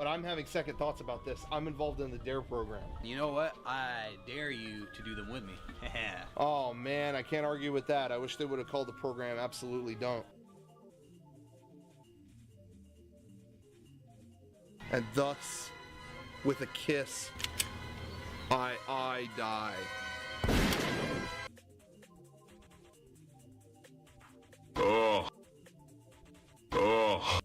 But I'm having second thoughts about this. I'm involved in the DARE program. You know what? I dare you to do them with me. Oh man, I can't argue with that. I wish they would have called the program Absolutely Don't. And thus, with a kiss, I die. Oh. Oh.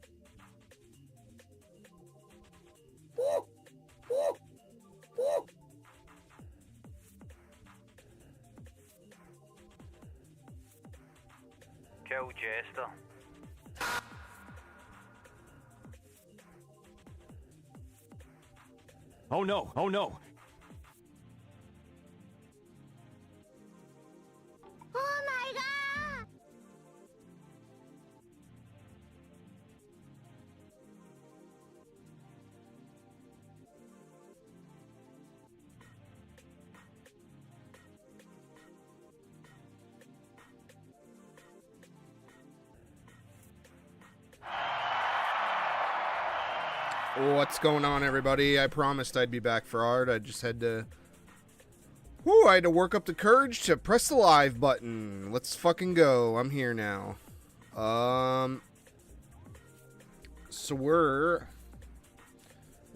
Ciao Jester. Oh no, oh no. Oh my god! What's going on, everybody? I promised I'd be back for art. I just had to... Whew, I had to work up the courage to press the live button. Let's fucking go. I'm here now. So we're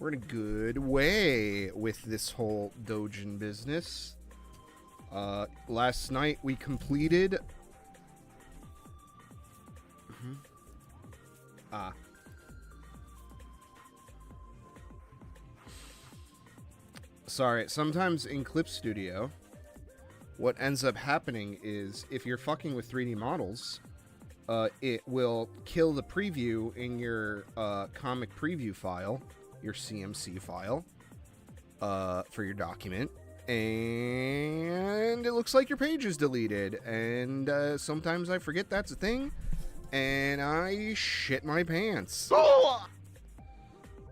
in a good way with this whole Dojin business. Last night we completed... Sorry, sometimes in Clip Studio, what ends up happening is if you're fucking with 3D models, it will kill the preview in your comic preview file, your CMC file, for your document, and it looks like your page is deleted, and sometimes I forget that's a thing, and I shit my pants.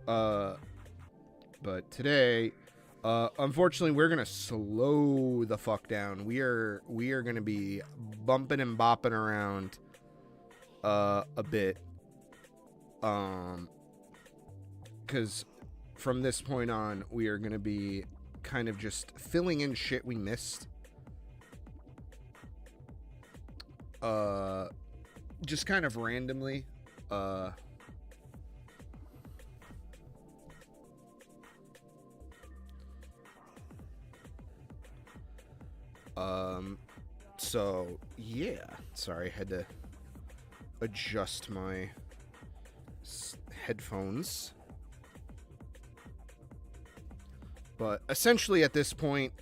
But today... unfortunately, we're gonna slow the fuck down. We are gonna be bumping and bopping around a bit, because from this point on, we are gonna be kind of just filling in shit we missed. Just kind of randomly. So, yeah. Sorry, I had to adjust my headphones. But essentially at this point,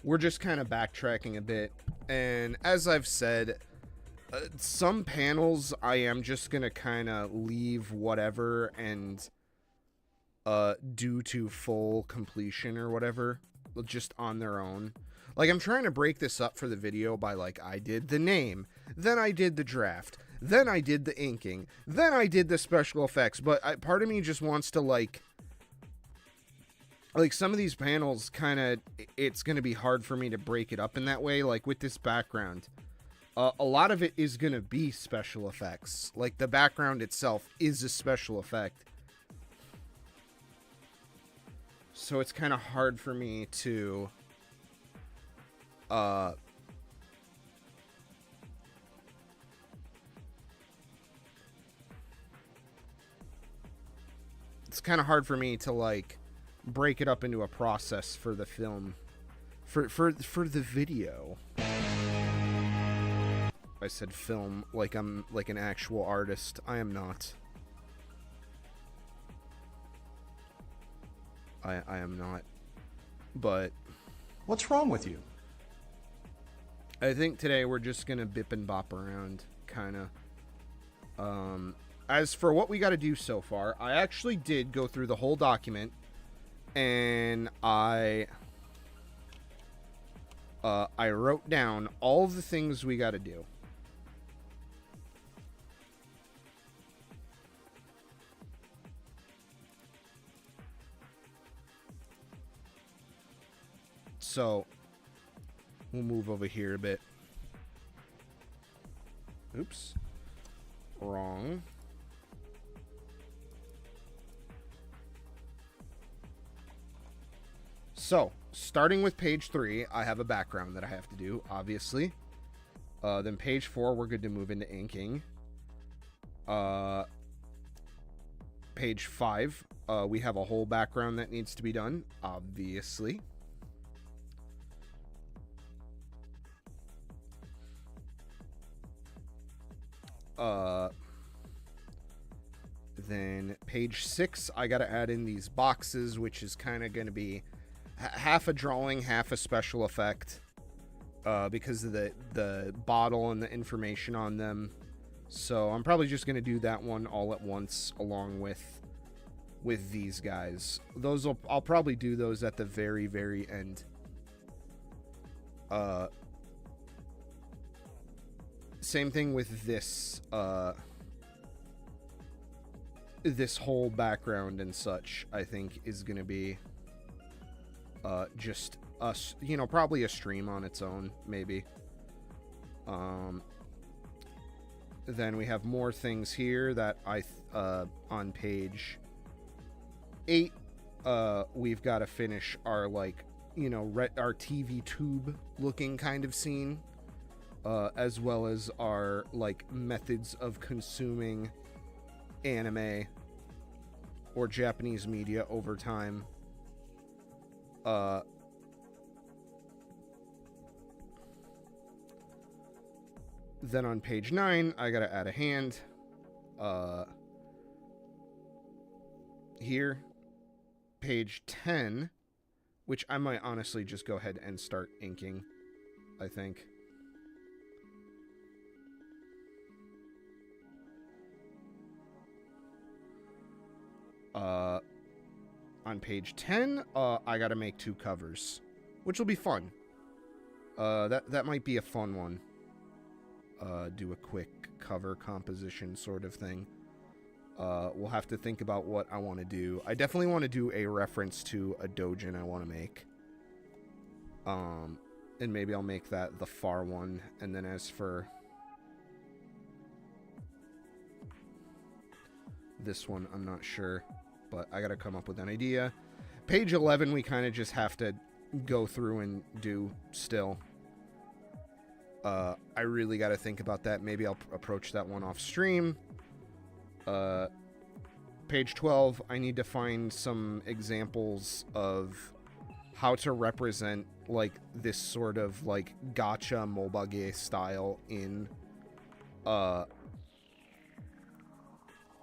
we're just kind of backtracking a bit. And as I've said, some panels I am just going to kind of leave whatever and due to full completion or whatever, just on their own. Like, I'm trying to break this up for the video by, like, I did the name, then I did the draft, then I did the inking, then I did the special effects, but part of me just wants to, like, some of these panels kind of, it's going to be hard for me to break it up in that way, like, with this background. A lot of it is going to be special effects. Like, the background itself is a special effect. So it's kind of hard for me to... it's kind of hard for me to, like, break it up into a process for the film, for the video. I said film like I'm like an actual artist. I am not. I am not. But What's wrong with you? I think today we're just gonna bip and bop around, kind of. As for what we got to do so far, I actually did go through the whole document, and I wrote down all the things we got to do. So we'll move over here a bit. Oops. Wrong. So, starting with page 3, I have a background that I have to do, obviously. Then page 4, we're good to move into inking. Page 5, we have a whole background that needs to be done, obviously. Then page 6, I gotta add in these boxes, which is kind of going to be half a drawing, half a special effect, because of the bottle and the information on them. So I'm probably just going to do that one all at once, along with these guys. I'll probably do those at the very, very end. Same thing with this, this whole background and such, I think is going to be just us, you know, probably a stream on its own, maybe. Then we have more things here that on page 8, we've got to finish our, like, you know, our TV tube looking kind of scene, as well as our, like, methods of consuming anime or Japanese media over time. Then on page 9, I gotta add a hand here. Page 10, which I might honestly just go ahead and start inking, I think. On page 10, I gotta make 2 covers, which will be fun. That might be a fun one. Do a quick cover composition sort of thing. We'll have to think about what I want to do. I definitely want to do a reference to a doujin I want to make. And maybe I'll make that the far one. And then as for this one, I'm not sure, but I gotta come up with an idea. Page 11, we kind of just have to go through and do still. I really got to think about that. Maybe I'll approach that one off stream. Page 12, I need to find some examples of how to represent, like, this sort of, like, gacha mobage style in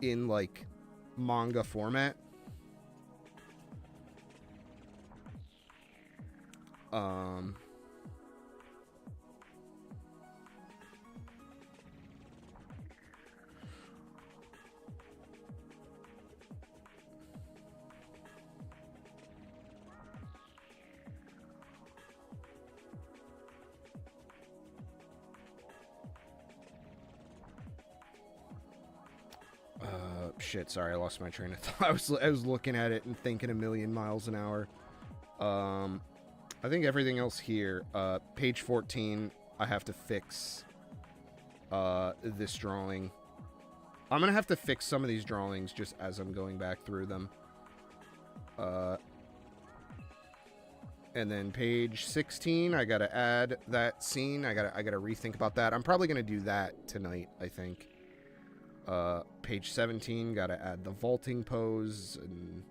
like, manga format. Shit, sorry, I lost my train of thought. I was looking at it and thinking a million miles an hour. I think everything else here, page 14, I have to fix this drawing. I'm gonna have to fix some of these drawings just as I'm going back through them. And then page 16, I gotta add that scene. I gotta rethink about that. I'm probably gonna do that tonight, I think. Page 17, gotta add the vaulting pose, and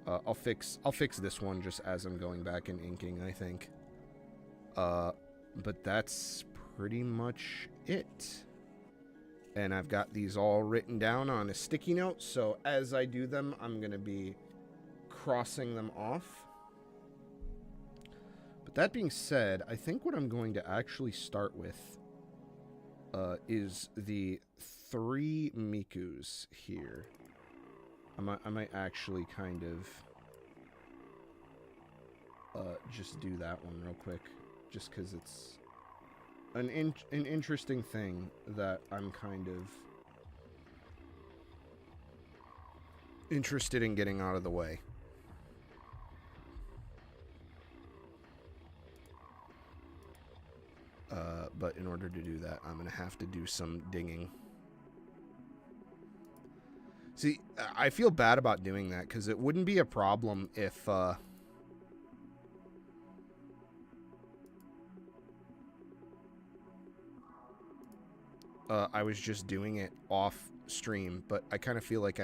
I'll fix this one just as I'm going back and inking, I think. But that's pretty much it. And I've got these all written down on a sticky note, so as I do them, I'm gonna be crossing them off. But that being said, I think what I'm going to actually start with is the 3 Mikus here. I might actually kind of just do that one real quick, just because it's an interesting thing that I'm kind of interested in getting out of the way. But in order to do that, I'm going to have to do some dinging. See, I feel bad about doing that, because it wouldn't be a problem if I was just doing it off stream, but I kind of feel like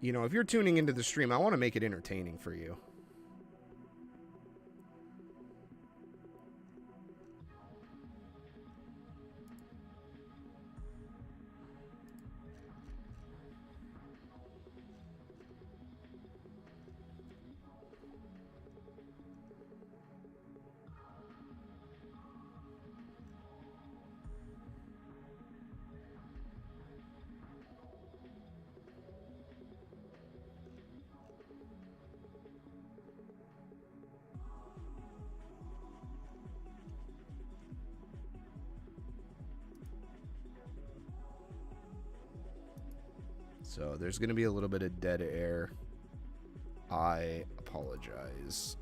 you know, if you're tuning into the stream, I want to make it entertaining for you. So there's going to be a little bit of dead air. I apologize.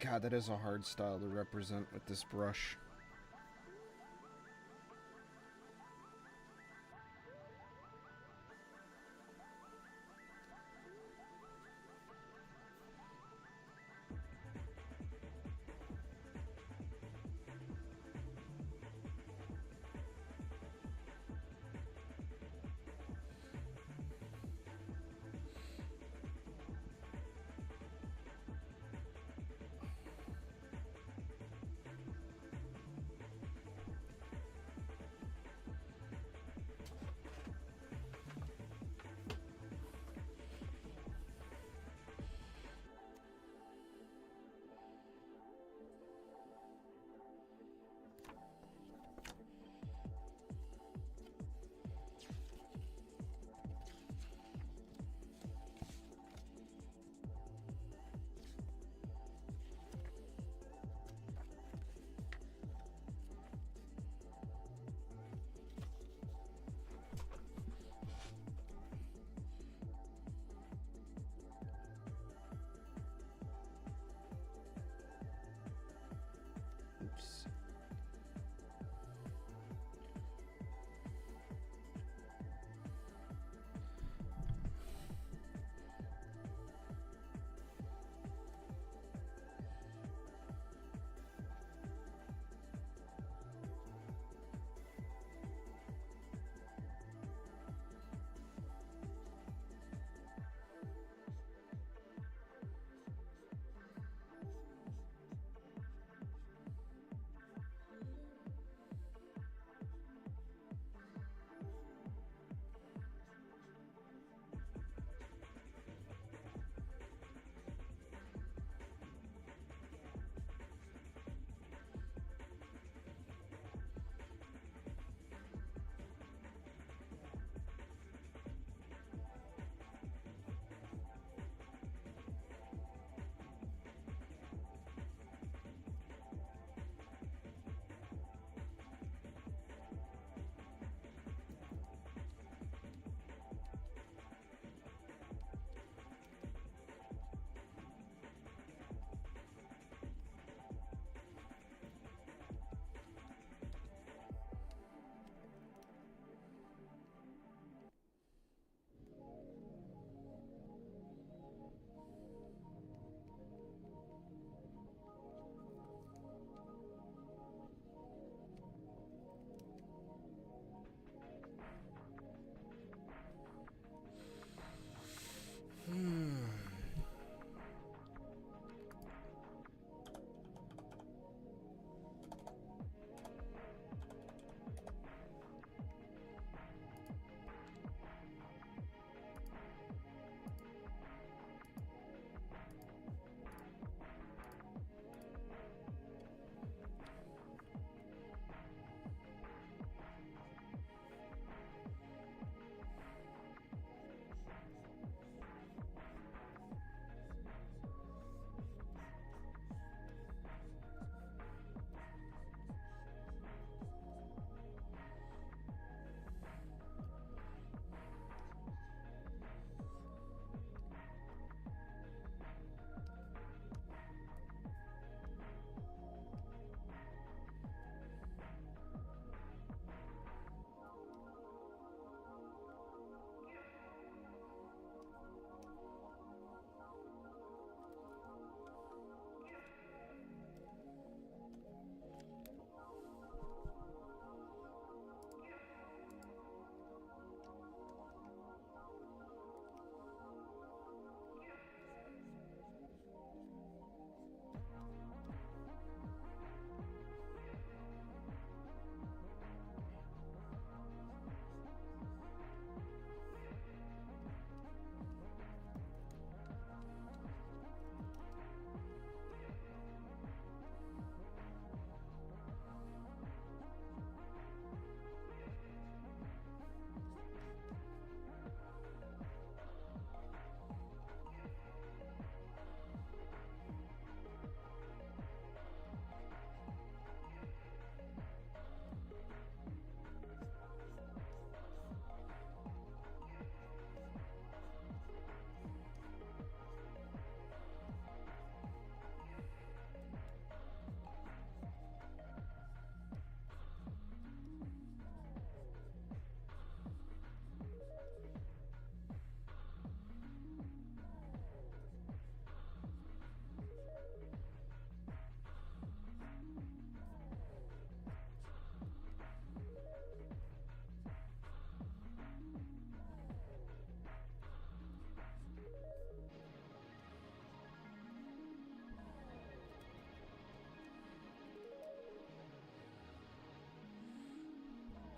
God, that is a hard style to represent with this brush.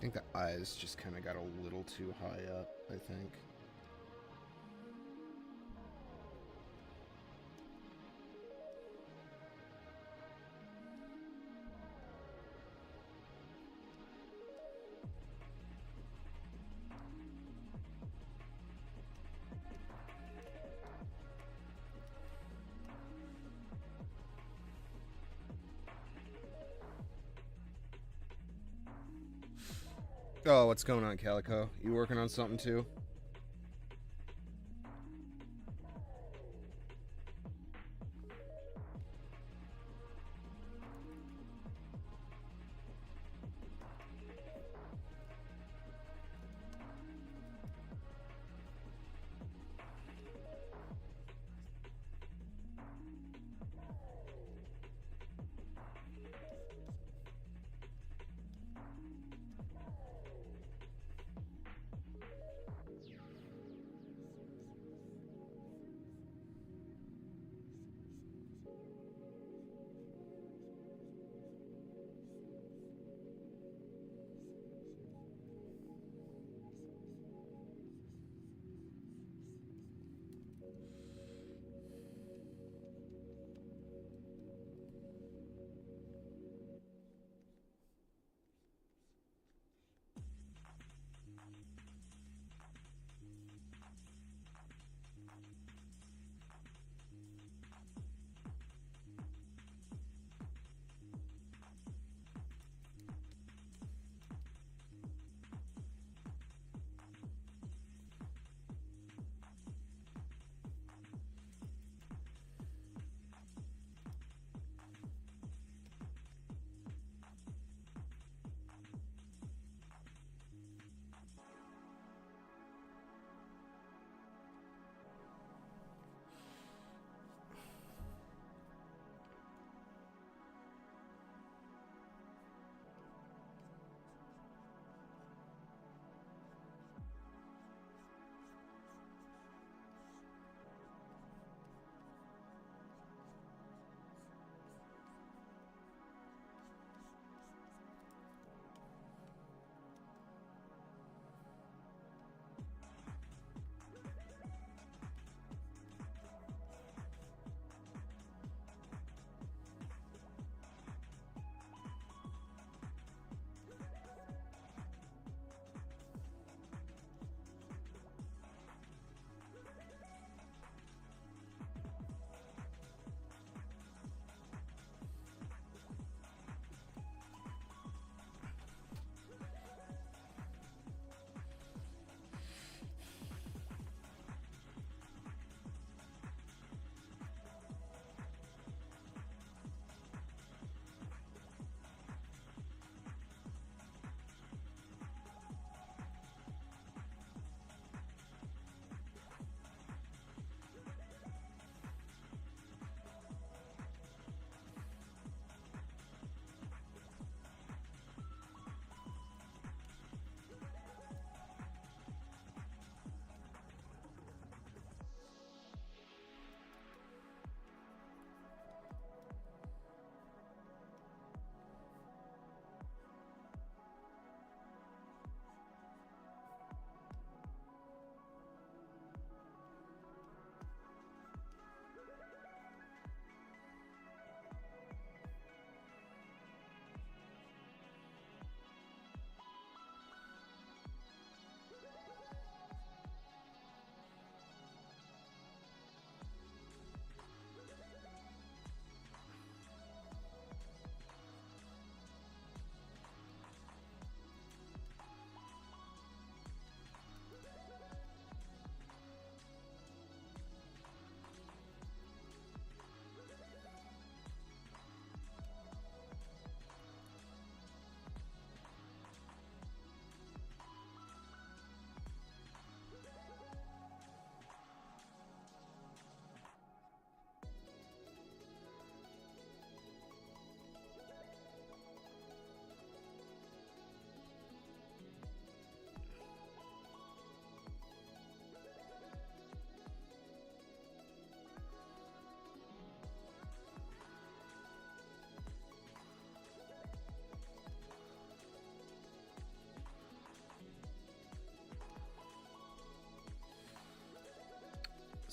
I think the eyes just kind of got a little too high up, I think. Oh, what's going on, Calico? You working on something too?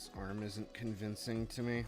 This arm isn't convincing to me.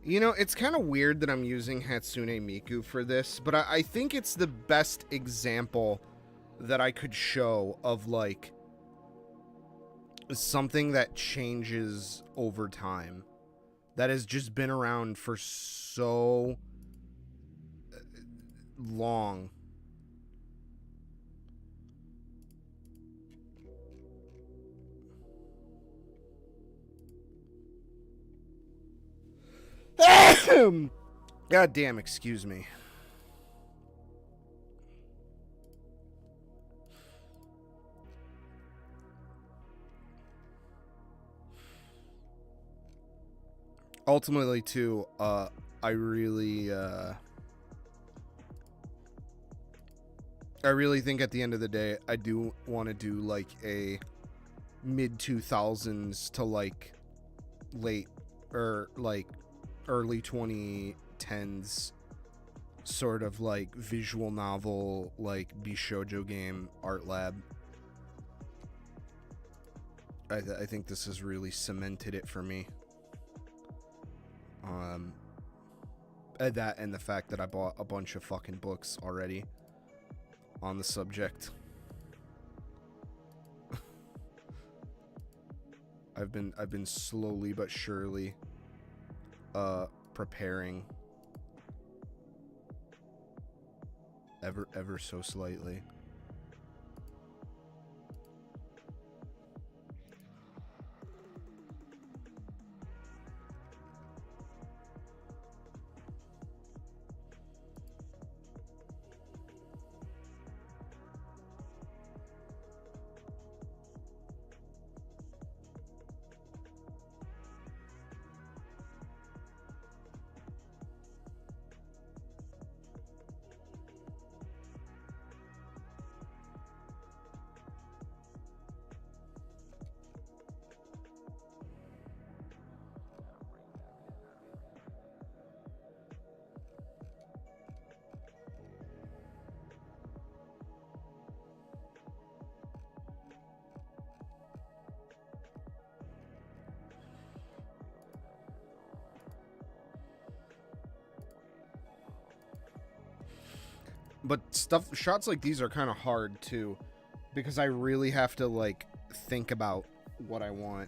You know, it's kind of weird that I'm using Hatsune Miku for this, but I think it's the best example that I could show of, like, something that changes over time. That has just been around for so long. God damn, excuse me. Ultimately, too, I really think at the end of the day, I do want to do like a mid 2000s to like late or like early 2010s sort of like visual novel, like Bishoujo game, Artlab. I think this has really cemented it for me. That and the fact that I bought a bunch of fucking books already on the subject. I've been slowly but surely preparing ever so slightly. But shots like these are kind of hard too, because I really have to like think about what I want.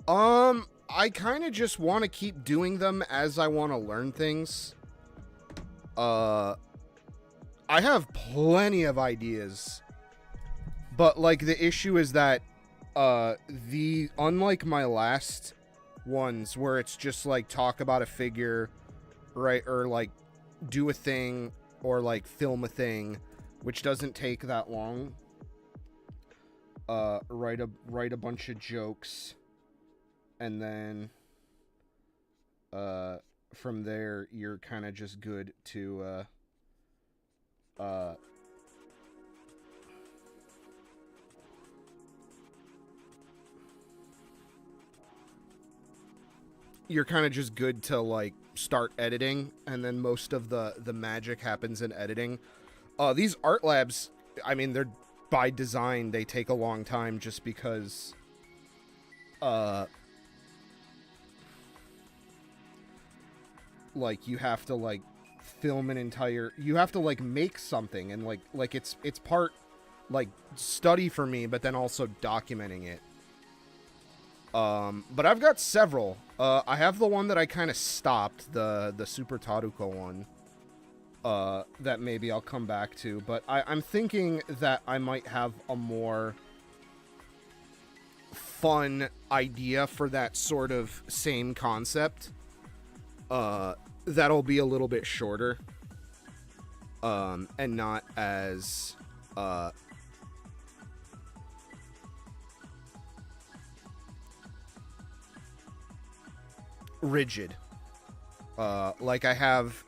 I kind of just want to keep doing them as I want to learn things. I have plenty of ideas, but like the issue is that unlike my last ones where it's just like talk about a figure, right, or like do a thing or like film a thing, which doesn't take that long. Write a bunch of jokes, and then from there you're kind of just good to you're kind of just good to like start editing, and then most of the magic happens in editing. These Artlabs, I mean, they're by design, they take a long time just because like you have to like film an entire, you have to like make something, and like it's part like study for me, but then also documenting it. But I've got several. I have the one that I kind of stopped, the Super Taruko one, that maybe I'll come back to, but I'm thinking that I might have a more fun idea for that sort of same concept, that'll be a little bit shorter, and not as, rigid. Like I have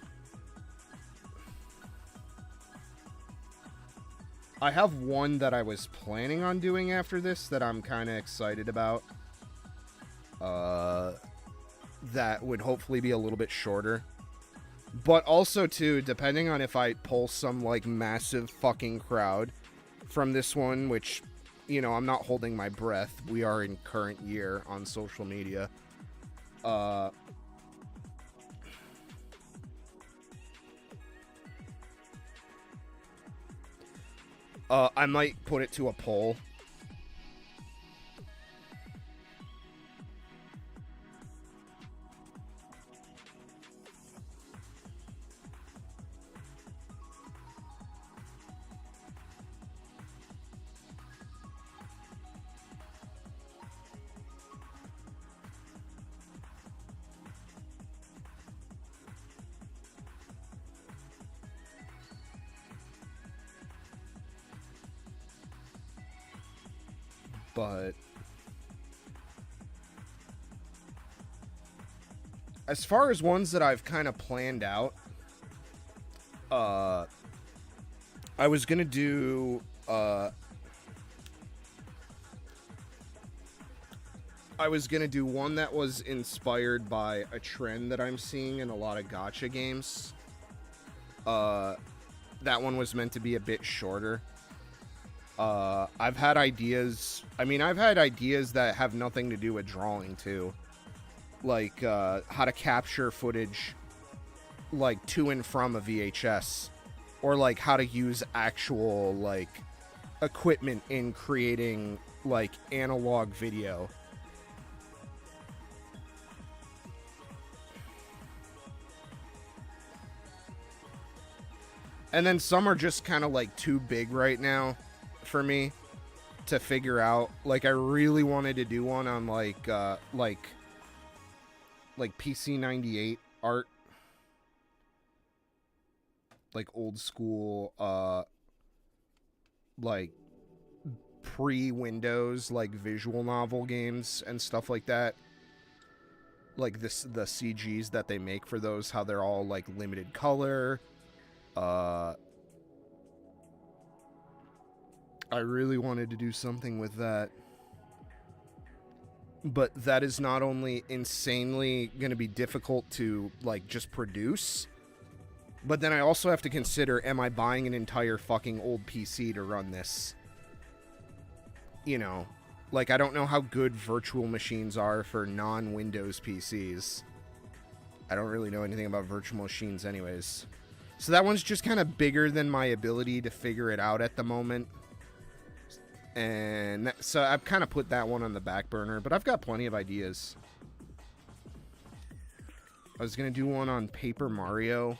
one that I was planning on doing after this that I'm kind of excited about. That would hopefully be a little bit shorter. But also, too, depending on if I pull some, like, massive fucking crowd from this one, which, you know, I'm not holding my breath. We are in current year on social media. I might put it to a poll. But as far as ones that I've kind of planned out, I was gonna do one that was inspired by a trend that I'm seeing in a lot of gacha games. That one was meant to be a bit shorter. I've had ideas. I mean, I've had ideas that have nothing to do with drawing, too. like how to capture footage like to and from a VHS, or like how to use actual like equipment in creating like analog video. And then some are just kind of like too big right now for me to figure out. Like I really wanted to do one on like PC 98 art, like old school like pre-Windows like visual novel games and stuff like that. Like the CGs that they make for those, how they're all like limited color. I really wanted to do something with that. But that is not only insanely going to be difficult to like just produce, but then I also have to consider, am I buying an entire fucking old PC to run this? You know, like I don't know how good virtual machines are for non-Windows PCs. I don't really know anything about virtual machines anyways. So that one's just kind of bigger than my ability to figure it out at the moment. And so I've kind of put that one on the back burner, but I've got plenty of ideas. I was going to do one on Paper Mario.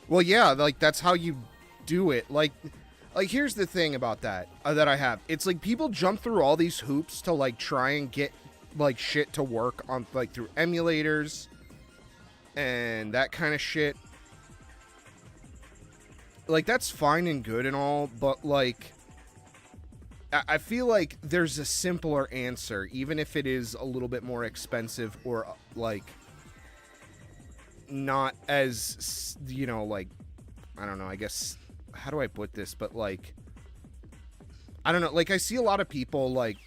Well, yeah, like that's how you do it. Like here's the thing about that that I have. It's like people jump through all these hoops to like try and get like shit to work on like through emulators and that kind of shit. Like that's fine and good and all, but like I feel like there's a simpler answer, even if it is a little bit more expensive or like not as, you know, like, I don't know, I guess, how do I put this, but like, I don't know, like I see a lot of people like,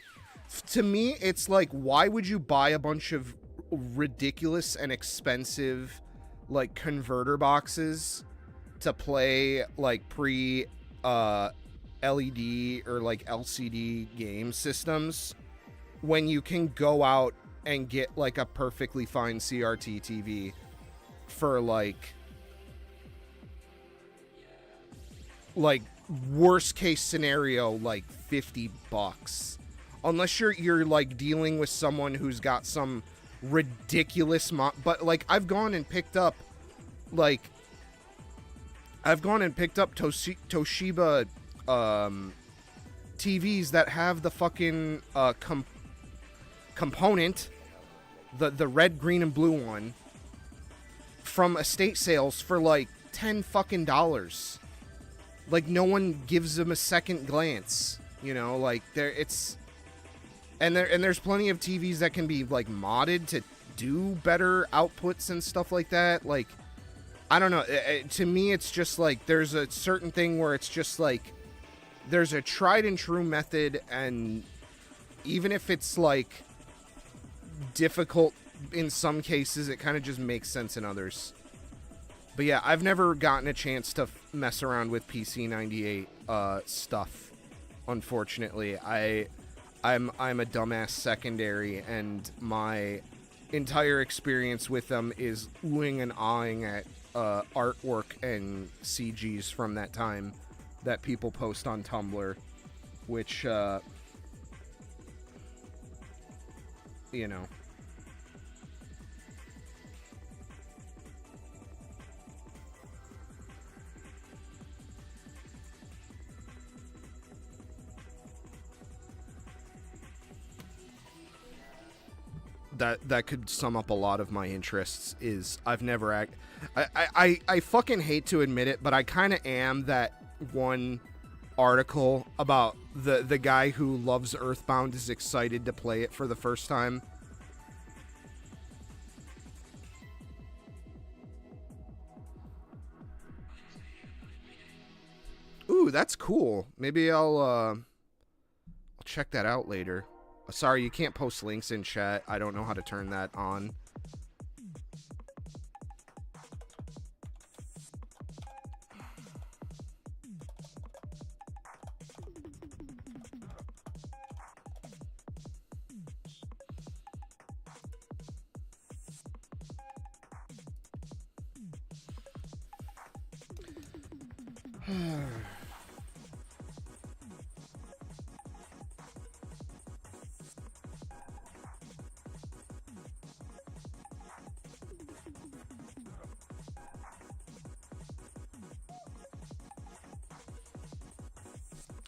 to me it's like, why would you buy a bunch of ridiculous and expensive like converter boxes to play like pre LED or like LCD game systems when you can go out and get like a perfectly fine CRT TV for like worst case scenario like $50, unless you're like dealing with someone who's got some ridiculous but like I've gone and picked up Toshiba TVs that have the fucking component, the red, green, and blue one, from estate sales for like $10 fucking. Like no one gives them a second glance, you know, like there's plenty of TVs that can be like modded to do better outputs and stuff like that. Like, I don't know, to me it's just like there's a certain thing where it's just like there's a tried and true method, and even if it's like difficult in some cases, it kind of just makes sense in others. But yeah, I've never gotten a chance to mess around with PC 98 stuff, unfortunately. I'm a dumbass secondary, and my entire experience with them is oohing and ahhing at artwork and CGs from that time that people post on Tumblr, which you know, that could sum up a lot of my interests. Is I've never I fucking hate to admit it, but I kind of am that one article about the guy who loves Earthbound is excited to play it for the first time. Ooh, that's cool. Maybe I'll check that out later. Sorry, you can't post links in chat. I don't know how to turn that on.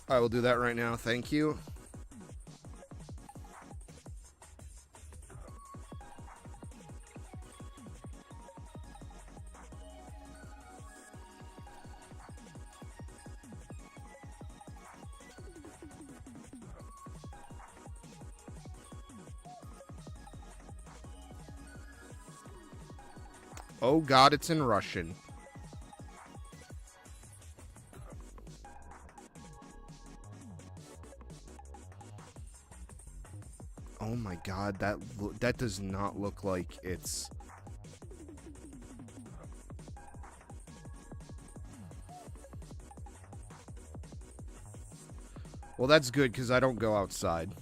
I will do that right now. Thank you. Oh God, it's in Russian. Oh my God, that does not look like it's... Well, that's good because I don't go outside.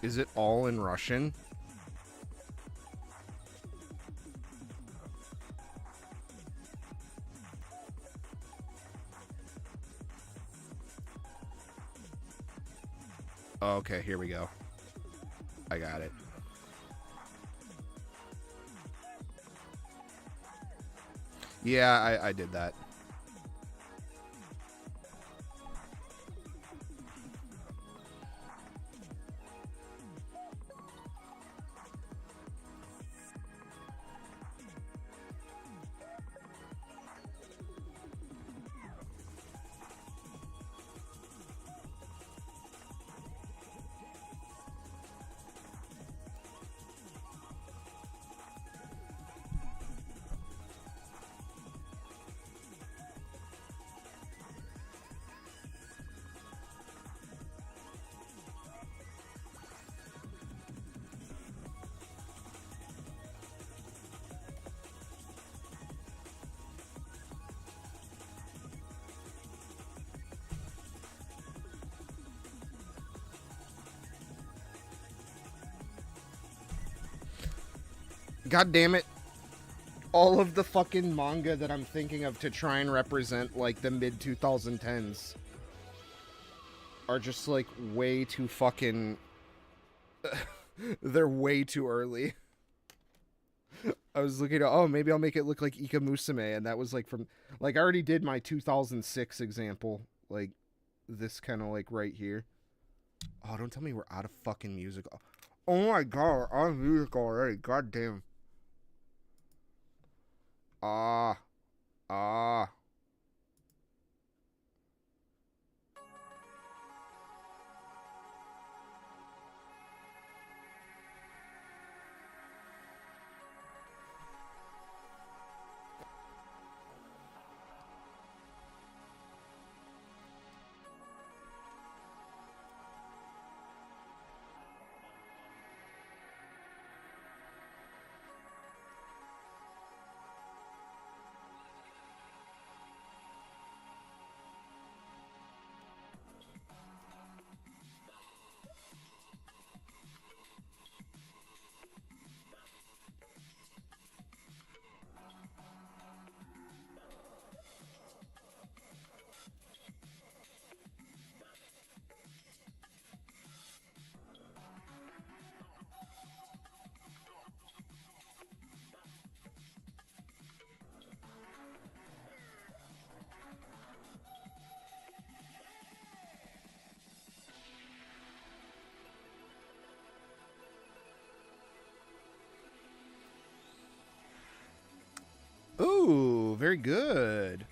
Is it all in Russian? Oh, okay, here we go. I got it. Yeah, I did that. God damn it. All of the fucking manga that I'm thinking of to try and represent, like, the mid-2010s are just, like, way too fucking... They're way too early. I was looking at, oh, maybe I'll make it look like Ika Musume, and that was, like, from... Like, I already did my 2006 example. Like, this kind of, like, right here. Oh, don't tell me we're out of fucking music. Oh my God, we're out of music already. God damn. Ah. Ooh, very good.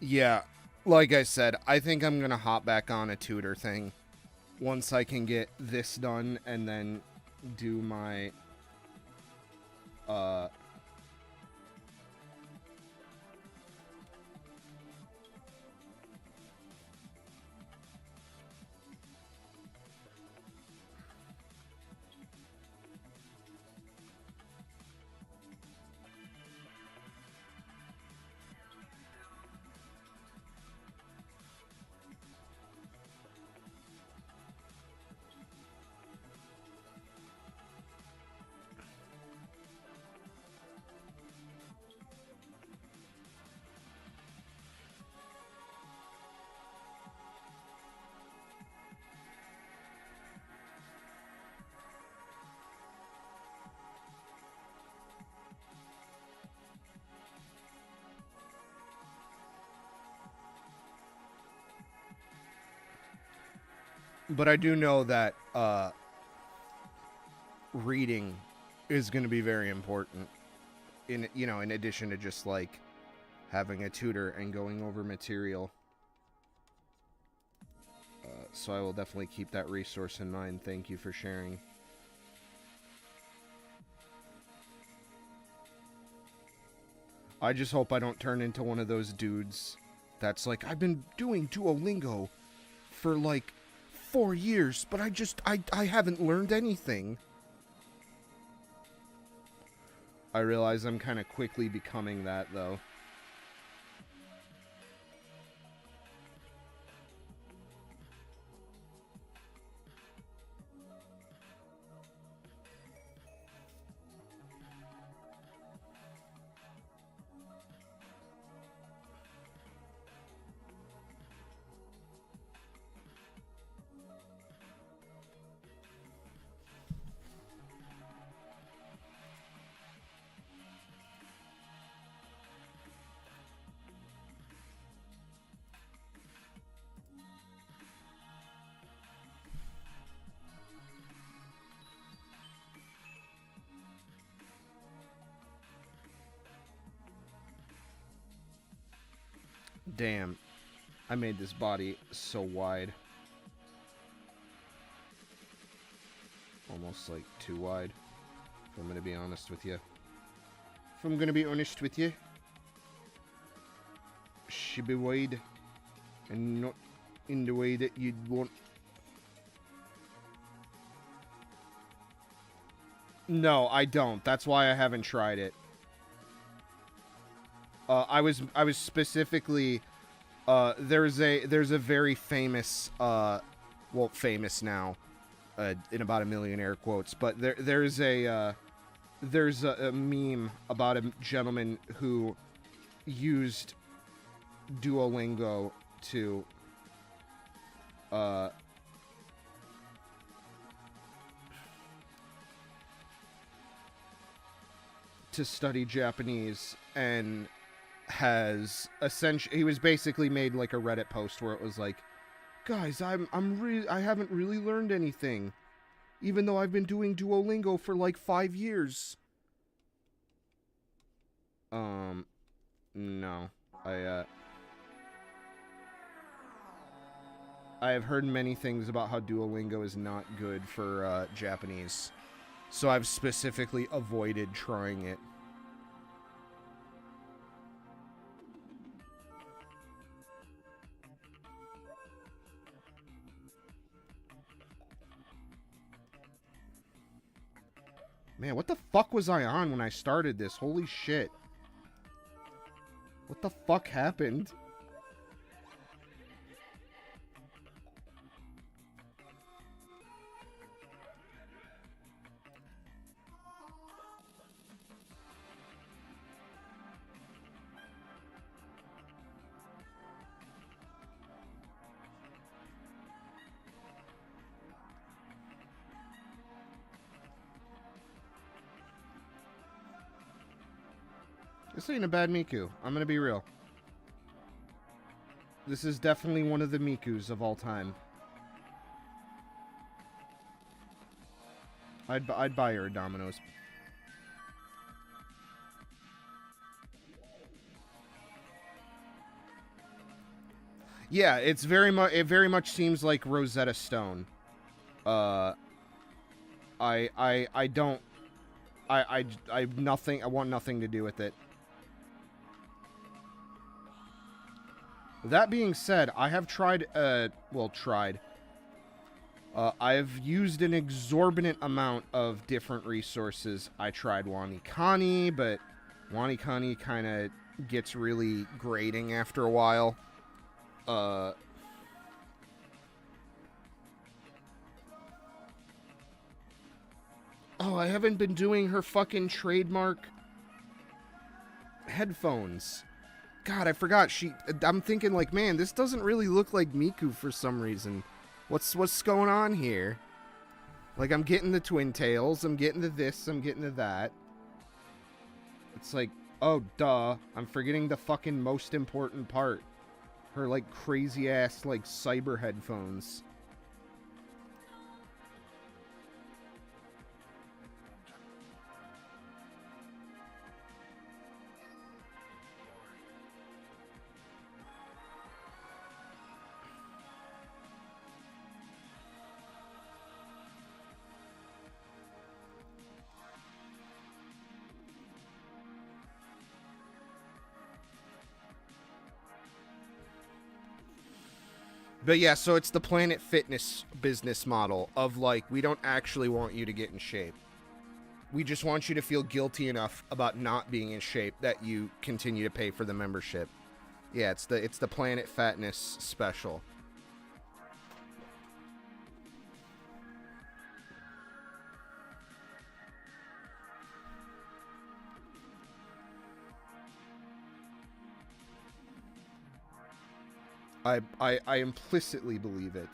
Yeah, like I said, I think I'm gonna hop back on a tutor thing once I can get this done, and then do my But I do know that reading is going to be very important. In addition to just like having a tutor and going over material. So I will definitely keep that resource in mind. Thank you for sharing. I just hope I don't turn into one of those dudes that's like, I've been doing Duolingo for like 4 years, but I haven't learned anything. I realize I'm kind of quickly becoming that, though. Damn, I made this body so wide. Almost like too wide, if I'm gonna be honest with you. If I'm gonna be honest with you, should be wide and not in the way that you'd want. No, I don't. That's why I haven't tried it. I was specifically there's a very famous well, famous now in about a million air quotes, but there's a meme about a gentleman who used Duolingo to study Japanese, and has essentially, he was basically made like a Reddit post where it was like, guys, I haven't really learned anything, even though I've been doing Duolingo for like 5 years. No, I have heard many things about how Duolingo is not good for Japanese, so I've specifically avoided trying it. Man, what the fuck was I on when I started this? Holy shit. What the fuck happened? This ain't a bad Miku. I'm gonna be real. This is definitely one of the Mikus of all time. I'd buy her a Domino's. Yeah, it's very much. It very much seems like Rosetta Stone. I don't. I nothing. I want nothing to do with it. That being said, I have tried. I've used an exorbitant amount of different resources. I tried Wanikani, but Wanikani kind of gets really grating after a while. Oh, I haven't been doing her fucking trademark headphones. God, I forgot. I'm thinking like, man, this doesn't really look like Miku for some reason. What's going on here? Like, I'm getting the twin tails, I'm getting to this, I'm getting to that. It's like, oh, duh. I'm forgetting the fucking most important part. Her, like, crazy-ass, like, cyber headphones. But yeah, so it's the Planet Fitness business model of like, we don't actually want you to get in shape. We just want you to feel guilty enough about not being in shape that you continue to pay for the membership. Yeah, it's the Planet Fatness special. I implicitly believe it.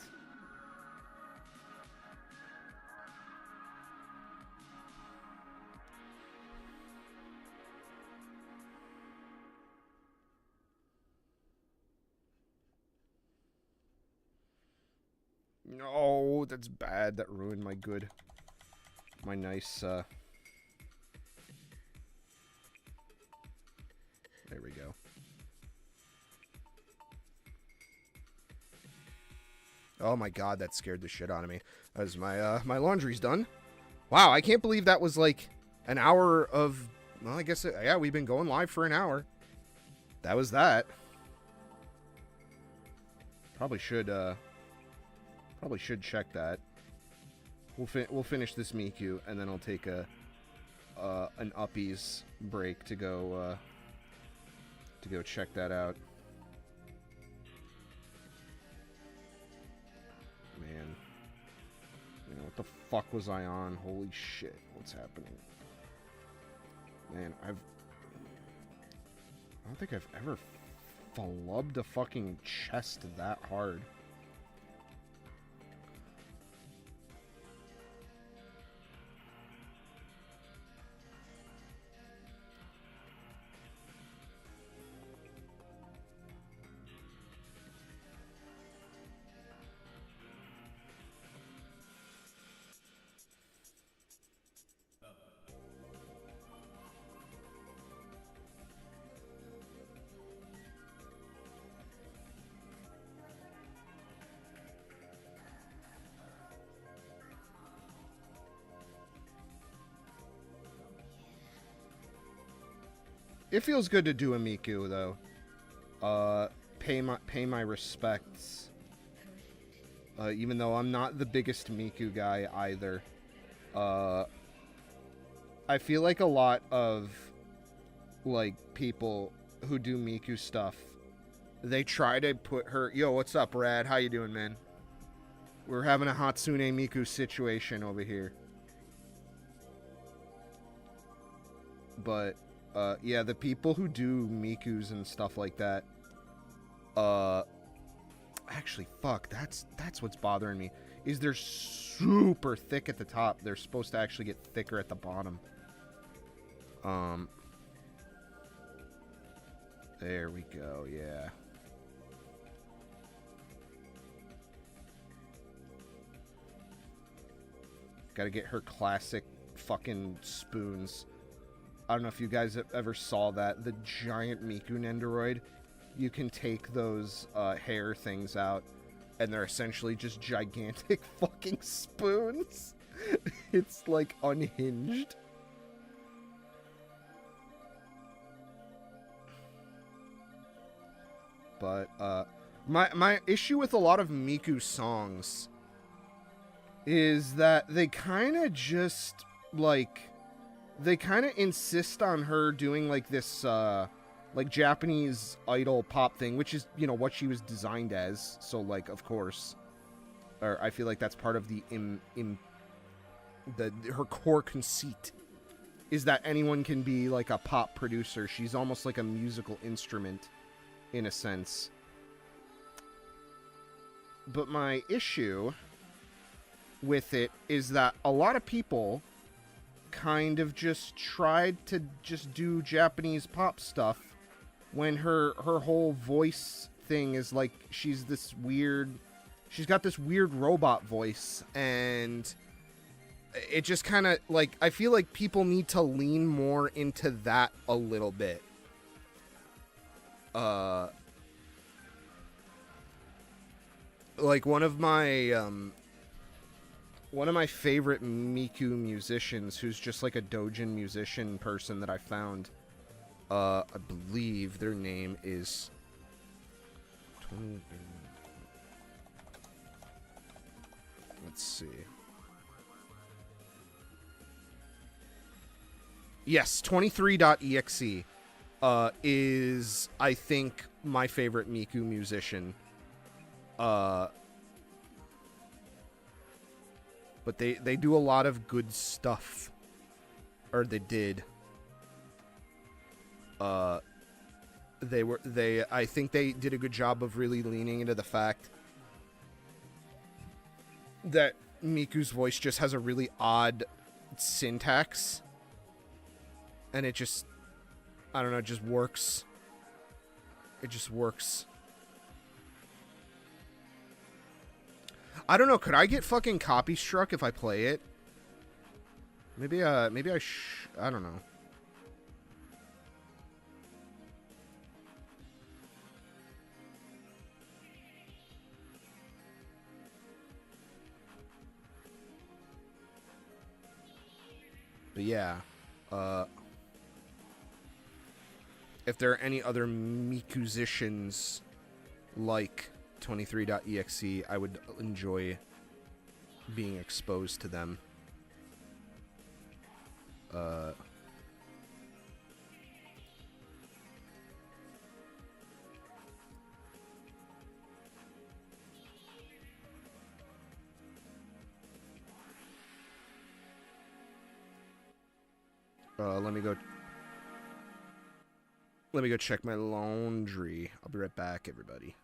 No, that's bad. That ruined my nice, there we go. Oh my god, that scared the shit out of me. As my laundry's done. Wow, I can't believe that was like an hour of, well, I guess, yeah, we've been going live for an hour. That was that. Probably should check that. We'll finish this Miku, and then I'll take an Uppies break to go check that out. Man, what the fuck was I on? Holy shit, what's happening? Man, I don't think I've ever flubbed a fucking chest that hard. It feels good to do a Miku, though. Pay my respects. Even though I'm not the biggest Miku guy either. I feel like a lot of, like, people who do Miku stuff, they try to put her... Yo, what's up, Rad? How you doing, man? We're having a Hatsune Miku situation over here. But... yeah, the people who do Mikus and stuff like that, actually, fuck, that's what's bothering me, is they're super thick at the top. They're supposed to actually get thicker at the bottom. There we go, yeah. Gotta get her classic fucking spoons. I don't know if you guys ever saw that. The giant Miku Nendoroid you can take those hair things out, and they're essentially just gigantic fucking spoons. It's like unhinged. But my issue with a lot of Miku's songs is that they kind of just like they kind of insist on her doing like this like Japanese idol pop thing, which is, you know, what she was designed as. So like, of course, or I feel like that's part of the her core conceit is that anyone can be like a pop producer. She's almost like a musical instrument in a sense. But my issue with it is that a lot of people kind of just tried to just do Japanese pop stuff when her whole voice thing is like she's got this weird robot voice, and it just kind of like, I feel like people need to lean more into that a little bit. Like one of my favorite Miku musicians, who's just like a doujin musician person that I found, I believe their name is let's see. Yes, 23.exe is, I think, my favorite Miku musician. But they do a lot of good stuff. Or they did. I think they did a good job of really leaning into the fact that Miku's voice just has a really odd syntax. And it just, I don't know, it just works. It just works. I don't know, could I get fucking copy struck if I play it? Maybe I don't know. But yeah, if there are any other Mikusicians like 23.exe, I would enjoy being exposed to them. Let me go check my laundry. I'll be right back, everybody.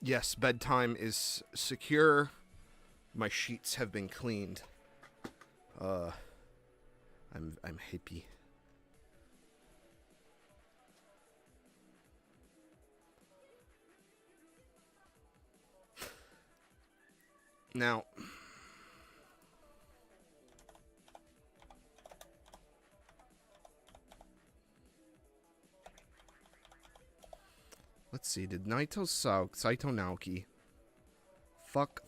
Yes, bedtime is secure. My sheets have been cleaned. I'm happy. Now, let's see. Did Saito Naoki fuck.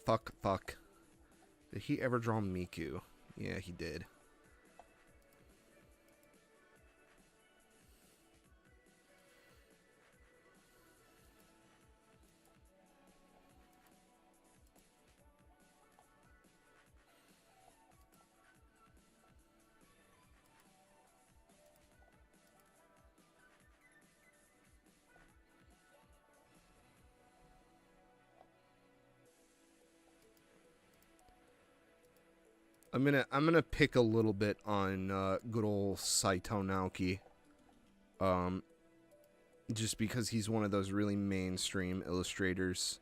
Did he ever draw Miku? Yeah, he did. I'm gonna pick a little bit on good old Saito Naoki. Just because he's one of those really mainstream illustrators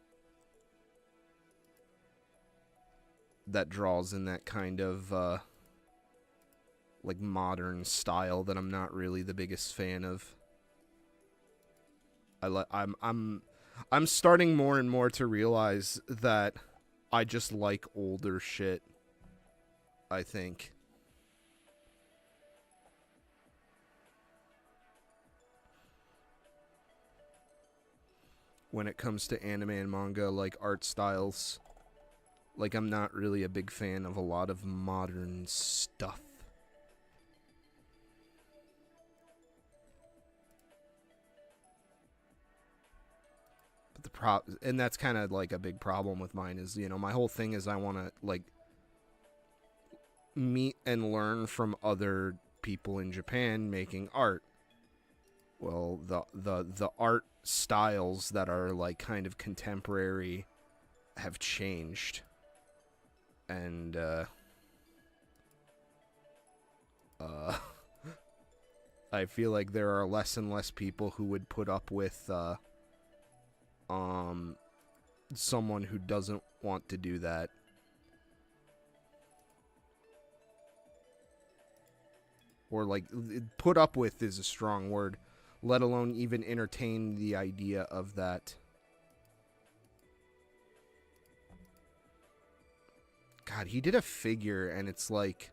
that draws in that kind of like modern style that I'm not really the biggest fan of. I'm starting more and more to realize that I just like older shit. I think. When it comes to anime and manga, like art styles, like I'm not really a big fan of a lot of modern stuff. But and that's kind of like a big problem with mine is, you know, my whole thing is I want to like meet and learn from other people in Japan making art. Well, the art styles that are like kind of contemporary have changed, and I feel like there are less and less people who would put up with someone who doesn't want to do that. Or like, put up with is a strong word, let alone even entertain the idea of that. God, he did a figure, and it's like,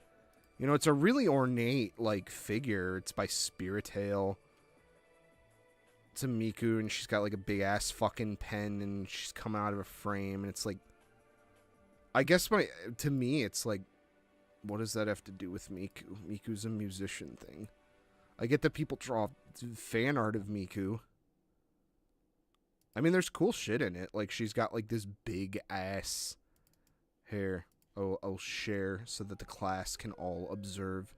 you know, it's a really ornate, like, figure. It's by Spiritail. It's a Miku, and she's got, like, a big-ass fucking pen, and she's come out of a frame, and it's like, I guess to me, it's like, what does that have to do with Miku? Miku's a musician thing. I get that people draw fan art of Miku. I mean, there's cool shit in it. Like, she's got, like, this big-ass hair. Oh, I'll share so that the class can all observe.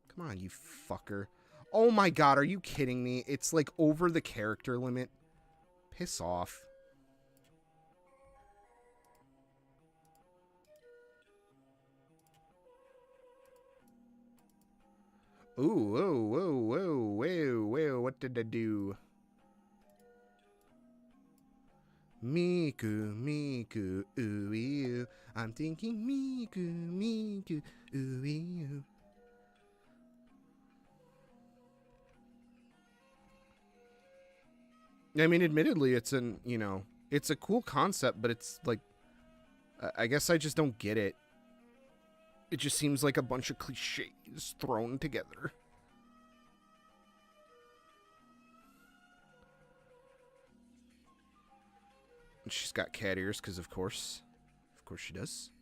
Come on, you fucker. Oh my god, are you kidding me? It's, like, over the character limit. Piss off. Ooh, whoa, whoa, whoa, whoa, whoa, what did I do? Miku, Miku, ooh, ew. I'm thinking Miku, Miku, ooh, ew. I mean, admittedly, it's you know, it's a cool concept, but it's like, I guess I just don't get it. It just seems like a bunch of cliches thrown together. And she's got cat ears, because of course she does.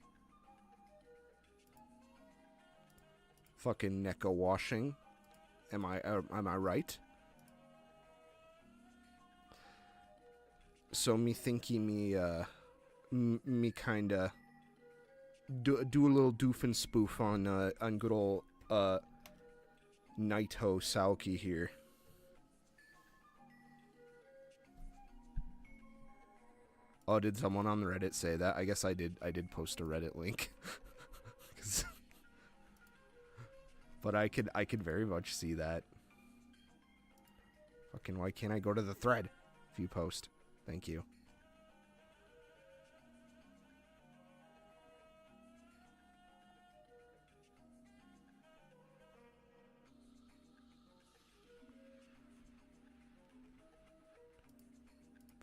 Fucking Neko washing. Am I right? So me thinking me kinda do a little doofin spoof on good old Naito Saoki here. Oh, did someone on the Reddit say that? I guess I did post a Reddit link. But I could very much see that. Fucking why can't I go to the thread if you post? Thank you.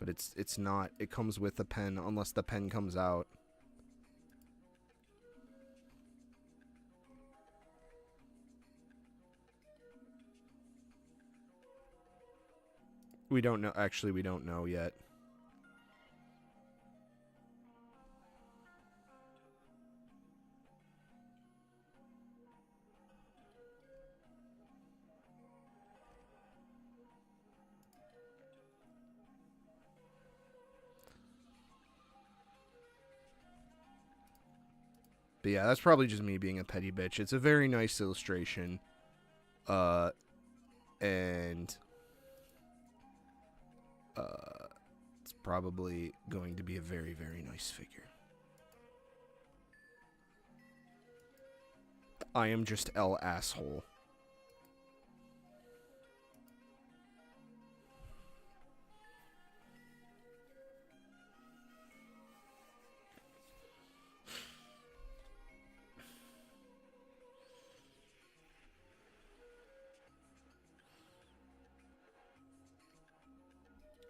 But it's not. It comes with the pen unless the pen comes out. We don't know. Actually, we don't know yet. But yeah, that's probably just me being a petty bitch. It's a very nice illustration. And it's probably going to be a very, very nice figure. I am just L asshole.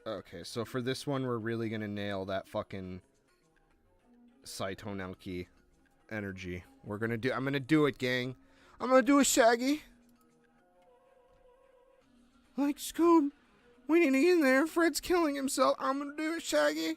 Okay, so for this one, we're really gonna nail that fucking Saito Naoki energy. I'm gonna do it, gang. I'm gonna do it, Shaggy. Like, Scoob, we need to get in there. Fred's killing himself. I'm gonna do it, Shaggy.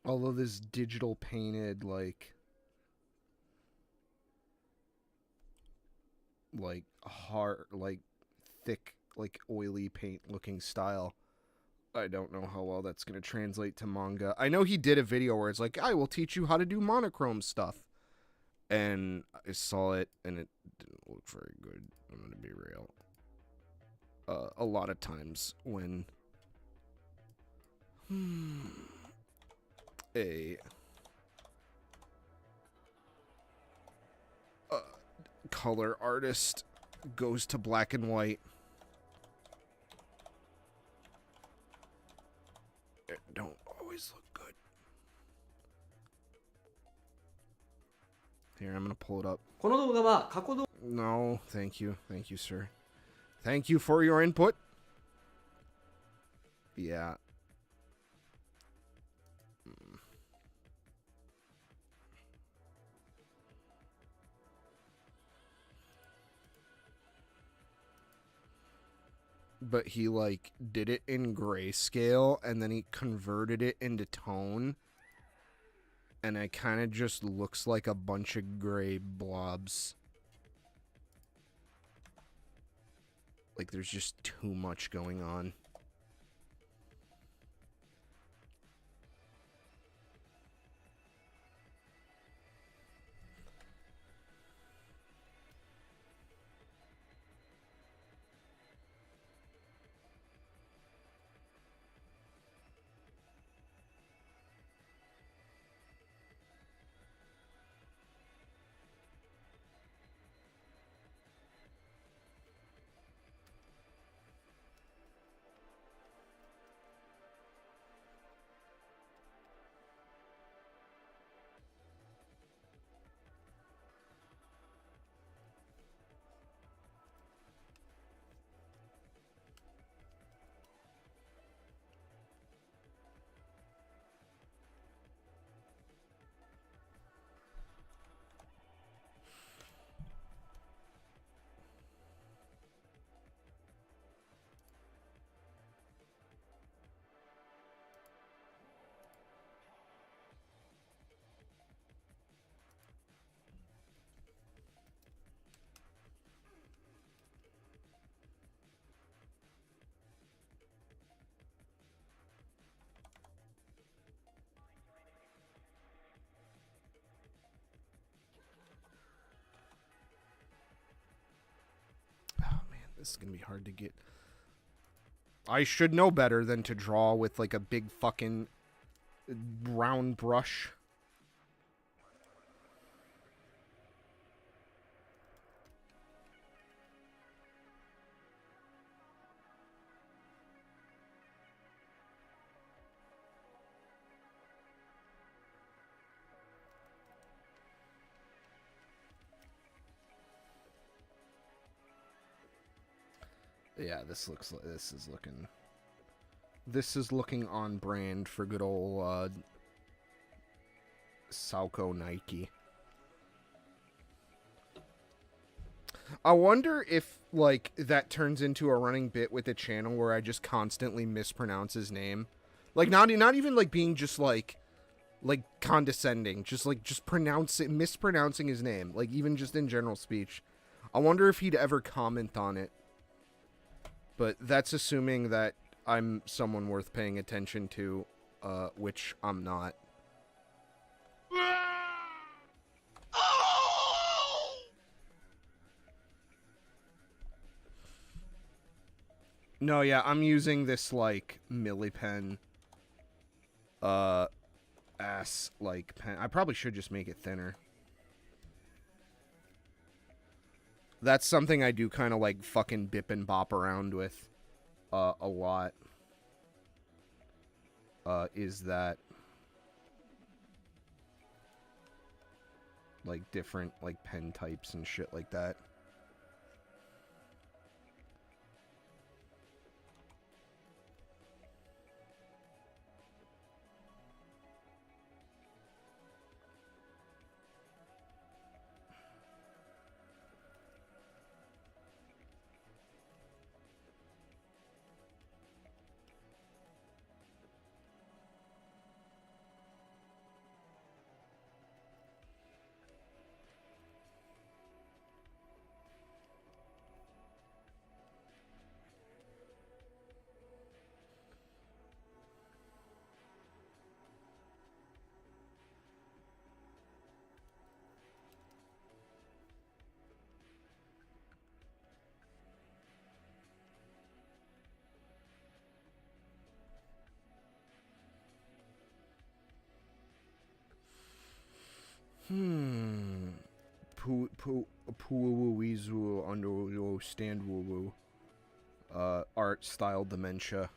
All of this digital painted, like hard, like thick, like oily paint looking style. I don't know how well that's going to translate to manga. I know he did a video where it's like, I will teach you how to do monochrome stuff. And I saw it and it didn't look very good. I'm going to be real. A lot of times when a color artist goes to black and white, it don't always look good. Here, I'm gonna pull it up. No, thank you, sir. Thank you for your input. Yeah. But he, like, did it in grayscale, and then he converted it into tone. And it kind of just looks like a bunch of gray blobs. Like, there's just too much going on. This is gonna be hard to get. I should know better than to draw with like a big fucking round brush. Yeah, this is looking on brand for good old Sauco Nike. I wonder if like that turns into a running bit with the channel where I just constantly mispronounce his name. Like not even like being just like condescending, just mispronouncing his name, like even just in general speech. I wonder if he'd ever comment on it. But that's assuming that I'm someone worth paying attention to, which I'm not. No, yeah, I'm using this, like, millipen, ass, like, pen. I probably should just make it thinner. That's something I do kind of, like, fucking bip and bop around with, a lot. Is that, like, different, like, pen types and shit like that. Poo-woo-weezu under stand woo-woo. Art style dementia.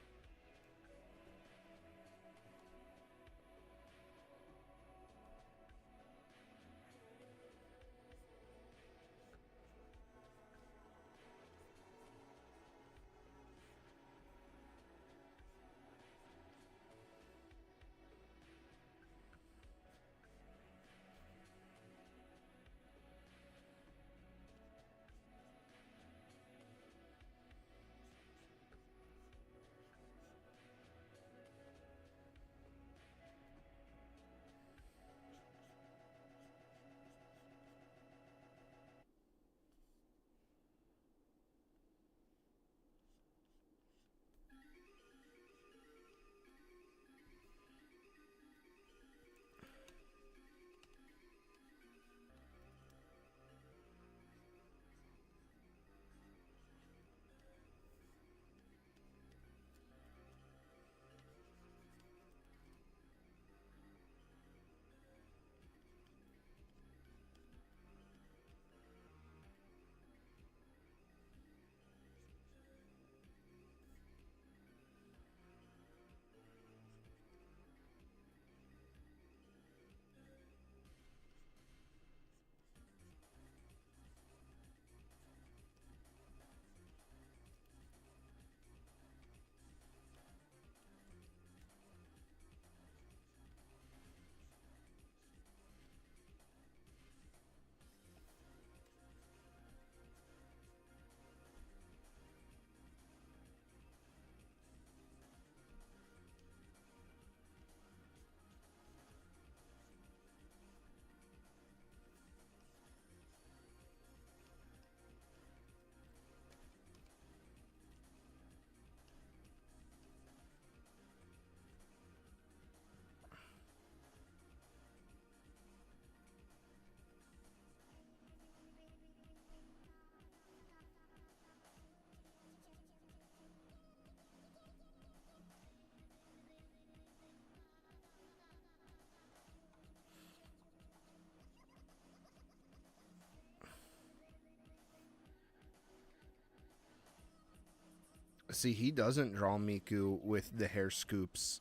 See, he doesn't draw Miku with the hair scoops.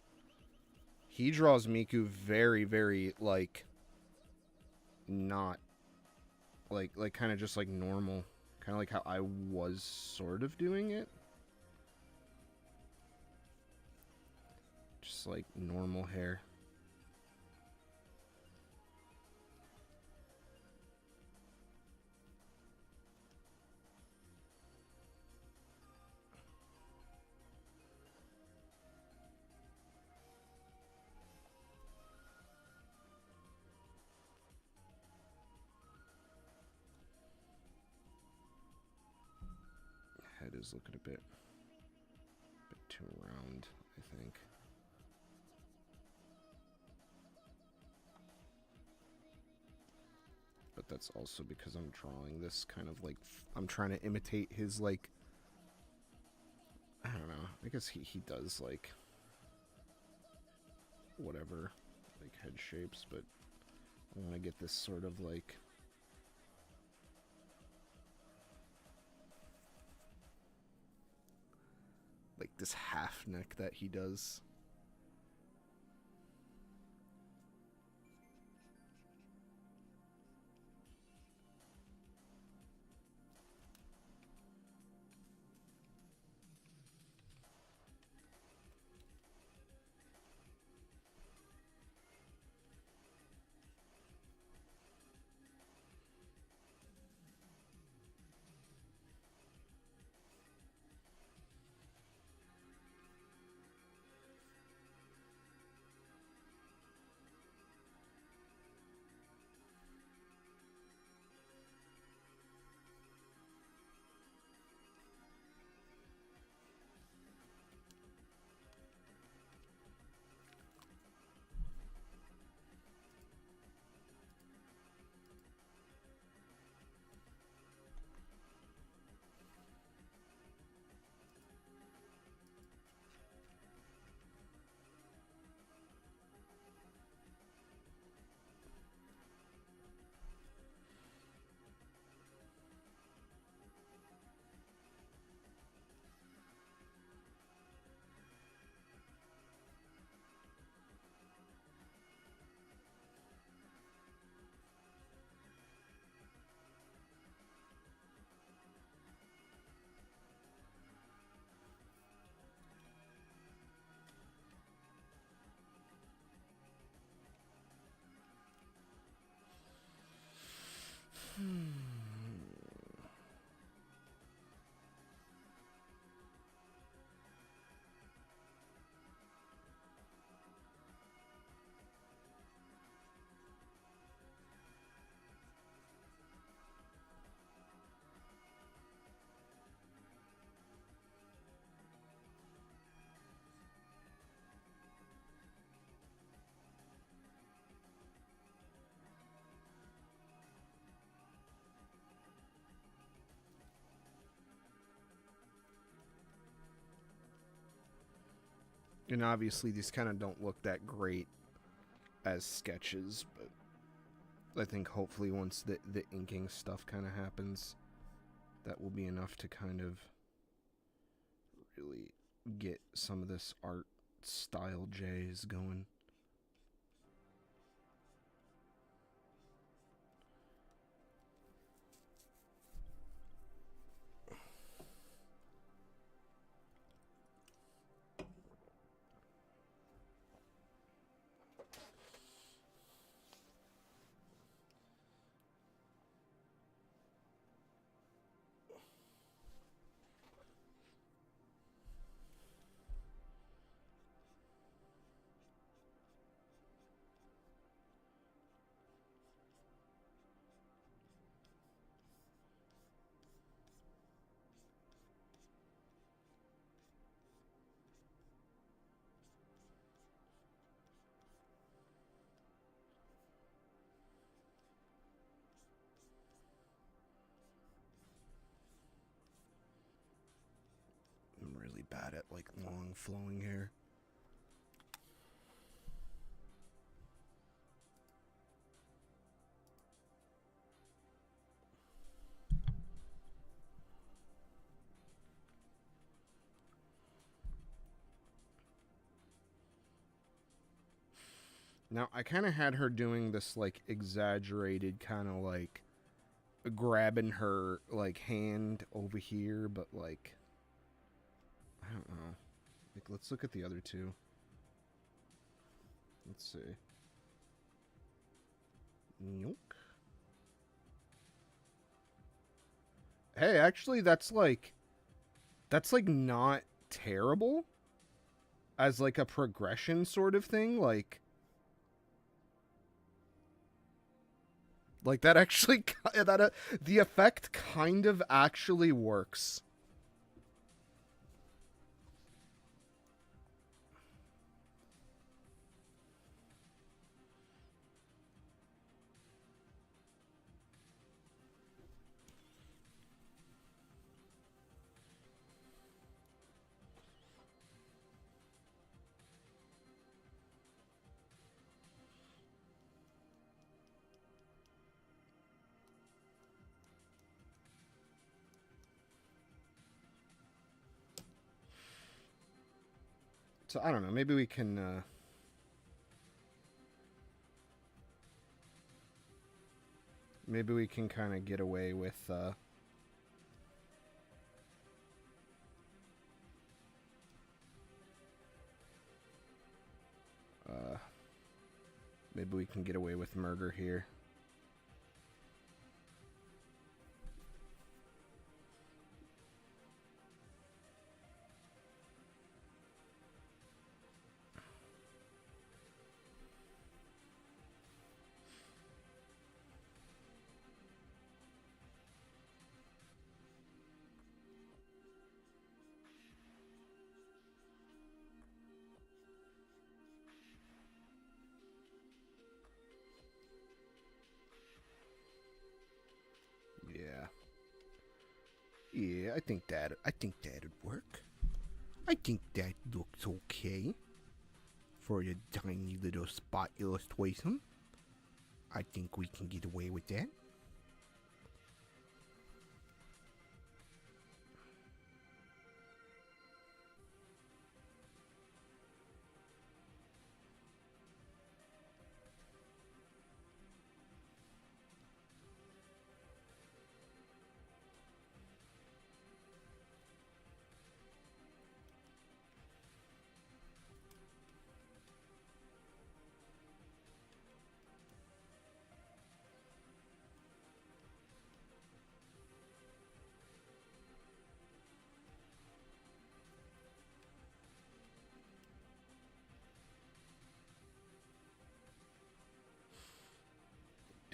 He draws Miku very, very, like, not, like kind of just like normal. Kind of like how I was sort of doing it. Just like normal hair. Head is looking a bit too round, I think. But that's also because I'm drawing this kind of like, I'm trying to imitate his, like, I don't know, I guess he does, like, whatever, like, head shapes, but I want to get this sort of, like, this half neck that he does. And obviously these kind of don't look that great as sketches, but I think hopefully once the inking stuff kind of happens, that will be enough to kind of really get some of this art style J's going. I'm really bad at like long flowing hair. Now, I kind of had her doing this, like, exaggerated kind of, like, grabbing her, like, hand over here, but, like, I don't know. Like, let's look at the other two. Let's see. Yoink. Hey, actually, that's, like, not terrible as, like, a progression sort of thing, like that actually, the effect kind of actually works. So, I don't know, maybe we can, kind of get away with, maybe we can get away with murder here. Yeah, I think that'd work. I think that looks okay for a tiny little spot illustration. I think we can get away with that.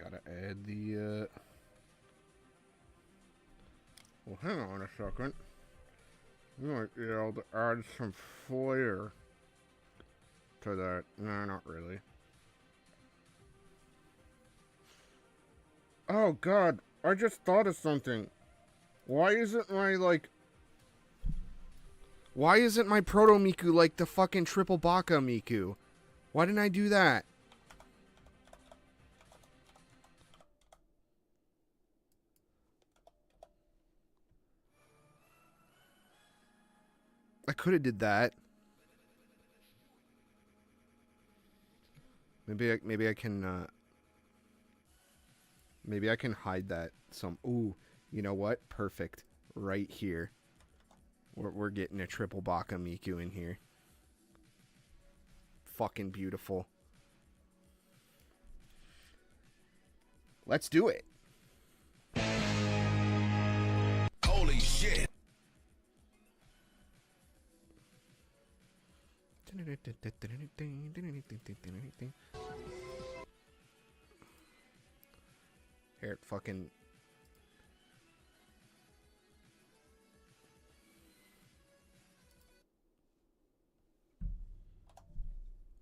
Gotta add the, well, hang on a second. You might be able to add some flair to that. No, not really. Oh, God. I just thought of something. Why isn't my, like... Why isn't my Proto Miku like the fucking Triple Baka Miku? Why didn't I do that? I could have did that. Maybe I can maybe I can hide that some. Ooh, you know what? Perfect. Right here. We're getting a Triple Baka Miku in here. Fucking beautiful. Let's do it. Holy shit. Here, fucking...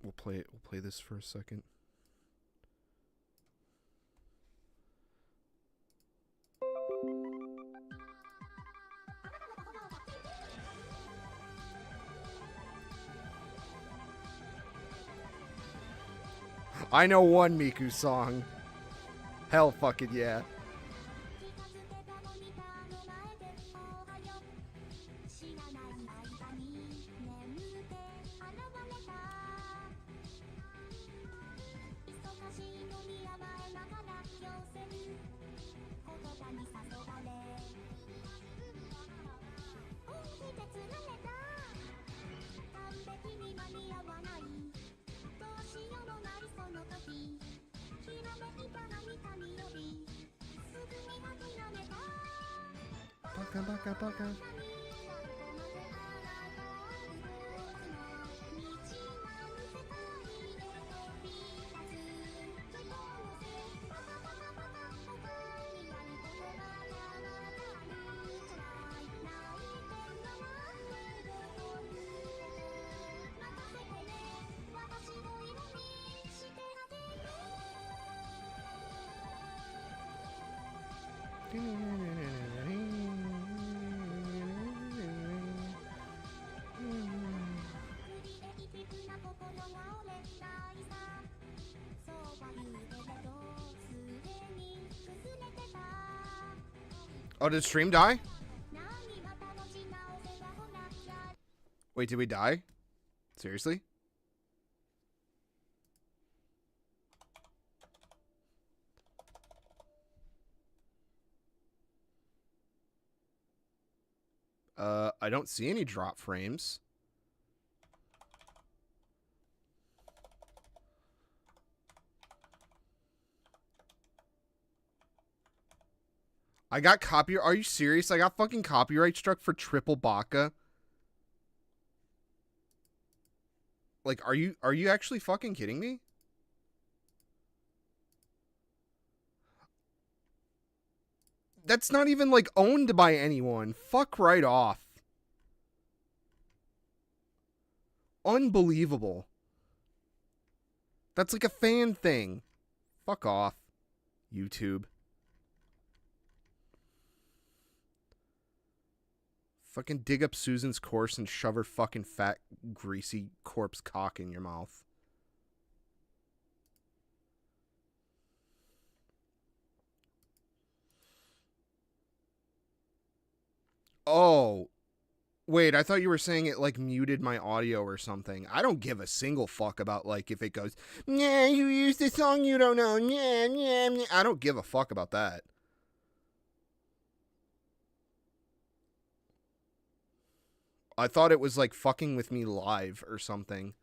We'll play this for a second. I know one Miku song. Hell fucking yeah. Baka, baka, baka. Oh, did stream die? Wait, did we die? Seriously? I don't see any drop frames. I got copyright. Are you serious? I got fucking copyright struck for triple baka. Like, are you actually fucking kidding me? That's not even like owned by anyone. Fuck right off. Unbelievable. That's like a fan thing. Fuck off, YouTube. Fucking dig up Susan's corpse and shove her fucking fat, greasy corpse cock in your mouth. Oh. Wait, I thought you were saying it, like, muted my audio or something. I don't give a single fuck about, like, if it goes, yeah, you used a song you don't know, yeah, yeah, yeah. I don't give a fuck about that. I thought it was, like, fucking with me live or something.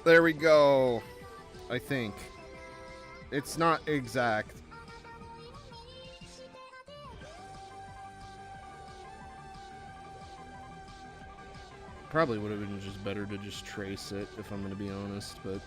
There we go. I think. It's not exact. Probably would have been just better to just trace it, if I'm going to be honest, but...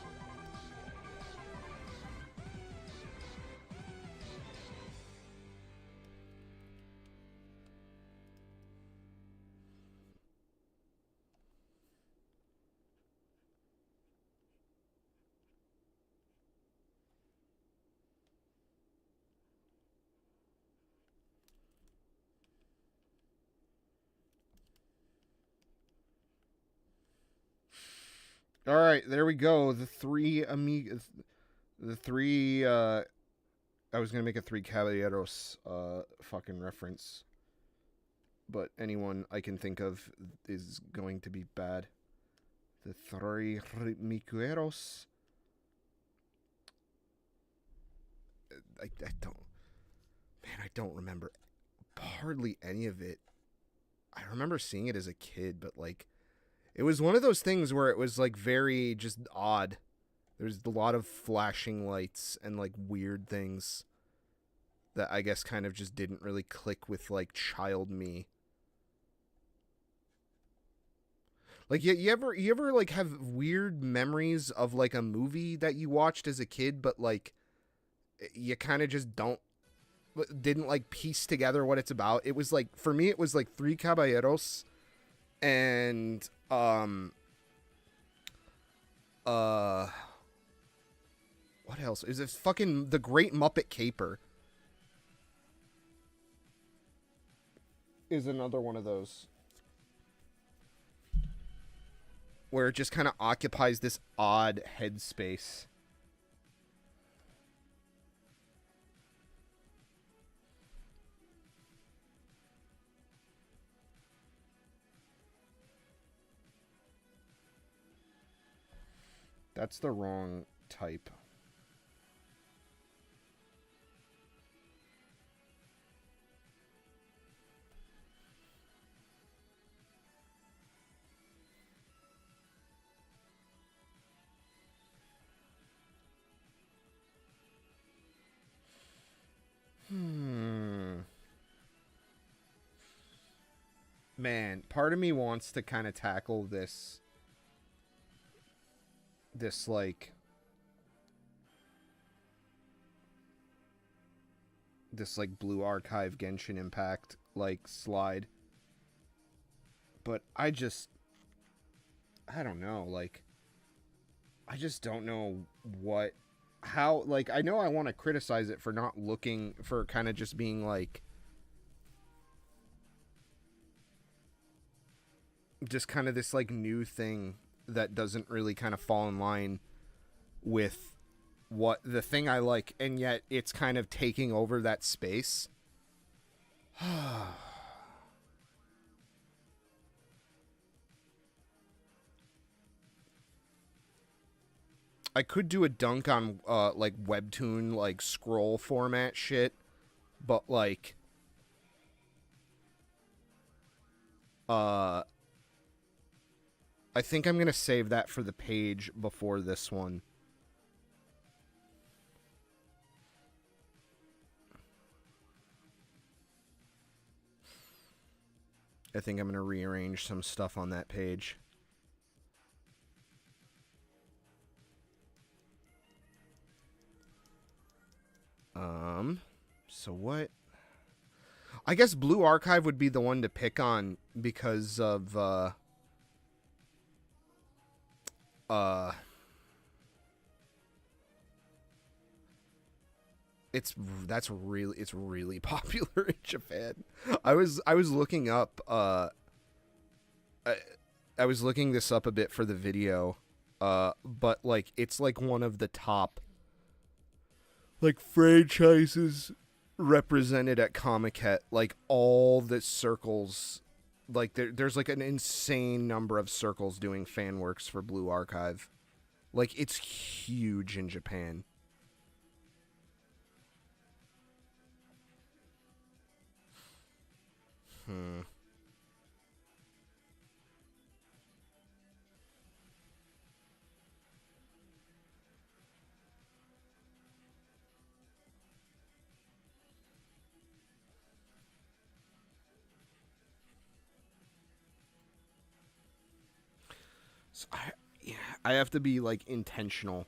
All right, there we go. The three amigas, the three. I was gonna make a three caballeros fucking reference, but anyone I can think of is going to be bad. The three miqueros. I don't. Man, I don't remember hardly any of it. I remember seeing it as a kid, but like, it was one of those things where it was like very just odd. There's a lot of flashing lights and like weird things that I guess kind of just didn't really click with like child me. Like you ever like have weird memories of like a movie that you watched as a kid, but like you kind of just didn't like piece together what it's about. It was like, for me, it was like Three Caballeros and what else? Is this fucking The Great Muppet Caper is another one of those where it just kind of occupies this odd headspace. That's the wrong type. Man, part of me wants to kind of tackle this like Blue Archive Genshin Impact like slide, but I don't know, like I just don't know how, like, I know I want to criticize it for not looking, for kind of just being like just kind of this like new thing that doesn't really kind of fall in line with what the thing I like, and yet it's kind of taking over that space. I could do a dunk on like webtoon like scroll format shit, but like I think I'm going to save that for the page before this one. I think I'm going to rearrange some stuff on that page. So what? I guess Blue Archive would be the one to pick on because of, it's really popular in Japan. I was looking up I was looking this up a bit for the video, but like it's like one of the top like franchises represented at Comiket. Like all the circles, like there's like an insane number of circles doing fan works for Blue Archive. Like it's huge in Japan. So I have to be like intentional.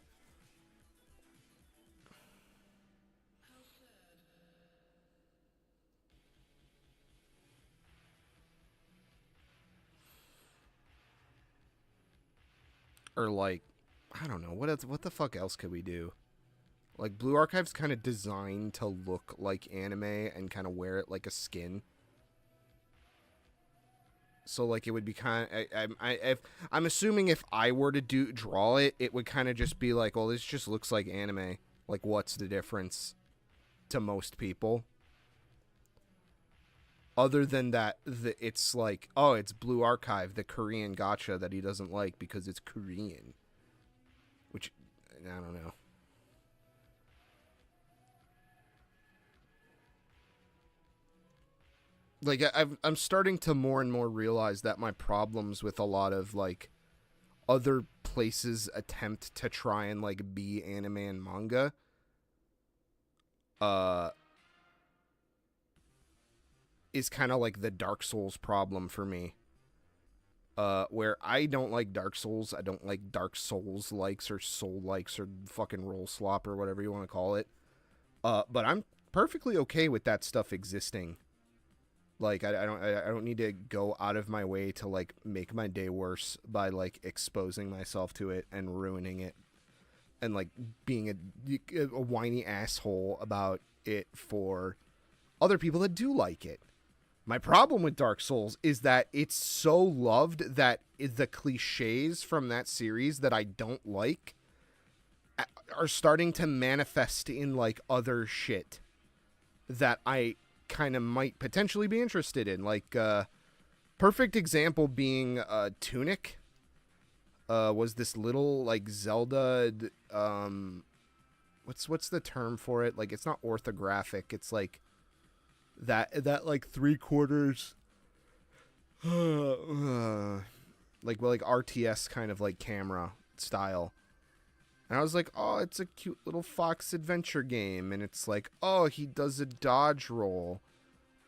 Or like, I don't know, what the fuck else could we do? Like Blue Archive's kind of designed to look like anime and kind of wear it like a skin. So like it would be kind of I'm assuming if I were to draw it, it would kind of just be like, well, this just looks like anime. Like, what's the difference to most people? Other than that, it's like, oh, it's Blue Archive, the Korean gacha that he doesn't like because it's Korean. Which, I don't know. Like, I'm starting to more and more realize that my problems with a lot of, like, other places' attempt to try and, like, be anime and manga, is kind of like the Dark Souls problem for me. Where I don't like Dark Souls, I don't like Dark Souls likes or soul likes or fucking roll slop or whatever you want to call it. But I'm perfectly okay with that stuff existing. Like, I don't need to go out of my way to, like, make my day worse by, like, exposing myself to it and ruining it. And, like, being a whiny asshole about it for other people that do like it. My problem with Dark Souls is that it's so loved that the cliches from that series that I don't like are starting to manifest in, like, other shit that I kind of might potentially be interested in. Like, perfect example being Tunic. Was this little, like, Zelda, what's the term for it? Like, it's not orthographic, it's like that like 3/4 like RTS kind of like camera style. And I was like, oh, it's a cute little fox adventure game. And it's like, oh, he does a dodge roll.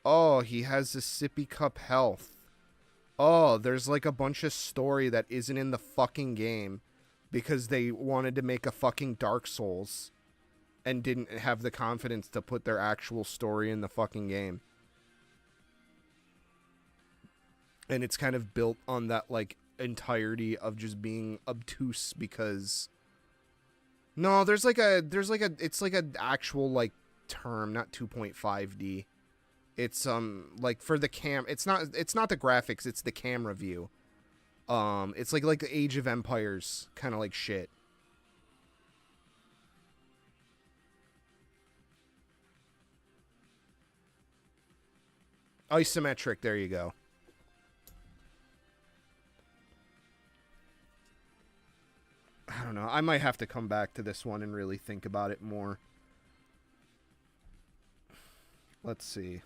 Oh, he has a sippy cup health. Oh, there's like a bunch of story that isn't in the fucking game because they wanted to make a fucking Dark Souls and didn't have the confidence to put their actual story in the fucking game. And it's kind of built on that, like, entirety of just being obtuse because... No, it's like an actual, like, term, not 2.5D. It's, like, for the it's not the graphics, it's the camera view. It's like the Age of Empires kind of like shit. Isometric, there you go. I don't know. I might have to come back to this one and really think about it more. Let's see.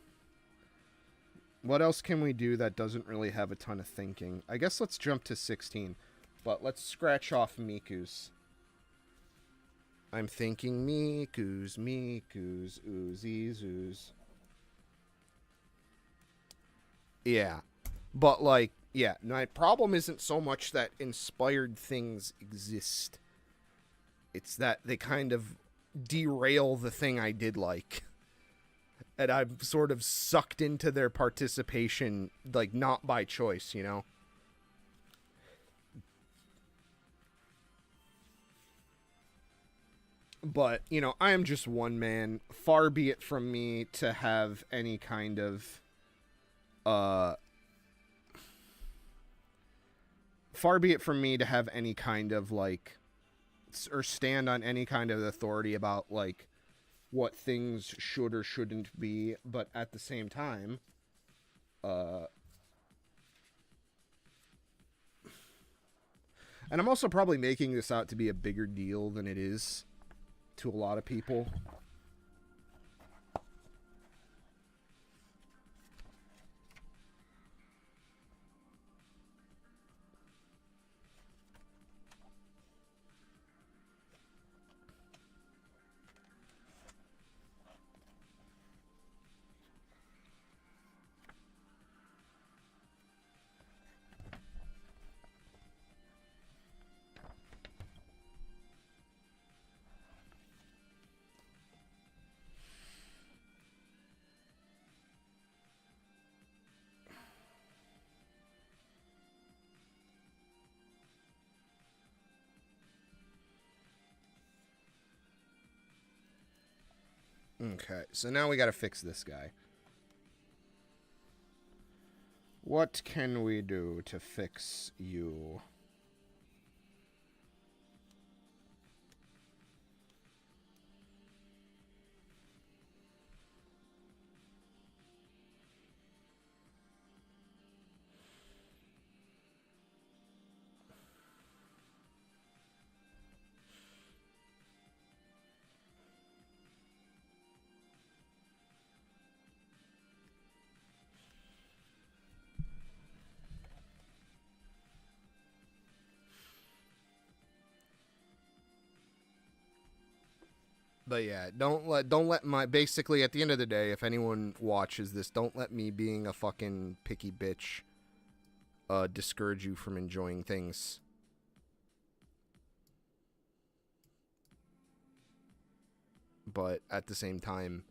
What else can we do that doesn't really have a ton of thinking? I guess let's jump to 16. But let's scratch off Miku's. I'm thinking Miku's, oozies, ooze. Yeah. But, like, yeah, my problem isn't so much that inspired things exist. It's that they kind of derail the thing I did like. And I'm sort of sucked into their participation, like, not by choice, you know? But, you know, I am just one man. Far be it from me to have any kind of, far be it from me to have any kind of, like, or stand on any kind of authority about, like, what things should or shouldn't be, but at the same time, and I'm also probably making this out to be a bigger deal than it is to a lot of people. Okay, so now we gotta fix this guy. What can we do to fix you? But yeah, don't let my, basically at the end of the day, if anyone watches this, don't let me being a fucking picky bitch discourage you from enjoying things. But at the same time,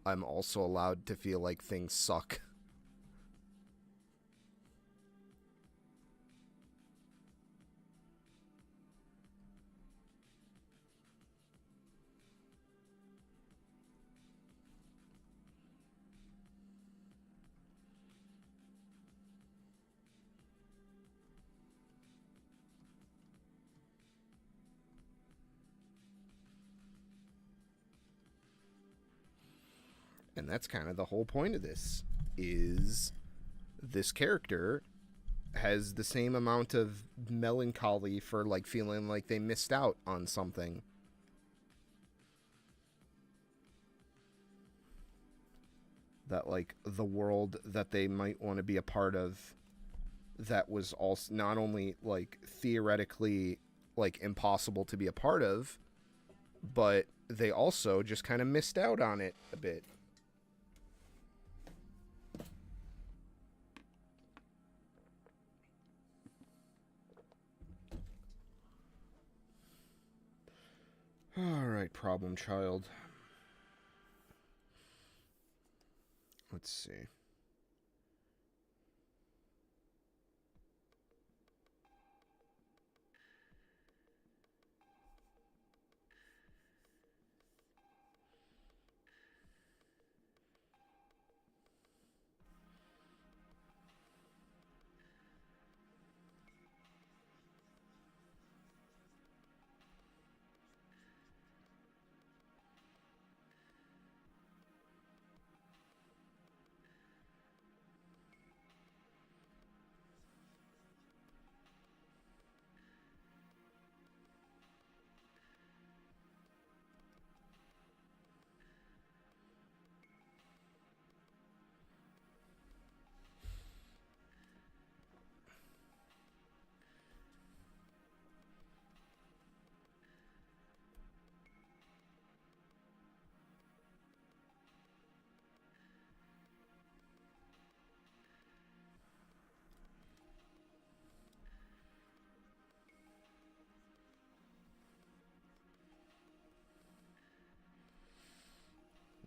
I'm also allowed to feel like things suck. And that's kind of the whole point of this, is this character has the same amount of melancholy for, like, feeling like they missed out on something. That, like, the world that they might want to be a part of, that was also not only, like, theoretically, like, impossible to be a part of, but they also just kind of missed out on it a bit. Alright, problem child. Let's see.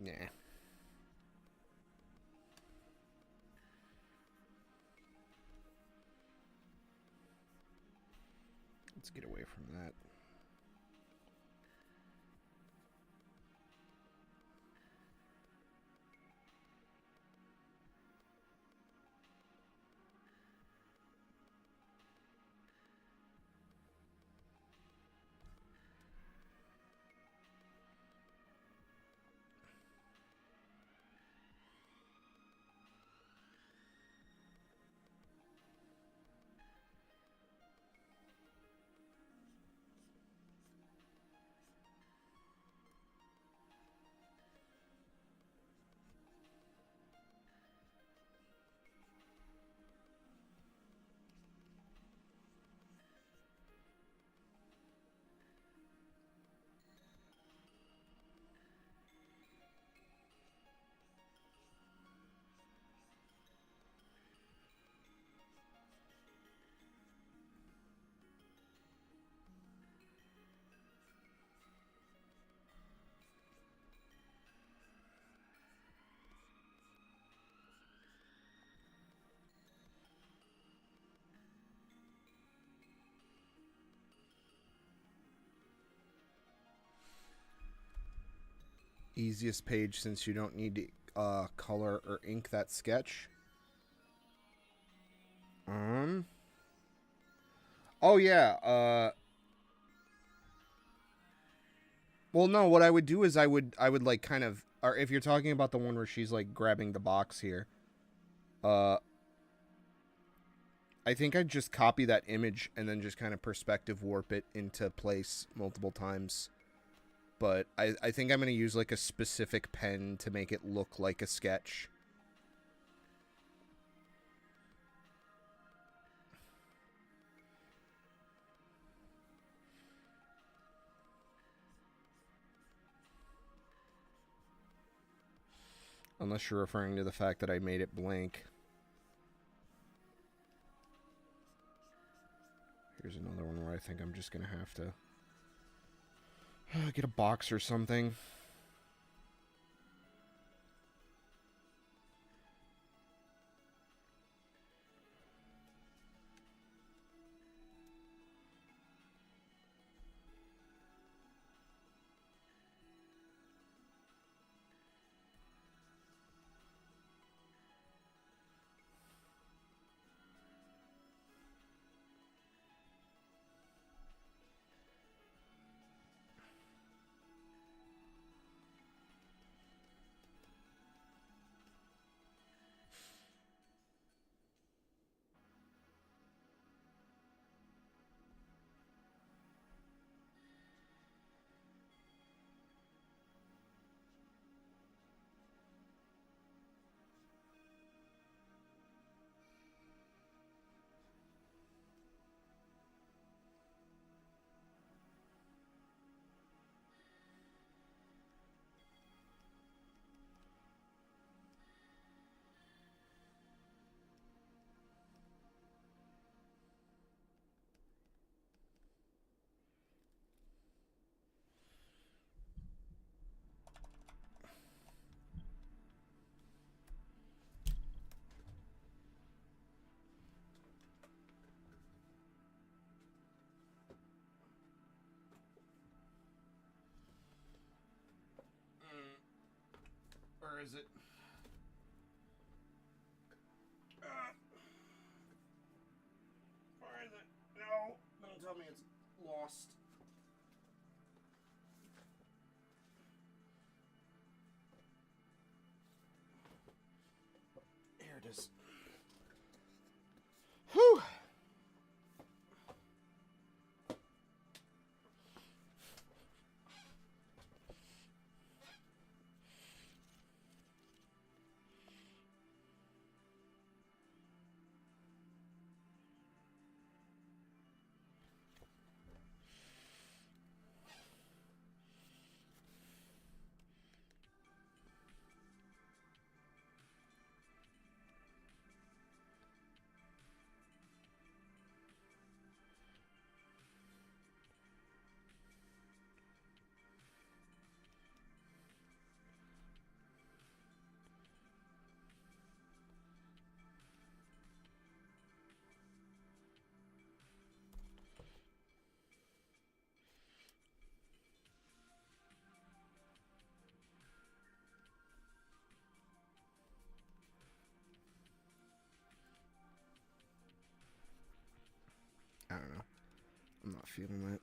Nah. Let's get away from that. Easiest page since you don't need to color or ink that sketch. Um. Oh yeah. Well, no. What I would do is I would like kind of, or if you're talking about the one where she's like grabbing the box here, I think I'd just copy that image and then just kind of perspective warp it into place multiple times. But I think I'm going to use like a specific pen to make it look like a sketch. Unless you're referring to the fact that I made it blank. Here's another one where I think I'm just going to have to get a box or something. Where is it? Where is it? No, don't tell me it's lost. Here it is. Whew. I don't know. I'm not feeling it.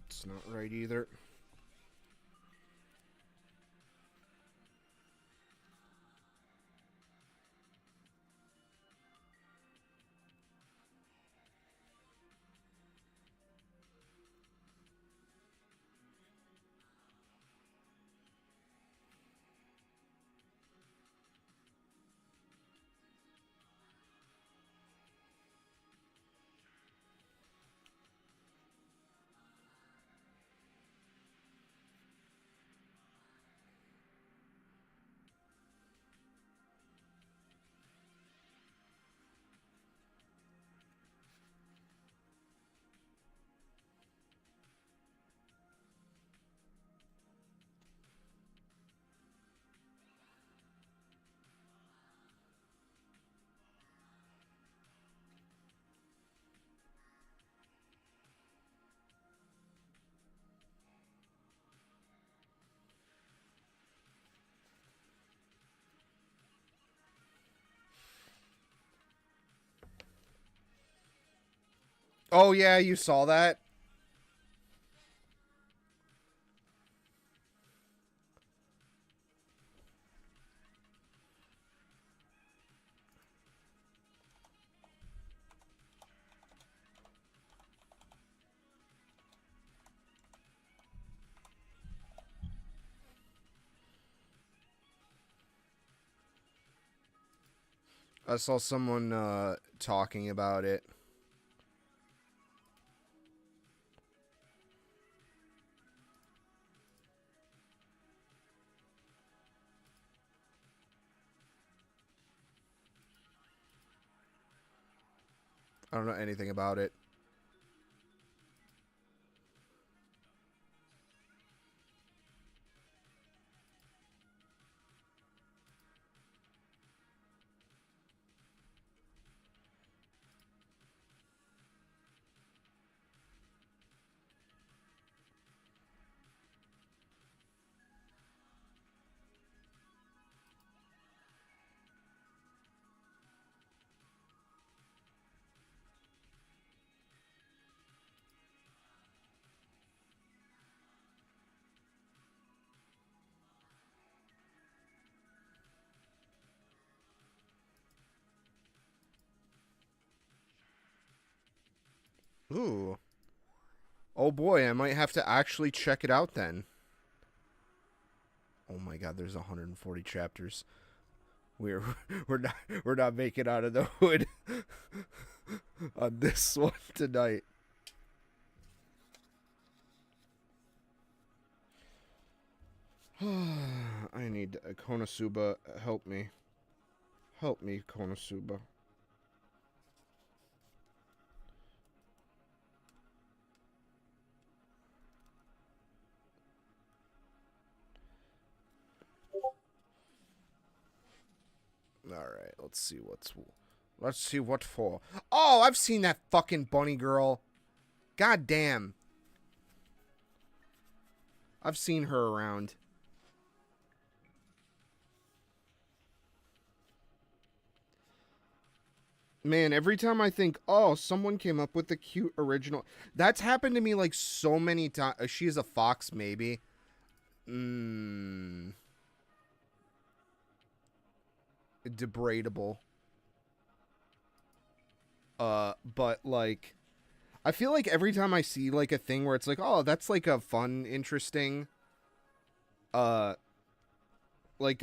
It's not right either. Oh, yeah, you saw that? I saw someone talking about it. I don't know anything about it. Ooh. Oh boy, I might have to actually check it out then. Oh my god, there's 140 chapters. We're we're not making out of the hood on this one tonight. I need Konosuba, help me. Help me, Konosuba. Alright, let's see what for. Oh, I've seen that fucking bunny girl. God damn. I've seen her around. Man, every time I think, oh, someone came up with the cute original. That's happened to me like so many times. She is a fox, maybe. Debratable. But like, I feel like every time I see like a thing where it's like, oh, that's like a fun, interesting, like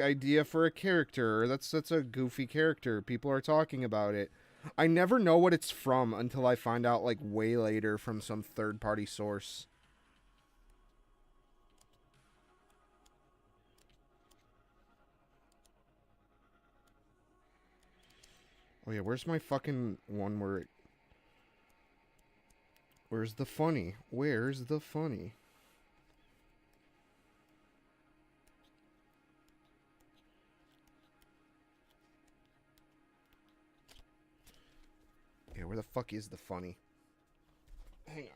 idea for a character, or that's a goofy character. People are talking about it. I never know what it's from until I find out like way later from some third-party source. Oh yeah, where's my fucking one where it... Where's the funny? Where's the funny? Yeah, where the fuck is the funny? Hang on.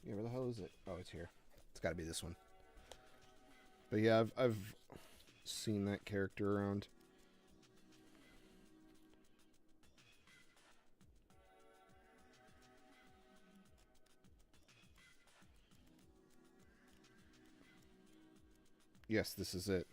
Yeah, where the hell is it? Oh, it's here. It's got to be this one. But yeah, I've seen that character around. Yes, this is it.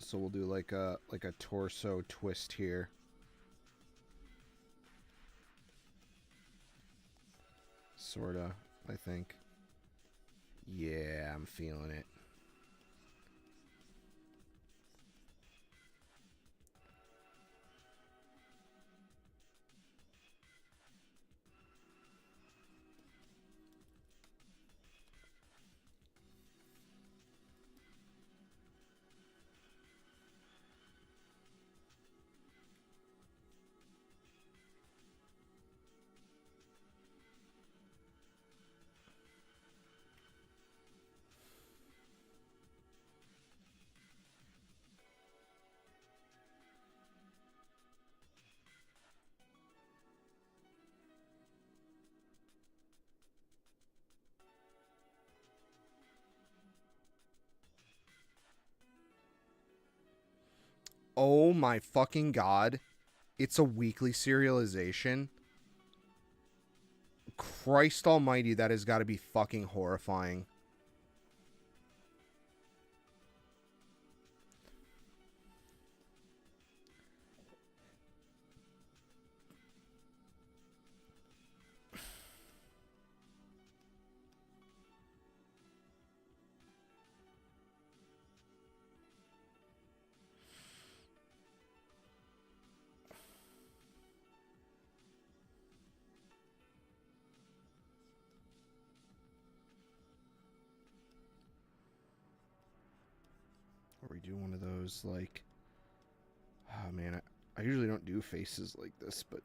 So we'll do like a torso twist here. Sorta, I think. Yeah, I'm feeling it. Oh my fucking god. It's a weekly serialization. Christ almighty, that has got to be fucking horrifying. Or we do one of those, like... Oh, man, I usually don't do faces like this, but...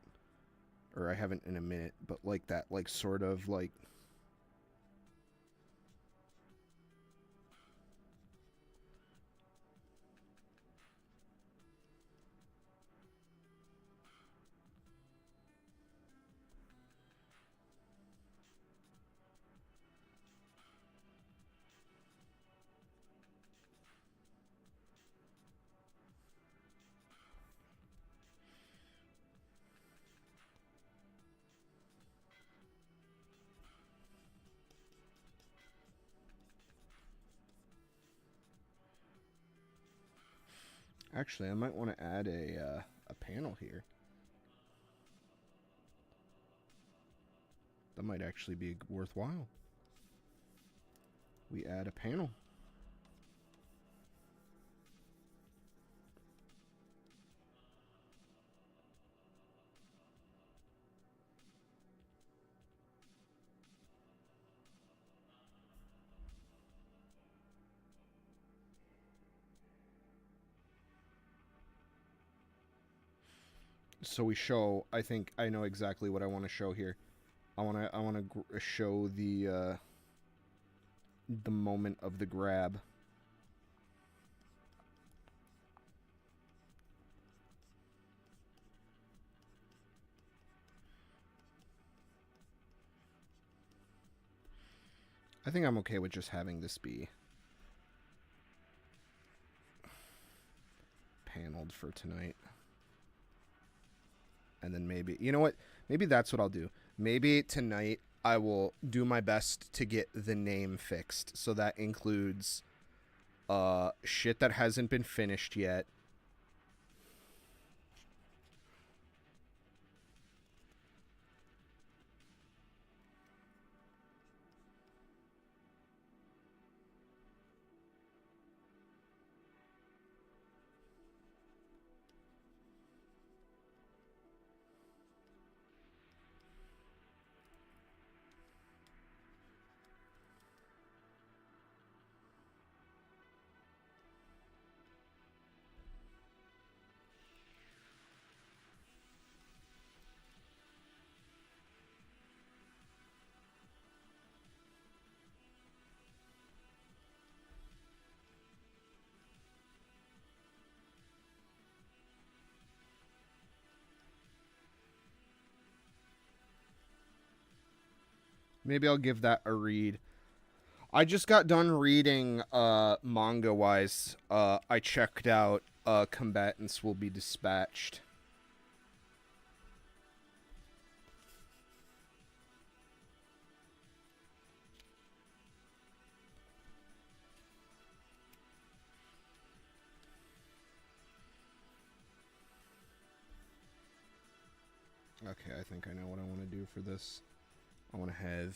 Or I haven't in a minute, but like that, like, sort of, like... Actually, I might want to add a panel here. That might actually be worthwhile. We add a panel. So we show, I think I know exactly what I want to show here. I want to show the moment of the grab. I think I'm okay with just having this be paneled for tonight. And then maybe, you know what? Maybe that's what I'll do. Maybe tonight I will do my best to get the name fixed. So that includes shit that hasn't been finished yet. Maybe I'll give that a read. I just got done reading manga-wise. I checked out Combatants Will Be Dispatched. Okay, I think I know what I want to do for this. I want to have...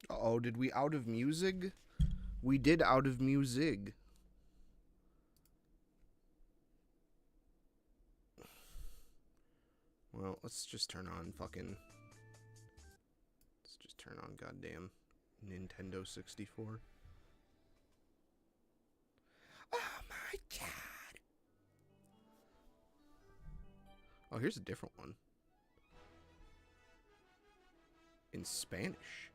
Oh, did we out of music? We did out of music. Well, let's just turn on fucking... Let's just turn on goddamn Nintendo 64. Oh my god! Oh, here's a different one. In Spanish.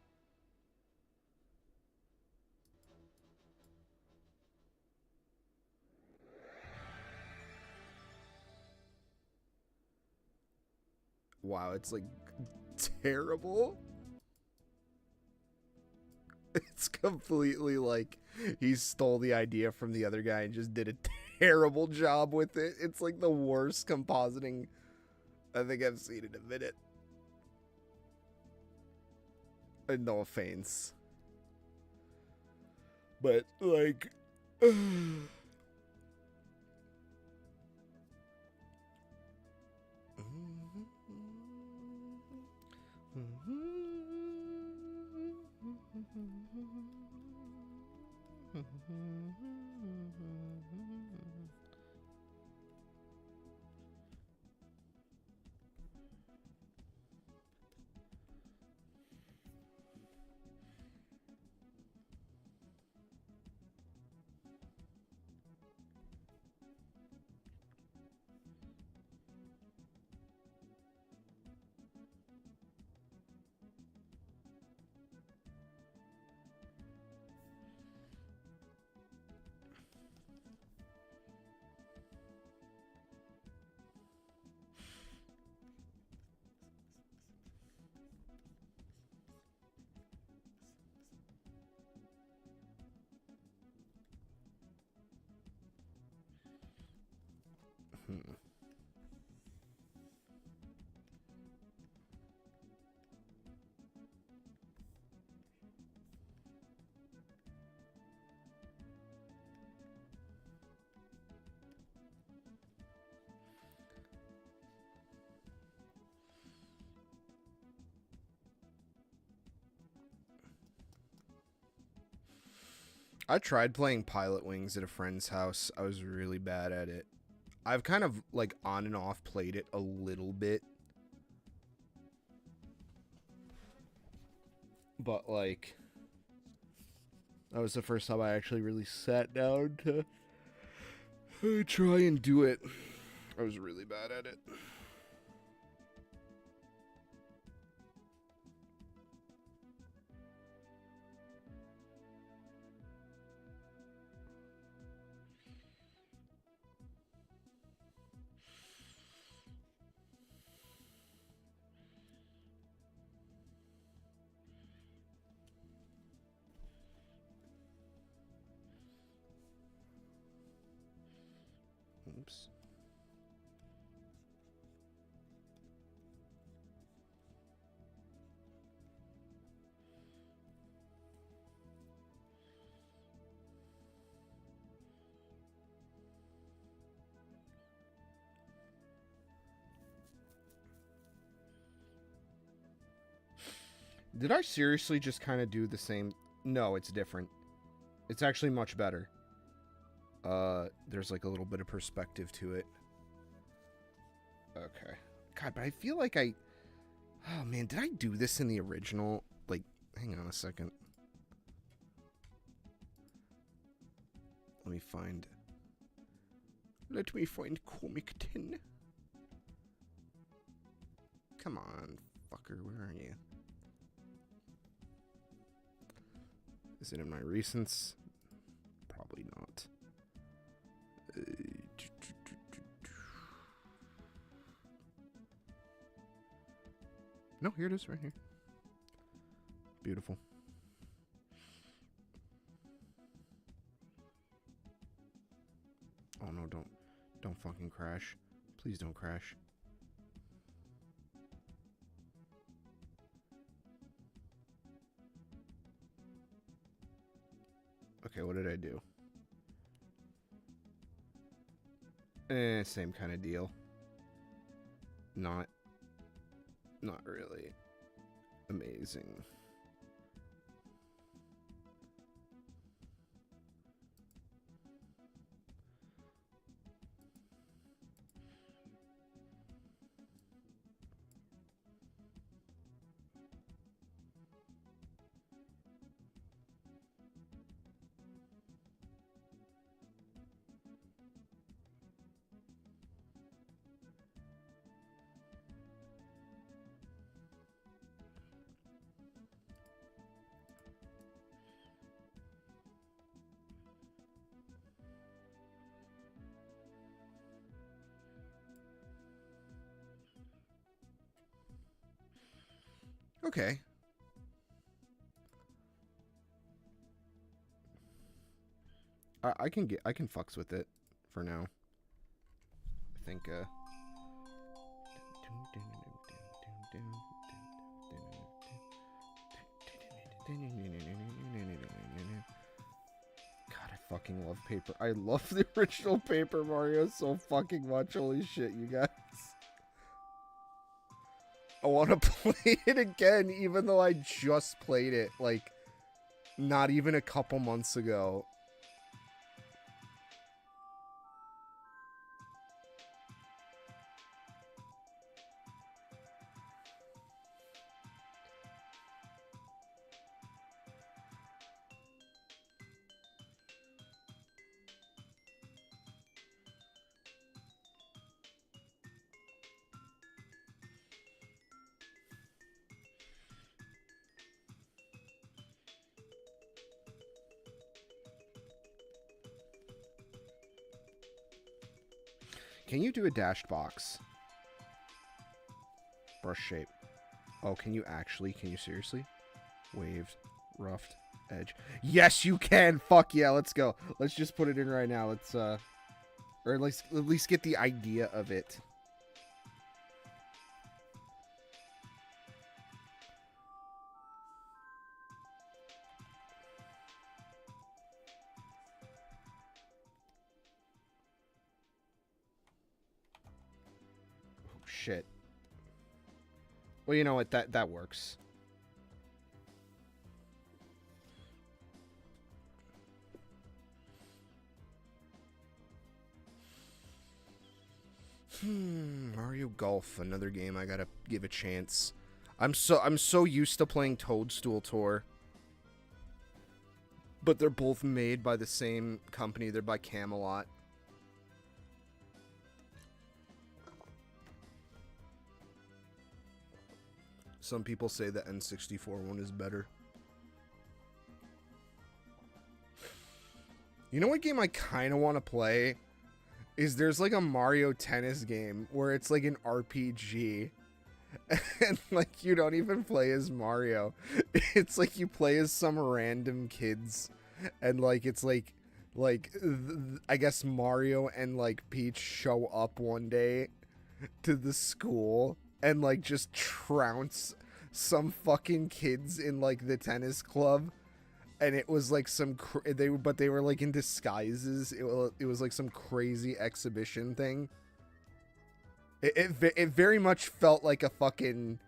Wow, it's like terrible. It's completely like he stole the idea from the other guy and just did a terrible job with it. It's like the worst compositing I think I've seen in a minute. No offense. But like I tried playing Pilot Wings at a friend's house. I was really bad at it. I've kind of like on and off played it a little bit. But like that was the first time I actually really sat down to try and do it. I was really bad at it. Oops. Did I seriously just kind of do the same? No, it's different. It's actually much better. There's like a little bit of perspective to it. Okay. God, but I feel like I... Oh, man, did I do this in the original? Like, hang on a second. Let me find Comic 10. Come on, fucker, where are you? Is it in my recents? Probably not. No, here it is, right here. Beautiful. Oh no, don't fucking crash. Please don't crash. Okay, what did I do? Same kind of deal. Not really amazing. Okay. I can fucks with it for now. I think God, I fucking love Paper. I love the original Paper Mario so fucking much. Holy shit, you guys. I want to play it again, even though I just played it, like, not even a couple months ago. Can you do a dashed box? Brush shape. Oh, can you actually? Can you seriously? Waved, roughed, edge. Yes, you can! Fuck yeah, let's go. Let's just put it in right now. Let's, or at least get the idea of it. Shit. Well, you know what? That works. Mario Golf, another game I gotta give a chance. I'm so used to playing Toadstool Tour, but they're both made by the same company. They're by Camelot. Some people say the N64 one is better. You know what game I kind of want to play? Is there's like a Mario Tennis game where it's like an RPG. And like you don't even play as Mario. It's like you play as some random kids. And like it's like I guess Mario and like Peach show up one day to the school and like just trounce some fucking kids in like the tennis club, and it was like some they were like in disguises. It was like some crazy exhibition thing. It very much felt like a fucking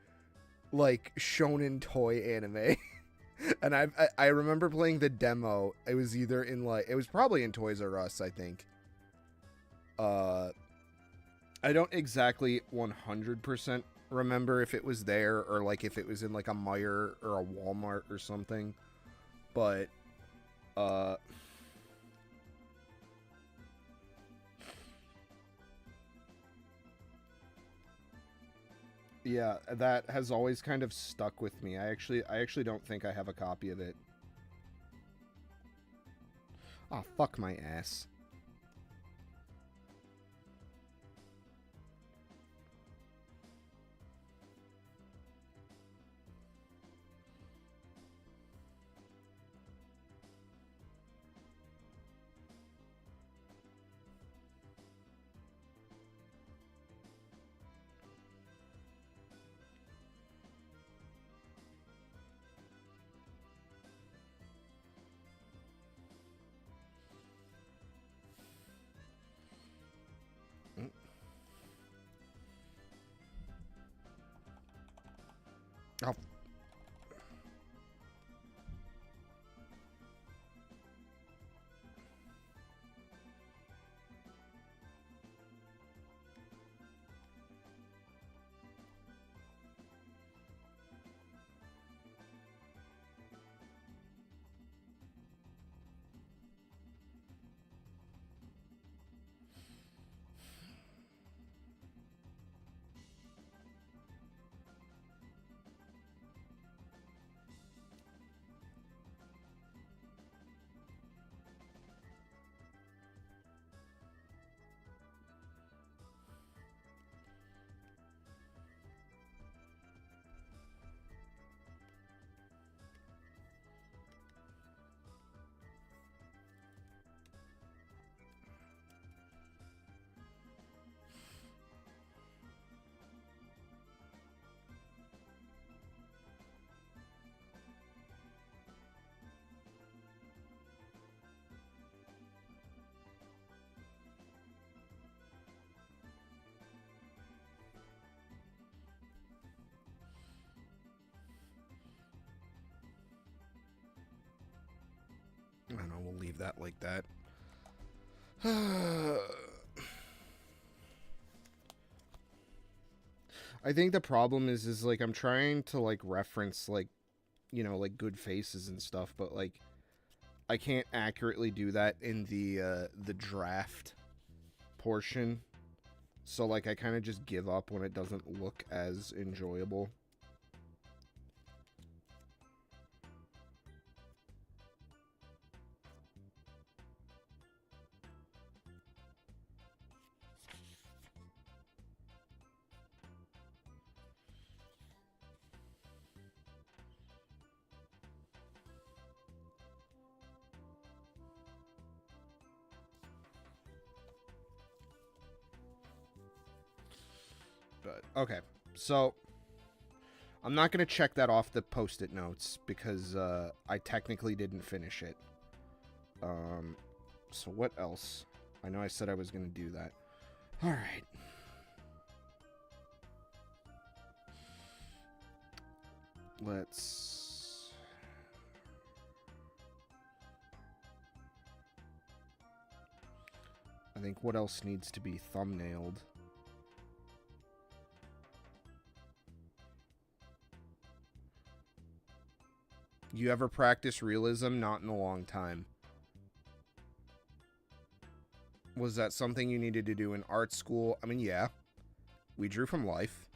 like shonen toy anime. And I remember playing the demo. It was either in like, it was probably in Toys R Us, I think. I don't exactly 100% remember if it was there or like if it was in like a Meijer or a Walmart or something. But yeah, that has always kind of stuck with me. I actually don't think I have a copy of it. Ah, fuck my ass. Oh. I don't know, we'll leave that like that. I think the problem is like I'm trying to like reference like, you know, like good faces and stuff, but like I can't accurately do that in the draft portion. So like I kind of just give up when it doesn't look as enjoyable. But okay, so I'm not going to check that off the post-it notes because I technically didn't finish it. So what else? I know I said I was going to do that. All right. Let's... I think what else needs to be thumbnailed? You ever practice realism? Not in a long time. Was that something you needed to do in art school? I mean, yeah. We drew from life.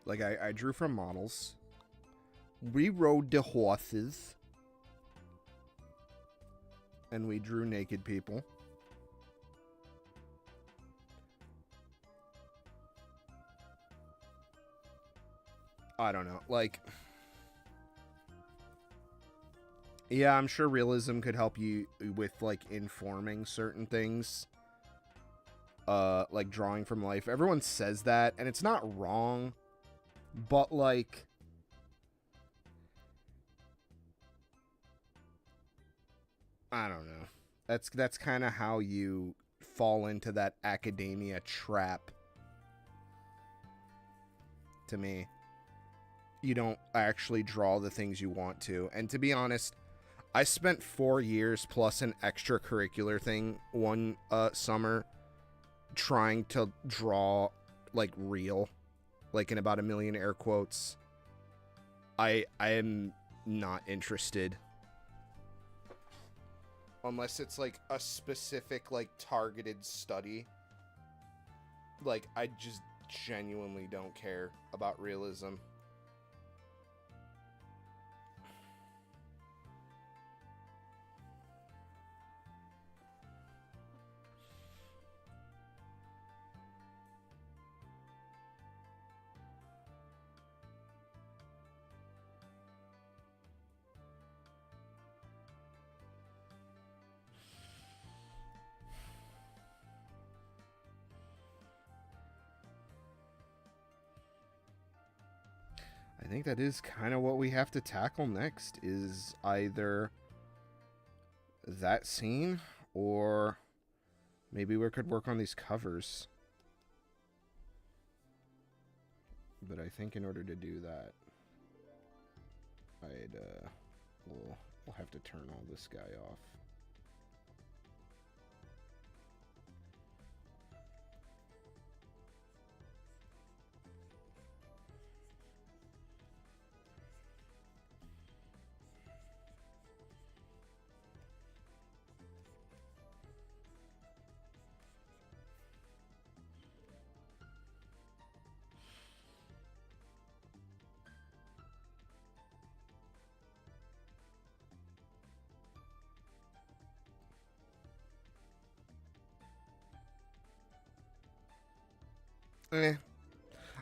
Like, I drew from models. We rode the horses. And we drew naked people. I don't know. Like, yeah, I'm sure realism could help you with, like, informing certain things. Like, drawing from life. Everyone says that, and it's not wrong. But, like, I don't know. That's kind of how you fall into that academia trap. To me, you don't actually draw the things you want to. And to be honest, I spent 4 years plus an extracurricular thing one summer trying to draw like real, like in about a million air quotes. I am not interested. Unless it's like a specific like targeted study. Like I just genuinely don't care about realism. I think that is kind of what we have to tackle next, is either that scene or maybe we could work on these covers. But I think in order to do that, we'll have to turn all this guy off.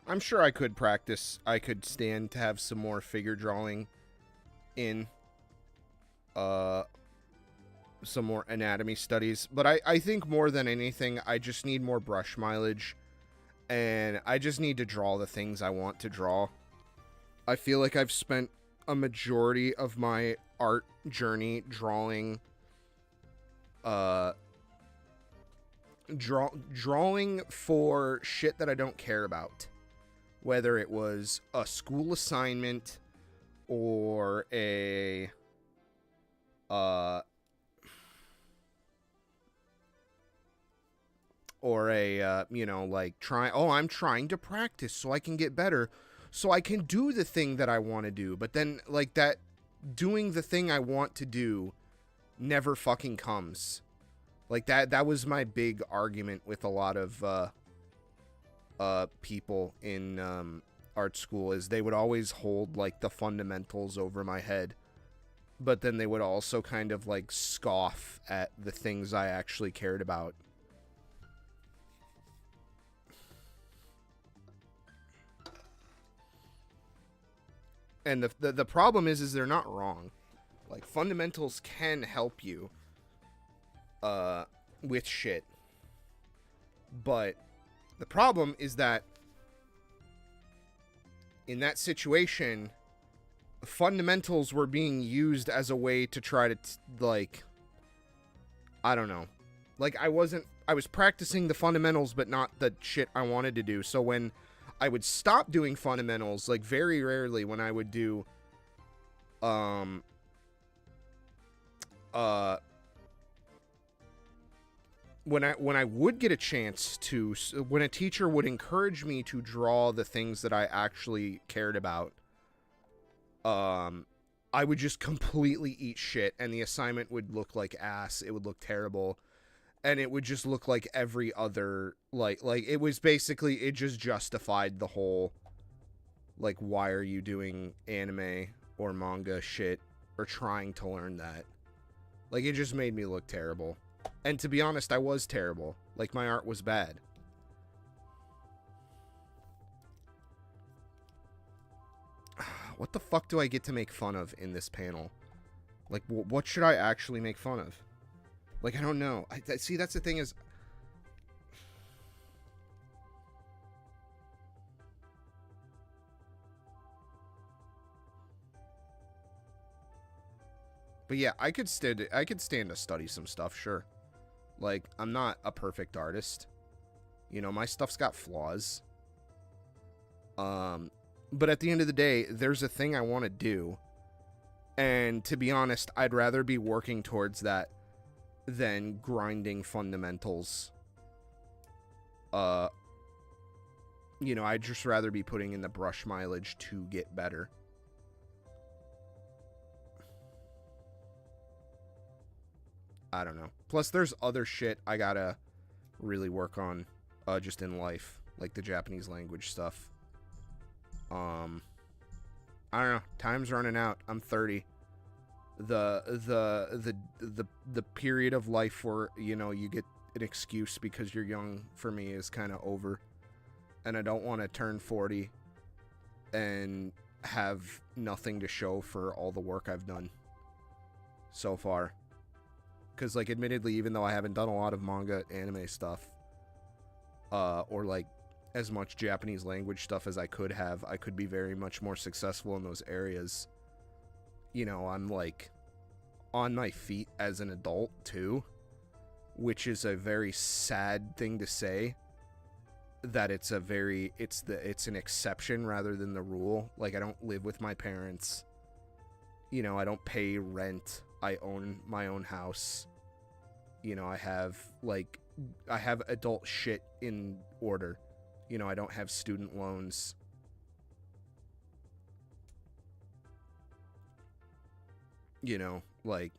I'm sure I could practice. I could stand to have some more figure drawing in some more anatomy studies. But I think more than anything, I just need more brush mileage. And I just need to draw the things I want to draw. I feel like I've spent a majority of my art journey drawing drawing for shit that I don't care about, whether it was a school assignment or a you know, like I'm trying to practice so I can get better, so I can do the thing that I want to do. But then like that doing the thing I want to do never fucking comes. Like that was my big argument with a lot of people in art school, is they would always hold like the fundamentals over my head, but then they would also kind of like scoff at the things I actually cared about. And the problem is they're not wrong. Like fundamentals can help you with shit. But the problem is that in that situation, fundamentals were being used as a way to try to like, I don't know. Like I was practicing the fundamentals, but not the shit I wanted to do. So when I would stop doing fundamentals, like very rarely when I would do when I would get a chance to, when a teacher would encourage me to draw the things that I actually cared about, I would just completely eat shit, and the assignment would look like ass. It would look terrible, and it would just look like every other, like it was basically, it just justified the whole, like, why are you doing anime or manga shit, or trying to learn that? Like, it just made me look terrible. And to be honest, I was terrible. Like, my art was bad. What the fuck do I get to make fun of in this panel? Like, what should I actually make fun of? Like, I don't know. See, that's the thing is... But yeah, I could stand to study some stuff, sure. Like, I'm not a perfect artist. You know, my stuff's got flaws. But at the end of the day, there's a thing I want to do. And to be honest, I'd rather be working towards that than grinding fundamentals. You know, I'd just rather be putting in the brush mileage to get better. I don't know. Plus, there's other shit I gotta really work on, just in life, like the Japanese language stuff. I don't know. Time's running out. I'm 30. The period of life where, you know, you get an excuse because you're young for me is kind of over, and I don't want to turn 40 and have nothing to show for all the work I've done so far. Because, like, admittedly, even though I haven't done a lot of manga, anime stuff, or, like, as much Japanese language stuff as I could have, I could be very much more successful in those areas. You know, I'm, like, on my feet as an adult, too, which is a very sad thing to say, that it's an exception rather than the rule. Like, I don't live with my parents. You know, I don't pay rent. I own my own house. You know, I have adult shit in order. You know, I don't have student loans. You know, like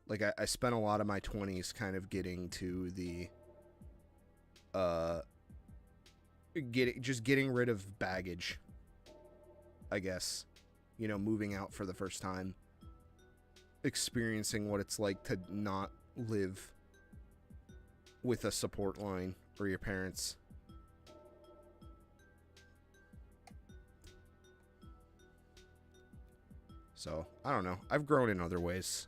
I spent a lot of my 20s kind of getting to the getting rid of baggage, I guess. You know, moving out for the first time, experiencing what it's like to not live with a support line or your parents. So, I don't know. I've grown in other ways.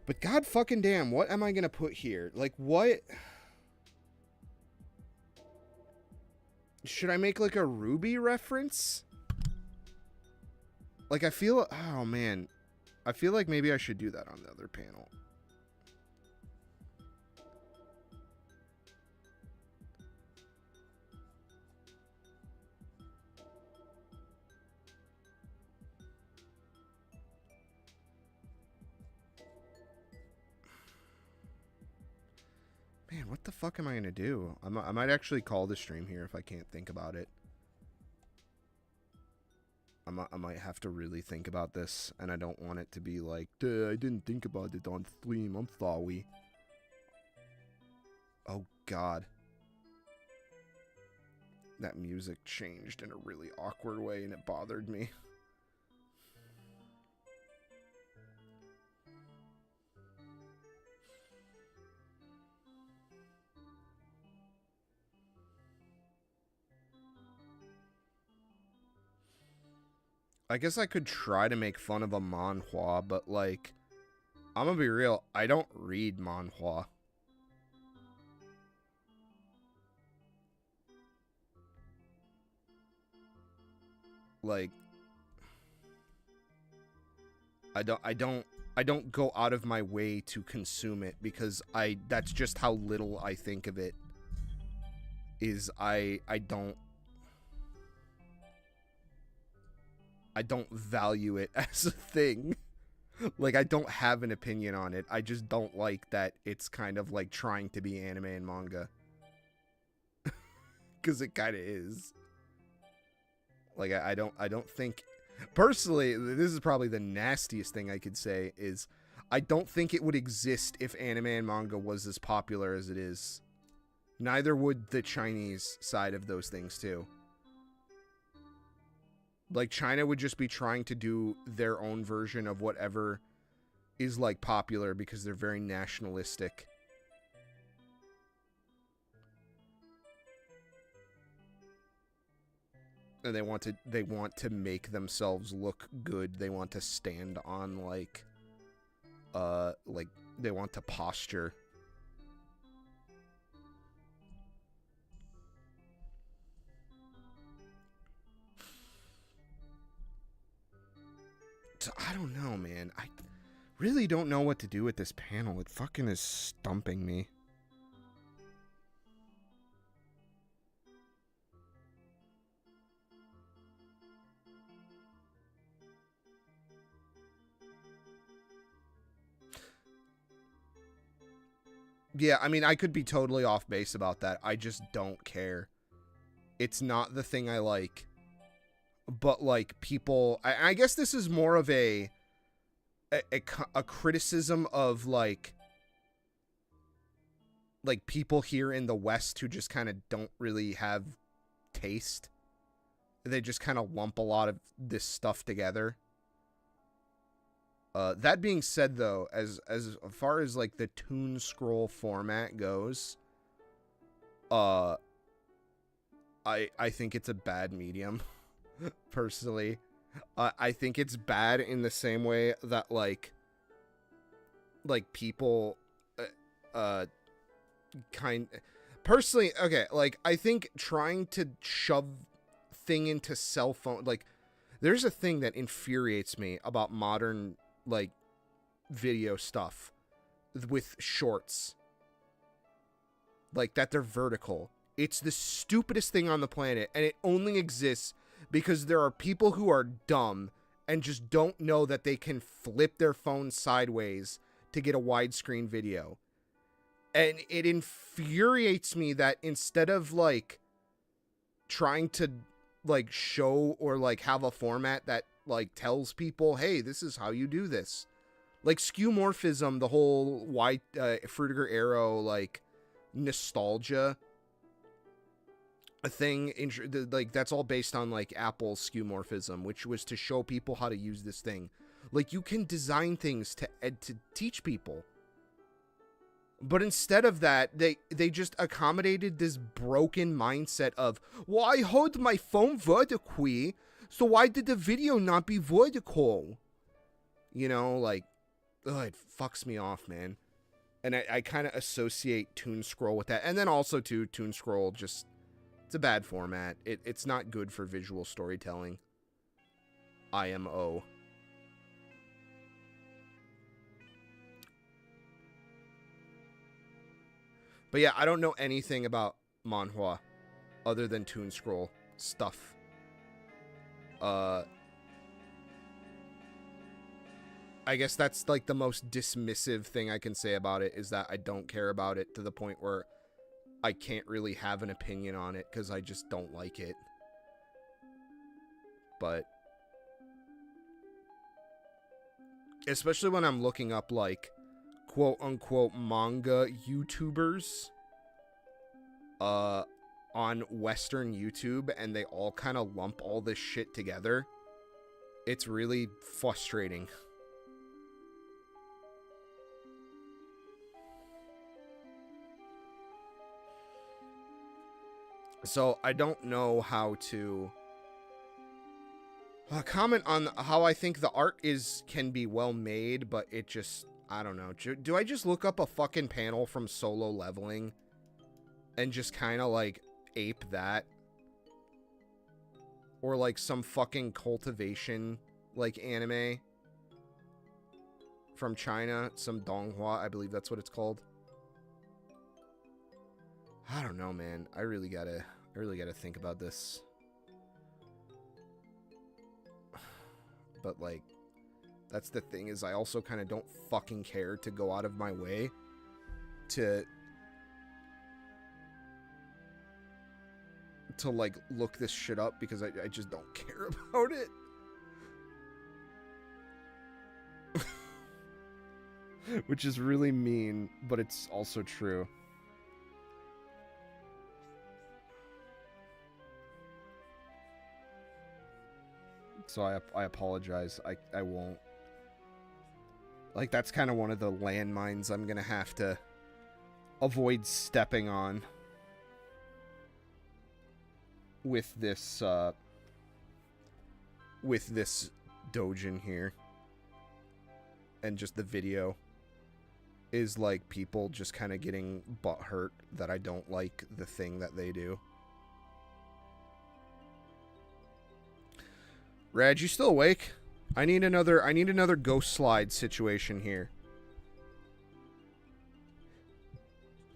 But god fucking damn, what am I gonna put here? Like, what? Should I make, like, a Ruby reference? Like, I feel... Oh, man. I feel like maybe I should do that on the other panel. Man, what the fuck am I gonna do? I might actually call the stream here if I can't think about it. I might have to really think about this, and I don't want it to be like, duh, I didn't think about it on stream, I'm sorry. Oh, God. That music changed in a really awkward way, and it bothered me. I guess I could try to make fun of a manhwa, but, like, I'm gonna be real, I don't read manhwa. Like, I don't go out of my way to consume it because that's just how little I think of it. I don't value it as a thing. Like, I don't have an opinion on it. I just don't like that it's kind of like trying to be anime and manga. Because it kind of is. Like, I don't think... Personally, this is probably the nastiest thing I could say, is I don't think it would exist if anime and manga was as popular as it is. Neither would the Chinese side of those things, too. Like, China would just be trying to do their own version of whatever is, like, popular because they're very nationalistic. And they want to make themselves look good. They want to stand on, like, they want to posture. I don't know, man. I really don't know what to do with this panel. It fucking is stumping me. Yeah, I mean, I could be totally off base about that. I just don't care. It's not the thing I like. But, like, people... I guess this is more of a criticism of, like, people here in the West who just kind of don't really have taste. They just kind of lump a lot of this stuff together. That being said, though, as far as, like, the Toon Scroll format goes, I think it's a bad medium, personally. I think it's bad in the same way that, like people, personally, okay, like, I think trying to shove thing into cell phone, like, there's a thing that infuriates me about modern, like, video stuff with shorts, like, that they're vertical. It's the stupidest thing on the planet, and it only exists because there are people who are dumb and just don't know that they can flip their phone sideways to get a widescreen video. And it infuriates me that instead of, like, trying to, like, show or, like, have a format that, like, tells people, hey, this is how you do this. Like, skeuomorphism, the whole Fruitiger Arrow, like, nostalgia thing, like, that's all based on, like, Apple's skeuomorphism, which was to show people how to use this thing. Like, you can design things to teach people. But instead of that, they just accommodated this broken mindset of, well, I hold my phone vertically, so why did the video not be vertical? You know, like, ugh, it fucks me off, man. And I kind of associate Toon Scroll with that. And then also, too, Toon Scroll just... It's a bad format. It's not good for visual storytelling. IMO. But yeah, I don't know anything about manhwa other than Toon Scroll stuff. I guess that's, like, the most dismissive thing I can say about it, is that I don't care about it to the point where I can't really have an opinion on it because I just don't like it. But especially when I'm looking up, like, quote-unquote manga YouTubers on Western YouTube, and they all kind of lump all this shit together, it's really frustrating. So I don't know how to comment on how I think the art can be well made, but it just, I don't know. Do I just look up a fucking panel from Solo Leveling and just kind of, like, ape that? Or, like, some fucking cultivation, like, anime from China, some Donghua, I believe that's what it's called. I don't know, man. I really gotta think about this. But, like, that's the thing, is I also kind of don't fucking care to go out of my way to like, look this shit up, because I just don't care about it. Which is really mean, but it's also true. So I apologize. I won't. Like, that's kind of one of the landmines I'm gonna have to avoid stepping on with this Dojin here. And just the video is, like, people just kind of getting butthurt that I don't like the thing that they do. Rad, you still awake? I need another ghost slide situation here.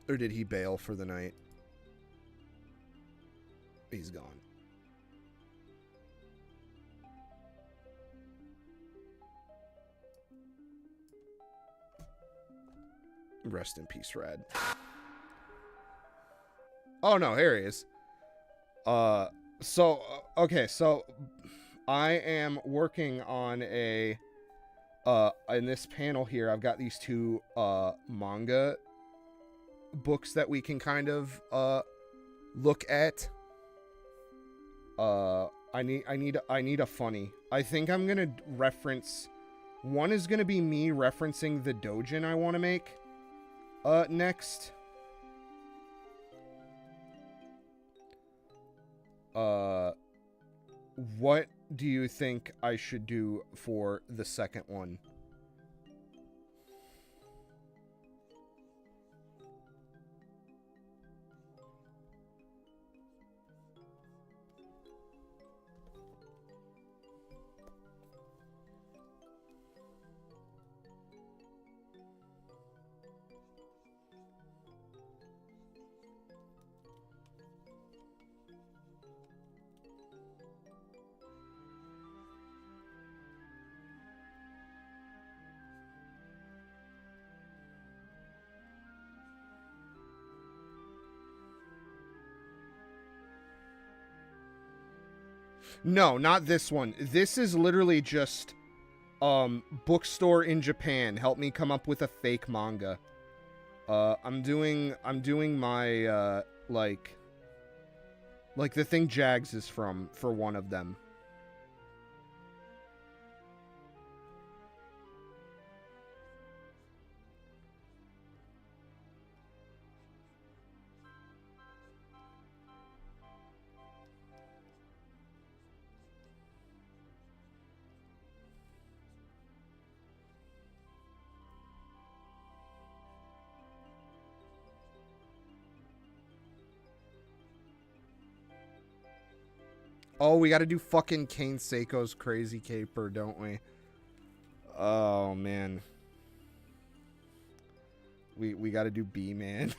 Or did he bail for the night? He's gone. Rest in peace, Rad. Oh no, here he is. Okay, so I am working on a in this panel here, I've got these two manga books that we can kind of look at. I need a funny. I think I'm gonna reference, one is gonna be me referencing the doujin I want to make next. What do you think I should do for the second one? No, not this one. This is literally just bookstore in Japan. Help me come up with a fake manga. I'm doing my like the thing Jags is from for one of them. Oh, we gotta do fucking Kane Seiko's Crazy Caper, don't we? Oh, man. We gotta do B-Man.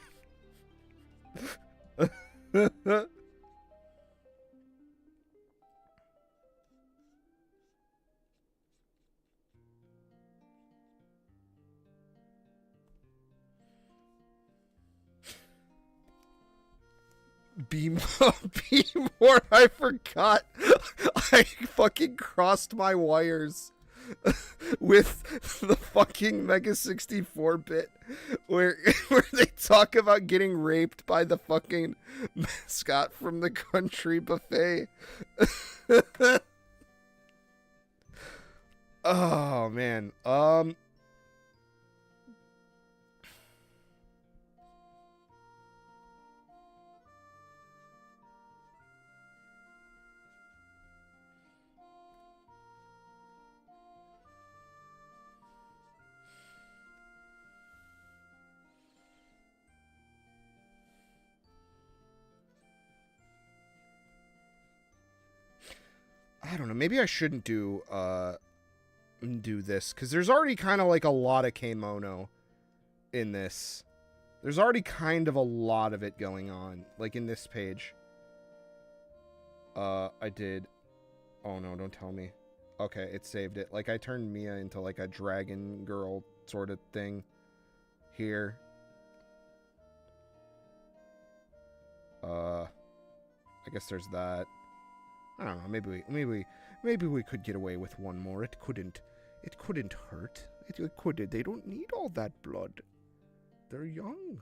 B-more, I forgot. I fucking crossed my wires with the fucking Mega 64-bit where they talk about getting raped by the fucking mascot from the country buffet. Oh, man. I don't know. Maybe I shouldn't do this, because there's already kind of like a lot of Kemono in this. There's already kind of a lot of it going on, like in this page. I did. Oh no, don't tell me. Okay, it saved it. Like I turned Mia into like a dragon girl sort of thing here. I guess there's that. I don't know. Maybe we could get away with one more. It couldn't hurt. It couldn't. They don't need all that blood. They're young.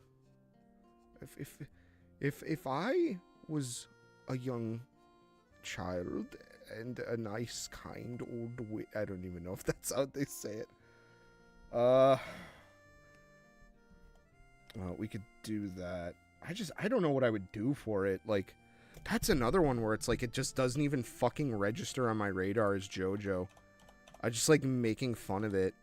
If I was a young child and a nice, kind old I don't even know if that's how they say it. Well, we could do that. I don't know what I would do for it. Like, that's another one where it's like it just doesn't even fucking register on my radar as JoJo. I just like making fun of it.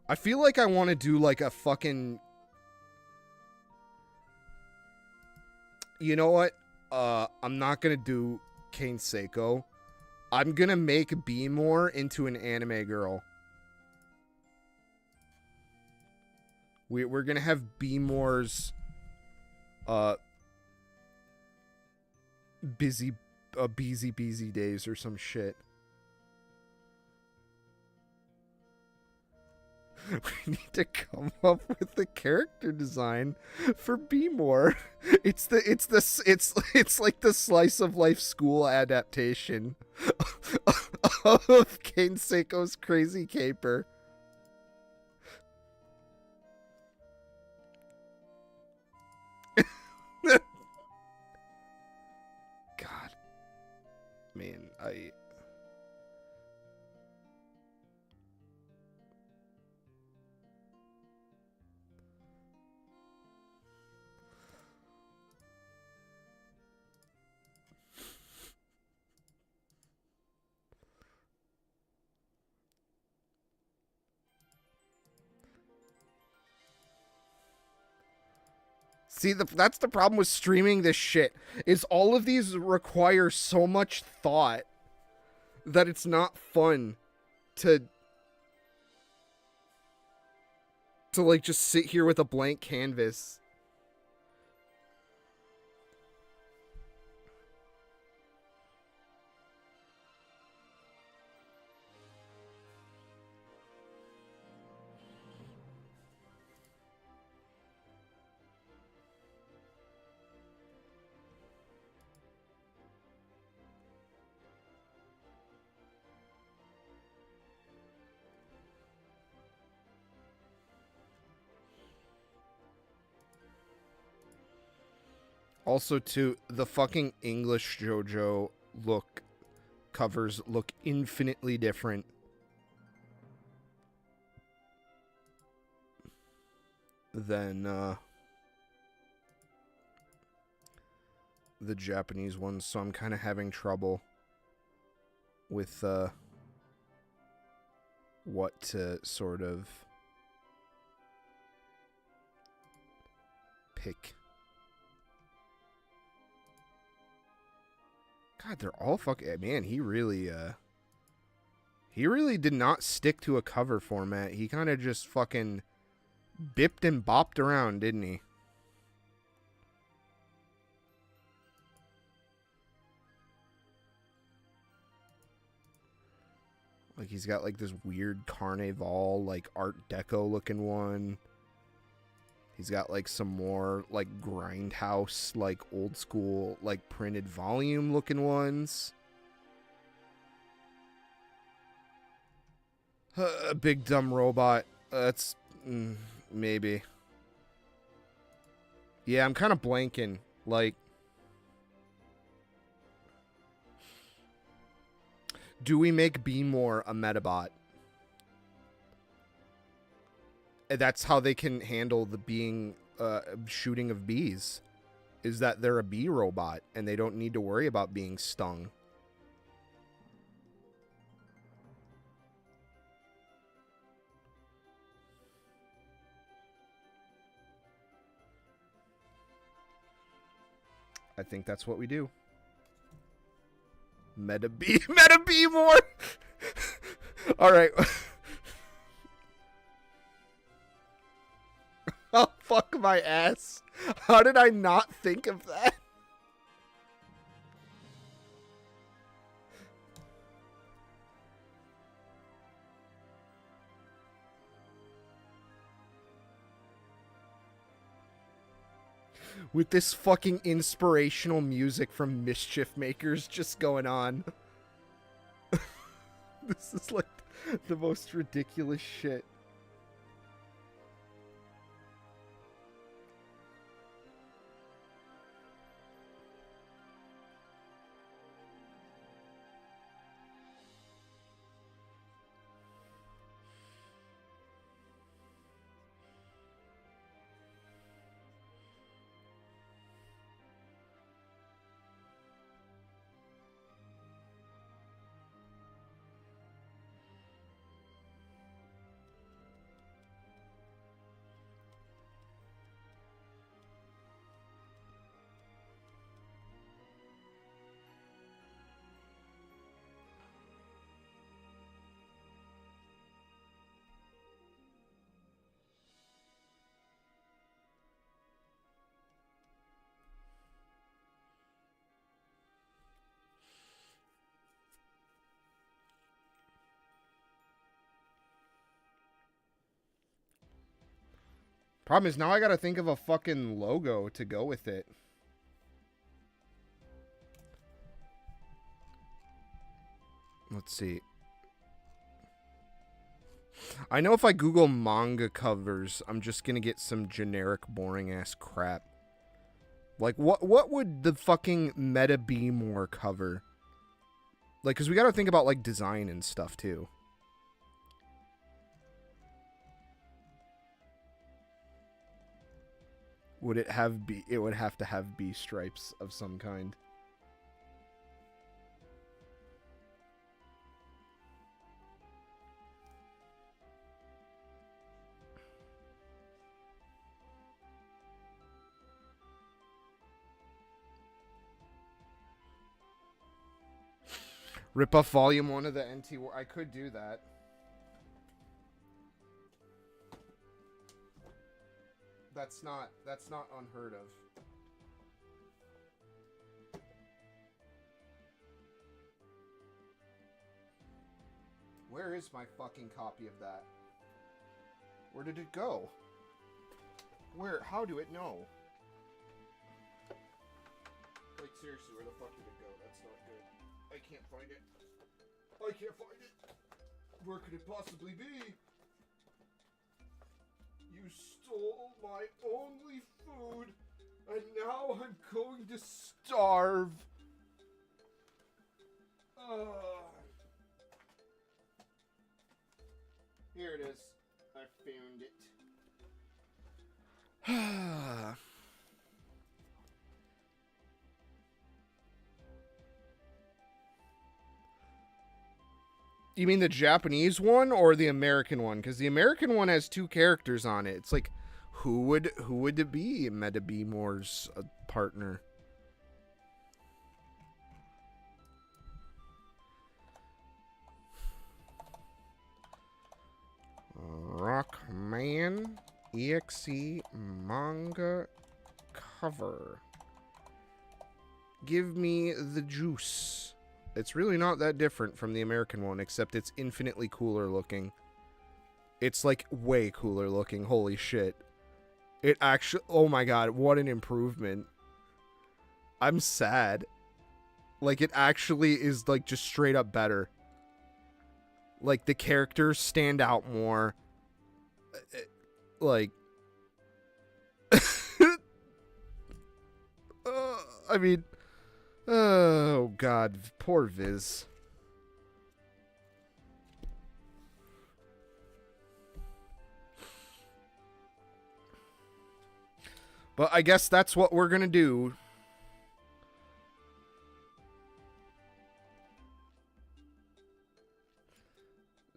I feel like I want to do like a fucking... You know what? I'm not gonna do Kane Seiko. I'm gonna make Be More into an anime girl. We're gonna have Be More's busy days or some shit. We need to come up with the character design for Be More. It's like the slice of life school adaptation of Kane Seiko's Crazy Caper. God, man, see, that's the problem with streaming this shit, is all of these require so much thought that it's not fun to like just sit here with a blank canvas. Also, too, the fucking English JoJo covers look infinitely different than the Japanese ones, so I'm kind of having trouble with what to sort of pick. God, they're all fucking... Man, he really did not stick to a cover format. He kind of just fucking bipped and bopped around, didn't he? Like, he's got, like, this weird Carnival, like, Art Deco looking one. He's got, like, some more, like, Grindhouse, like, old school, like, printed volume looking ones. A big dumb robot. That's... maybe. Yeah, I'm kind of blanking. Like... Do we make Be More a Metabot? That's how they can handle the shooting of bees, is that they're a bee robot and they don't need to worry about being stung. I think that's what we do. Meta Be More. All right. Oh, fuck my ass. How did I not think of that? With this fucking inspirational music from Mischief Makers just going on. This is like the most ridiculous shit. Problem is, now I gotta think of a fucking logo to go with it. Let's see. I know if I Google manga covers, I'm just gonna get some generic, boring-ass crap. Like, what would the fucking Meta be more cover? Like, because we gotta think about, like, design and stuff, too. Would it have B? It would have to have B stripes of some kind. Rip off volume 1 of the NT. I could do that. That's not unheard of. Where is my fucking copy of that? Where did it go? Where? How do it know? Like, seriously, where the fuck did it go? That's not good. I can't find it. I can't find it. Where could it possibly be? You stole my only food, and now I'm going to starve. Here it is. I found it. You mean the Japanese one or the American one? Because the American one has 2 characters on it. It's like, who would it be? Meta B Moore's partner. Rockman EXE manga cover. Give me the juice. It's really not that different from the American one, except it's infinitely cooler looking. It's like way cooler looking. Holy shit. It actually, oh my god, what an improvement. I'm sad. Like, it actually is like just straight up better. Like, the characters stand out more. Like, I mean, oh god, poor Viz. But I guess that's what we're gonna do.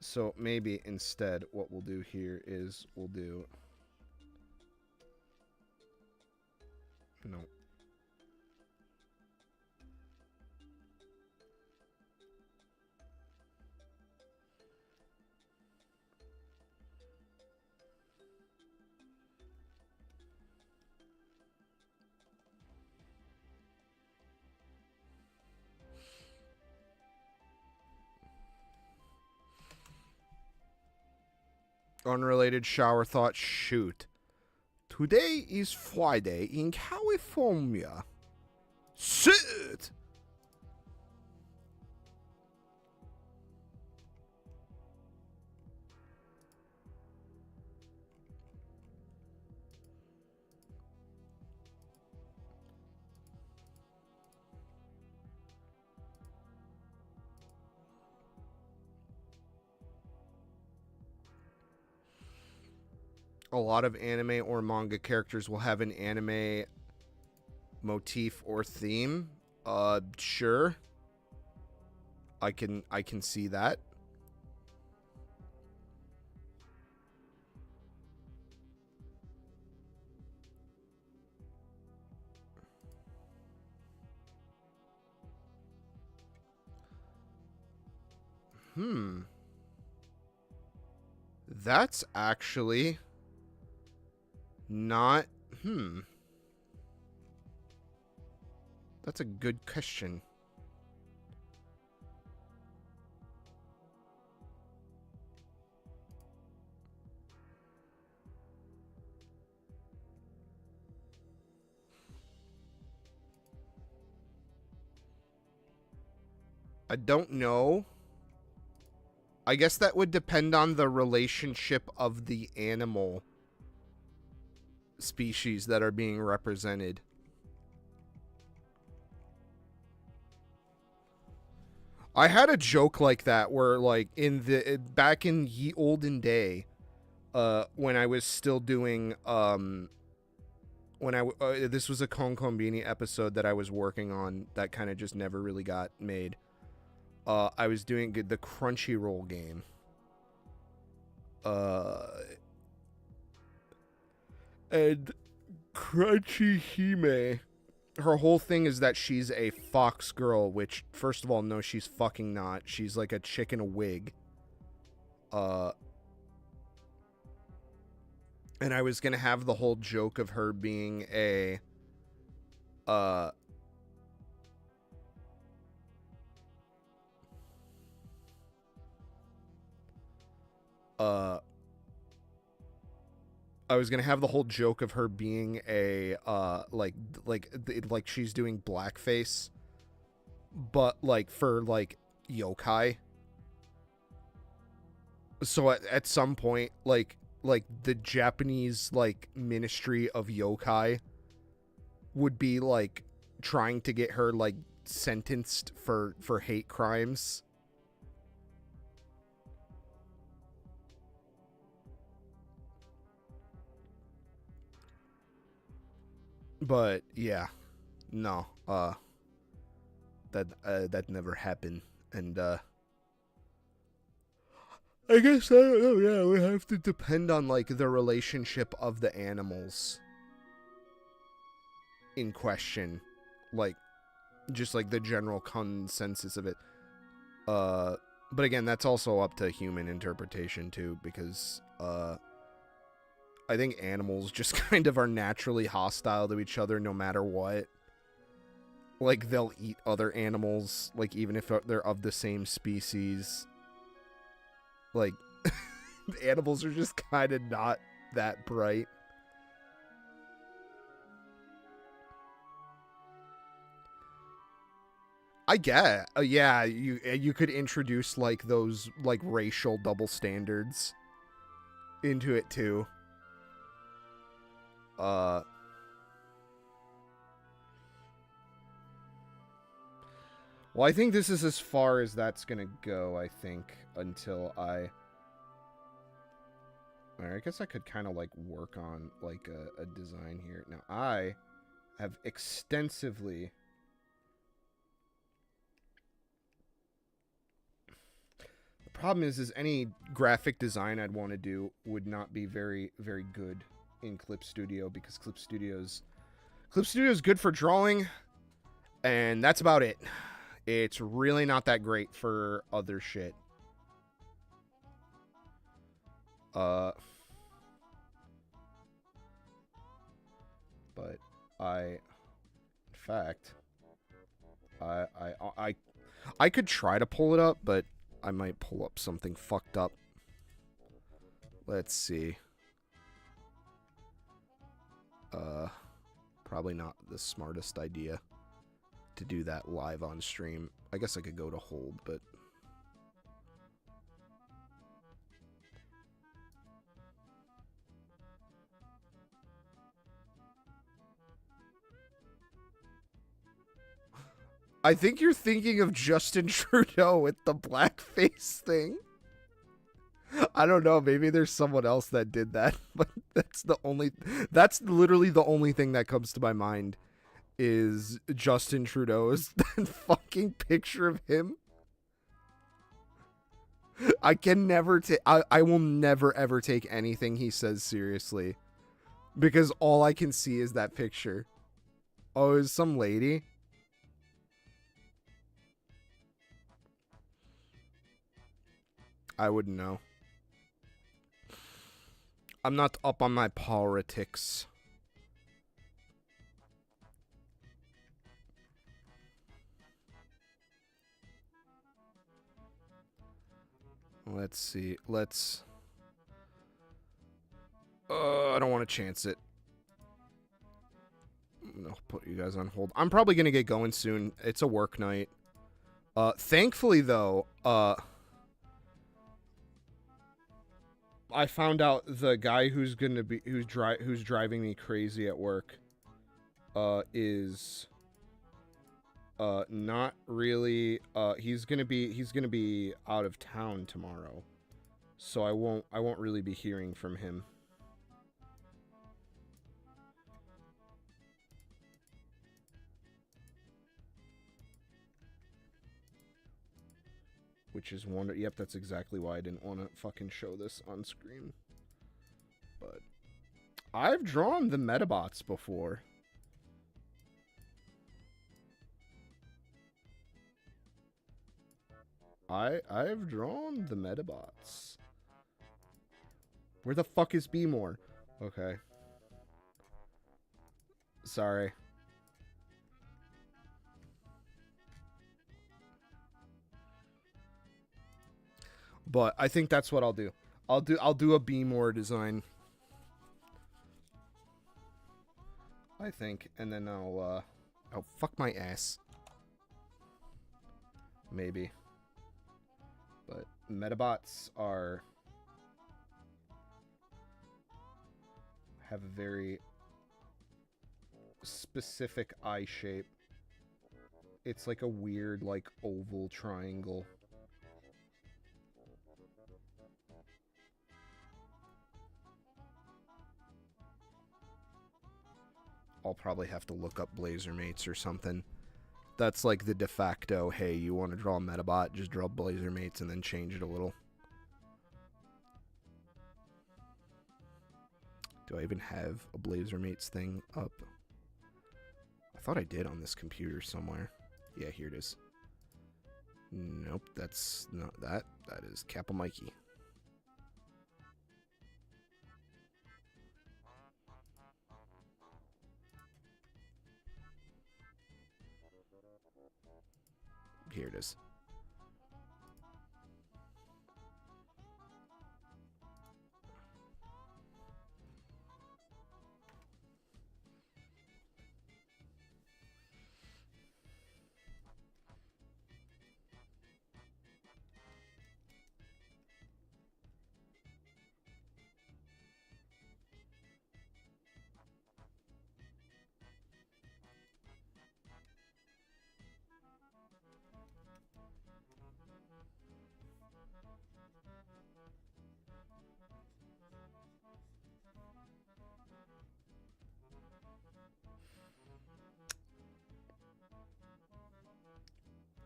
So maybe instead what we'll do here is we'll do... No. Unrelated shower thought. Shoot. Today is Friday in California. Shit! A lot of anime or manga characters will have an anime motif or theme. Sure. I can see that. That's actually not... That's a good question. I don't know. I guess that would depend on the relationship of the animal species that are being represented. I had a joke like that where, like, back in ye olden day, when I was still doing, this was a Konkombini episode that I was working on that kind of just never really got made. I was doing the Crunchyroll game. And Crunchy Hime, her whole thing is that she's a fox girl, which, first of all, no, she's fucking not. She's like a chick in a wig. And I was gonna have the whole joke of her being a, I was gonna have the whole joke of her being a like she's doing blackface, but like for like yokai. So at some point, like the Japanese like Ministry of Yokai would be like trying to get her like sentenced for hate crimes. But yeah, no, that never happened, and I guess I don't know. Yeah, we have to depend on like the relationship of the animals in question, like just like the general consensus of it. But again, that's also up to human interpretation too, because I think animals just kind of are naturally hostile to each other no matter what. Like, they'll eat other animals, like, even if they're of the same species. Like, animals are just kind of not that bright. I get, yeah, you could introduce, like, those, like, racial double standards into it, too. Well, I think this is as far as that's gonna go, I think, until I guess I could kind of, like, work on, like, a design here. Now, I have extensively... The problem is any graphic design I'd want to do would not be very, very good in Clip Studio, because Clip Studio is good for drawing, and that's about it. It's really not that great for other shit. But in fact, I could try to pull it up, but I might pull up something fucked up. Let's see. Probably not the smartest idea to do that live on stream. I guess I could go to hold, but... I think you're thinking of Justin Trudeau with the blackface thing. I don't know, maybe there's someone else that did that, but that's literally the only thing that comes to my mind is Justin Trudeau's fucking picture of him. I can never I will never ever take anything he says seriously, because all I can see is that picture. Oh, is some lady? I wouldn't know. I'm not up on my politics. Let's see. I don't want to chance it. I'm gonna put you guys on hold. I'm probably gonna get going soon. It's a work night. Thankfully, though, I found out the guy who's driving me crazy at work, is not really. He's gonna be out of town tomorrow, so I won't really be hearing from him. Which is yep, that's exactly why I didn't want to fucking show this on screen. But I've drawn the Metabots before. I've drawn the Metabots. Where the fuck is B-More? Okay. Sorry. But I think that's what I'll do. I'll do a B-More design. I think, and then I'll oh, fuck my ass. Maybe. But Metabots have a very specific eye shape. It's like a weird, like, oval triangle. I'll probably have to look up Blazermates or something. That's like the de facto, hey, you want to draw a Metabot, just draw Blazermates and then change it a little. Do I even have a Blazermates thing up? I thought I did on this computer somewhere. Yeah, here it is. Nope, that's not that. That is Kappa Mikey. Here it is.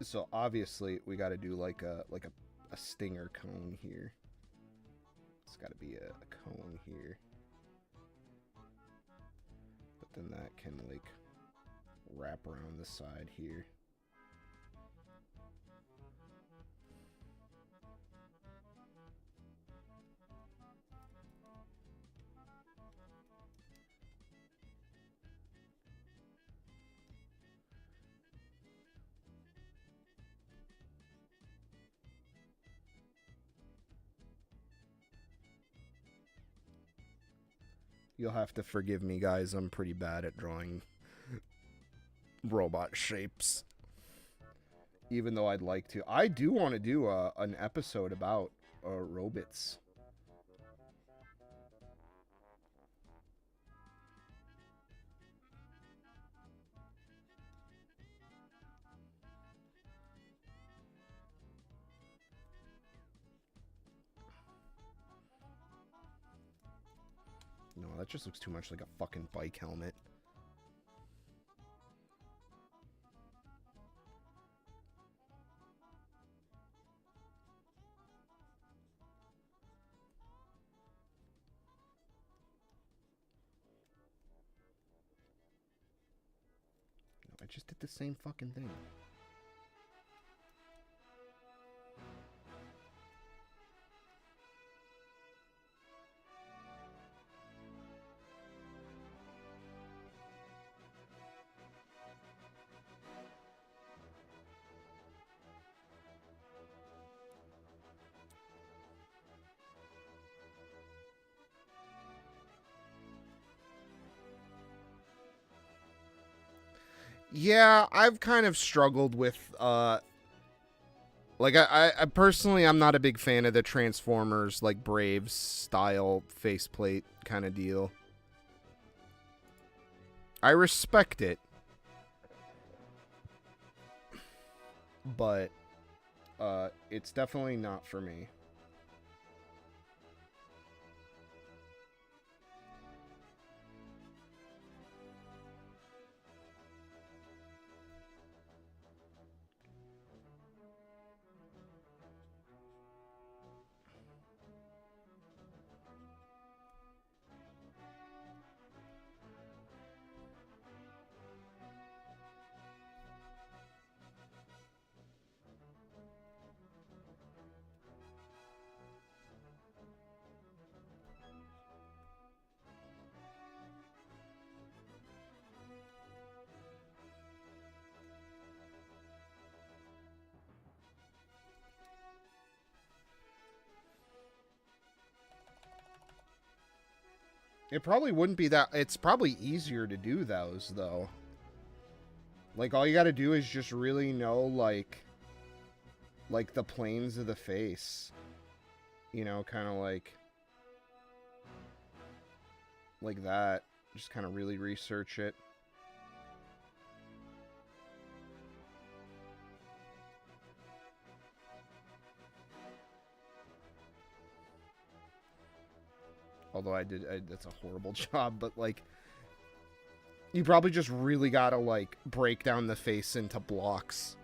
So obviously we got to do like a stinger cone here. It's got to be a cone here. But then that can like wrap around the side here. You'll have to forgive me, guys. I'm pretty bad at drawing robot shapes. Even though I'd like to. I do want to do an episode about robots. No, that just looks too much like a fucking bike helmet. No, I just did the same fucking thing. Yeah, I've kind of struggled with Like, I personally, I'm not a big fan of the Transformers, like, Braves style faceplate kind of deal. I respect it. But, it's definitely not for me. It probably wouldn't be that... It's probably easier to do those, though. Like, all you gotta do is just really know, like the planes of the face. You know, kind of like that. Just kind of really research it. Although that's a horrible job, but, like, you probably just really gotta, like, break down the face into blocks.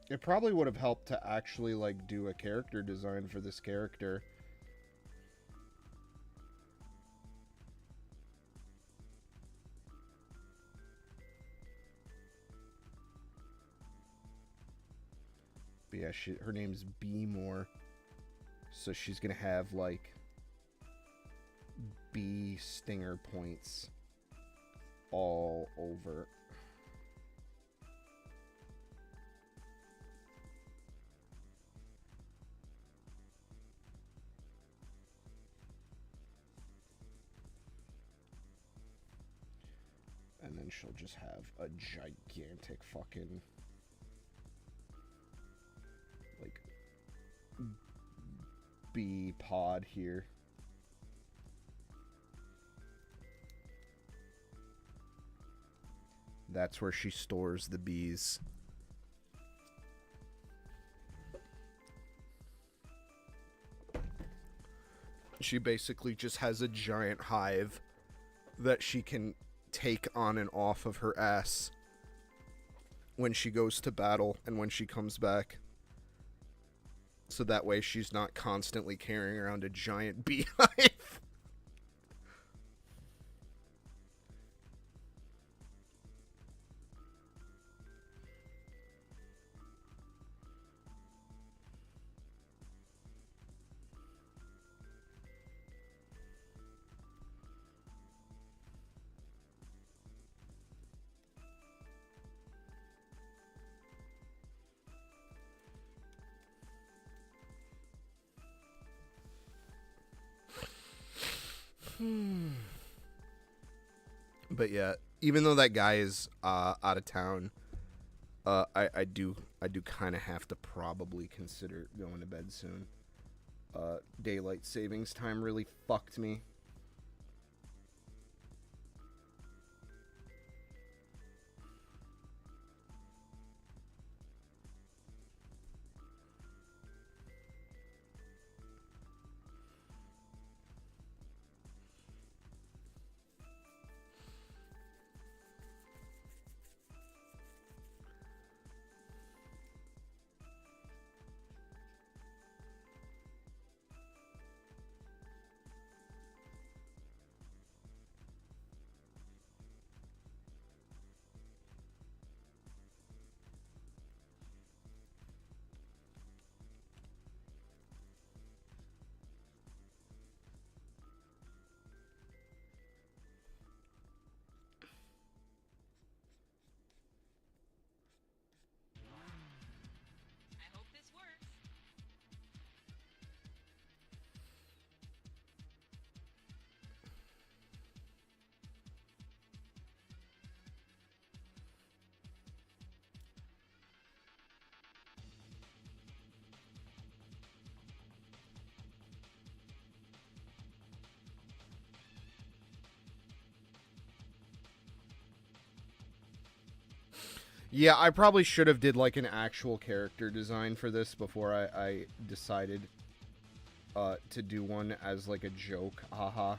It probably would have helped to actually, like, do a character design for this character. But yeah, her name's Bee More. So she's gonna have, like, bee stinger points all over. And then she'll just have a gigantic fucking, like, bee pod here. That's where she stores the bees. She basically just has a giant hive that she can take on and off of her ass when she goes to battle and when she comes back. So that way she's not constantly carrying around a giant beehive. But yeah, even though that guy is out of town, I do kind of have to probably consider going to bed soon. Daylight savings time really fucked me. Yeah, I probably should have did like an actual character design for this before I decided to do one as like a joke. Haha.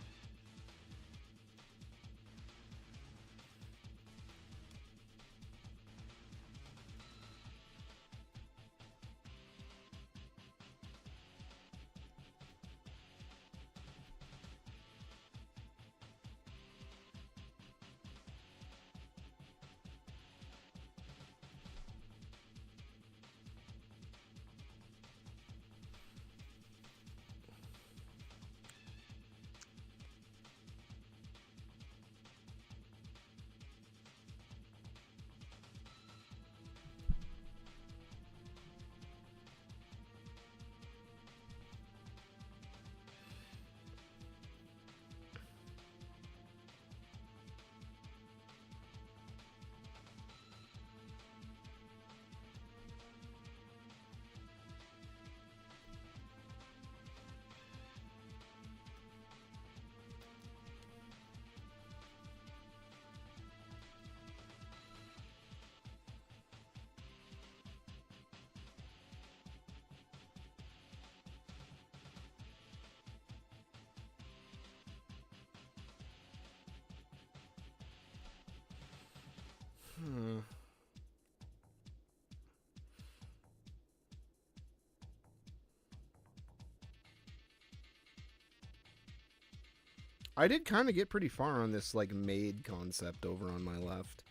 I did kind of get pretty far on this, like, maid concept over on my left.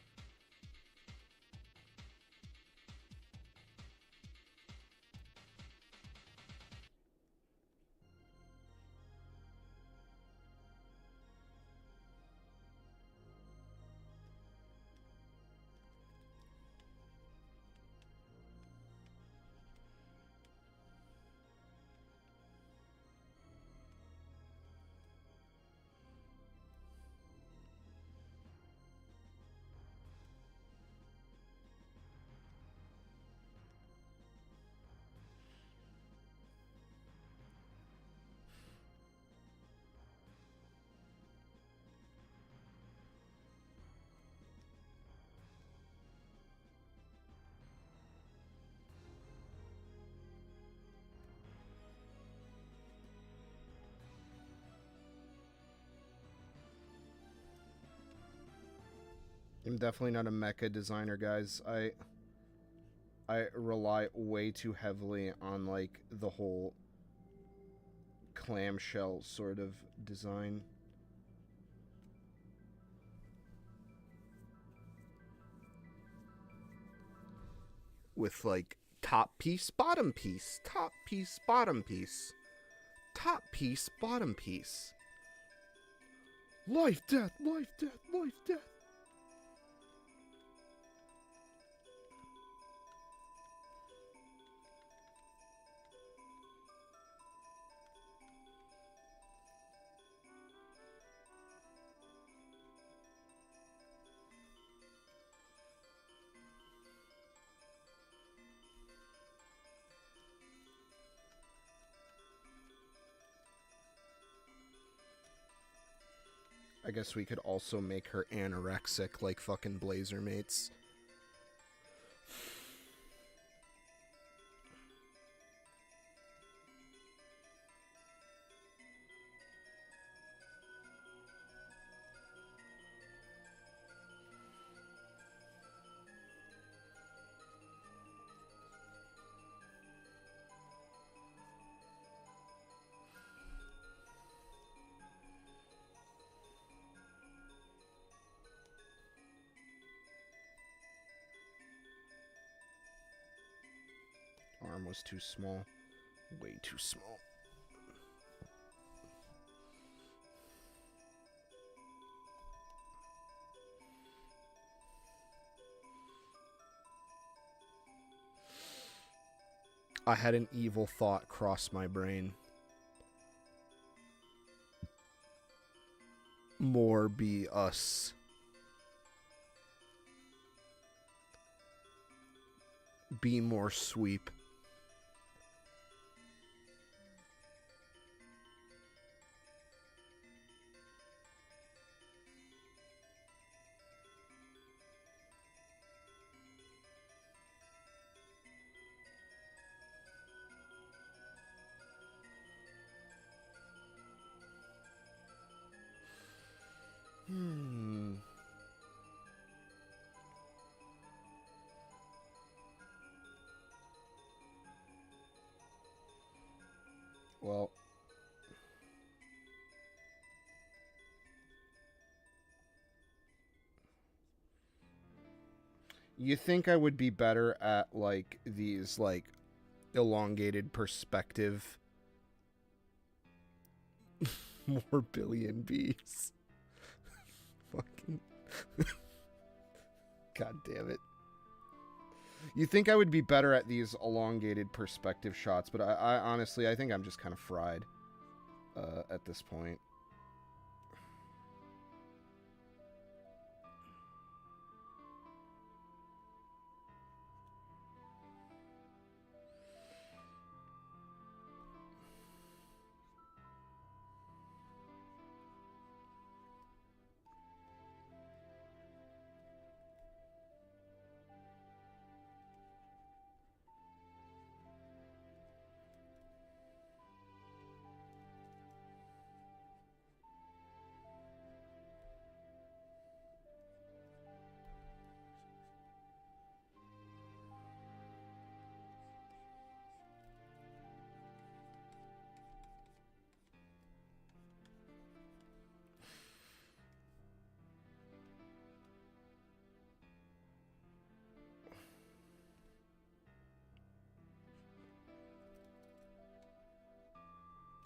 I'm definitely not a mecha designer, guys. I rely way too heavily on, like, the whole clamshell sort of design. With, like, top piece, bottom piece, top piece, bottom piece, top piece, bottom piece. Life, death, life, death, life, death. I guess we could also make her anorexic like fucking Blazer mates. Arm was too small. Way too small. I had an evil thought cross my brain. More be us. Be more sweep. Well, you think I would be better at, like, these, like, elongated perspective? More billion bees. Fucking. God damn it. You think I would be better at these elongated perspective shots, but I honestly, I think I'm just kind of fried at this point.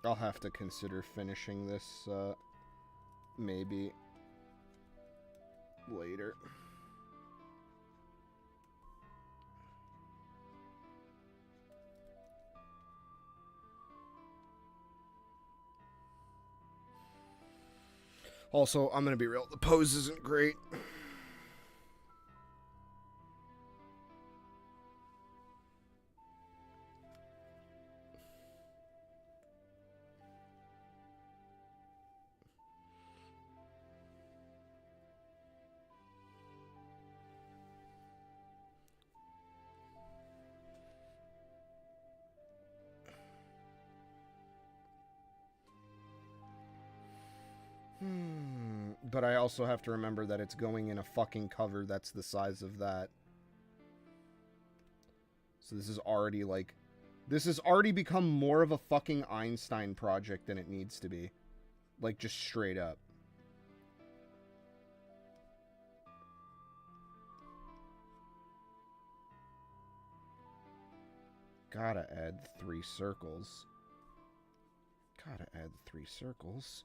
I'll have to consider finishing this, maybe later. Also, I'm gonna be real, the pose isn't great. But I also have to remember that it's going in a fucking cover that's the size of that. So this is already, like... This has already become more of a fucking Einstein project than it needs to be. Like, just straight up. Gotta add 3 circles. Gotta add 3 circles.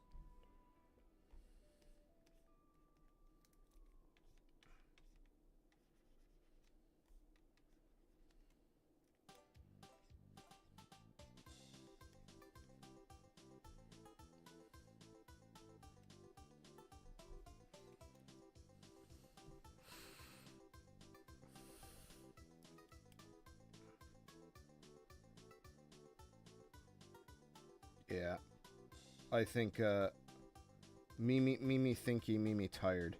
Yeah. I think, Mimi thinky, Mimi tired.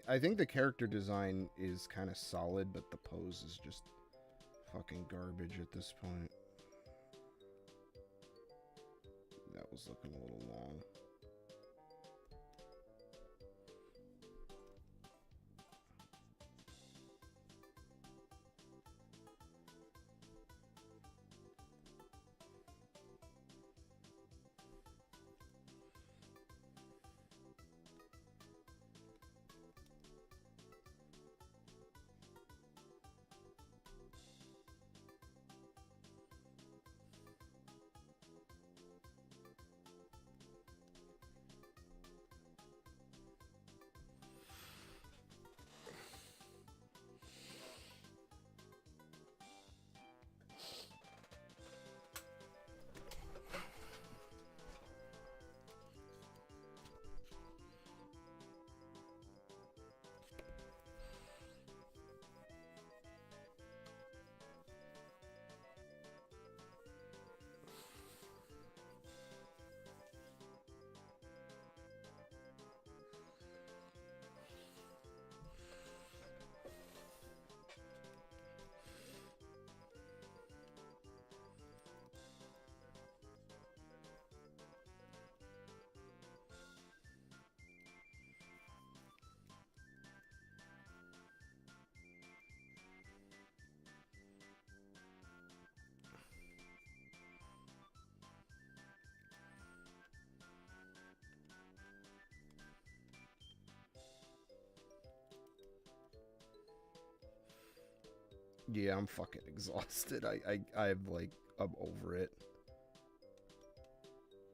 I think the character design is kind of solid, but the pose is just fucking garbage at this point. That was looking a little long. Yeah, I'm fucking exhausted. I'm like, I'm over it.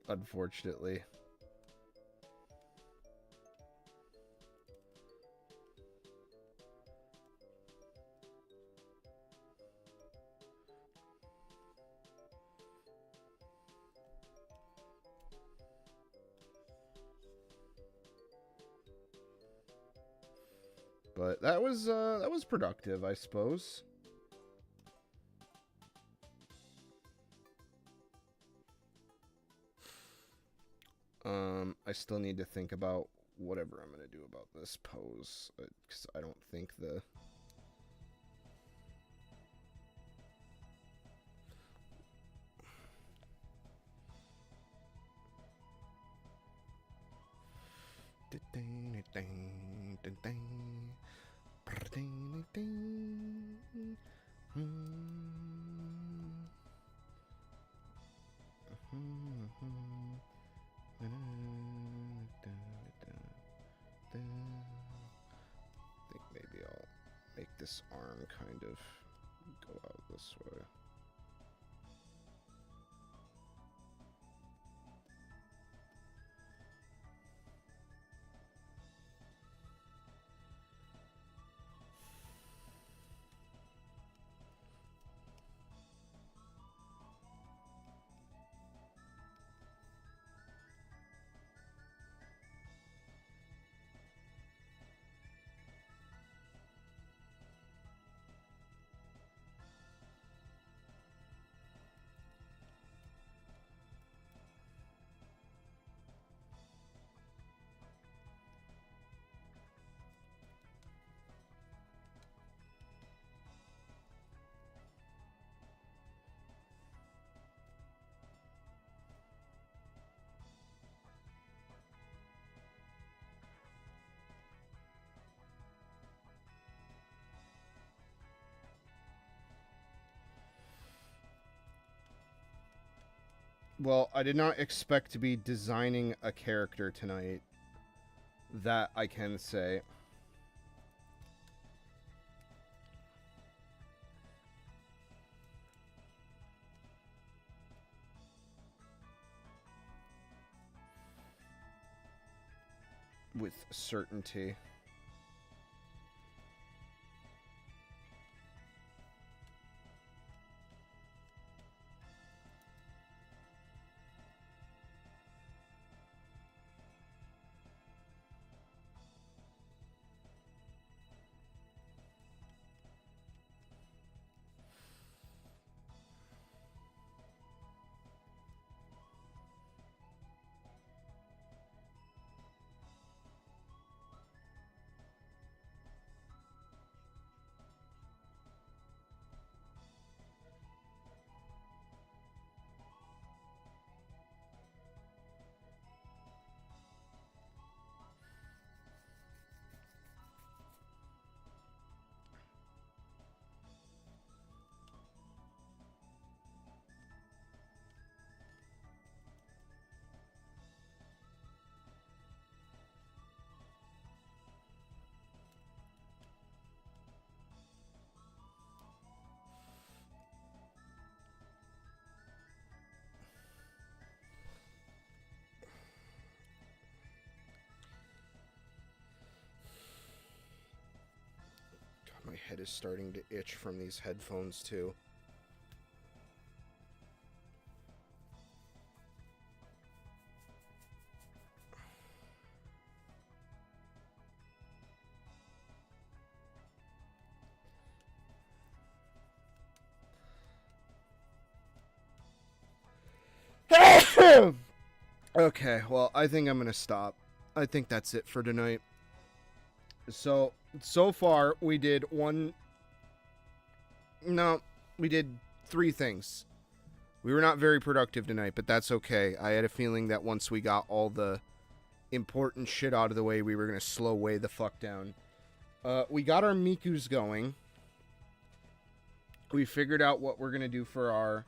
Unfortunately. But that was productive, I suppose. I still need to think about whatever I'm gonna do about this pose, because I don't think the... I think maybe I'll make this arm kind of go out this way. Well, I did not expect to be designing a character tonight. That I can say. With certainty. My head is starting to itch from these headphones, too. Okay, well, I think I'm gonna stop. I think that's it for tonight. So far, we did we did 3 things. We were not very productive tonight, but that's okay. I had a feeling that once we got all the important shit out of the way, we were gonna slow way the fuck down. We got our Mikus going. We figured out what we're gonna do for our...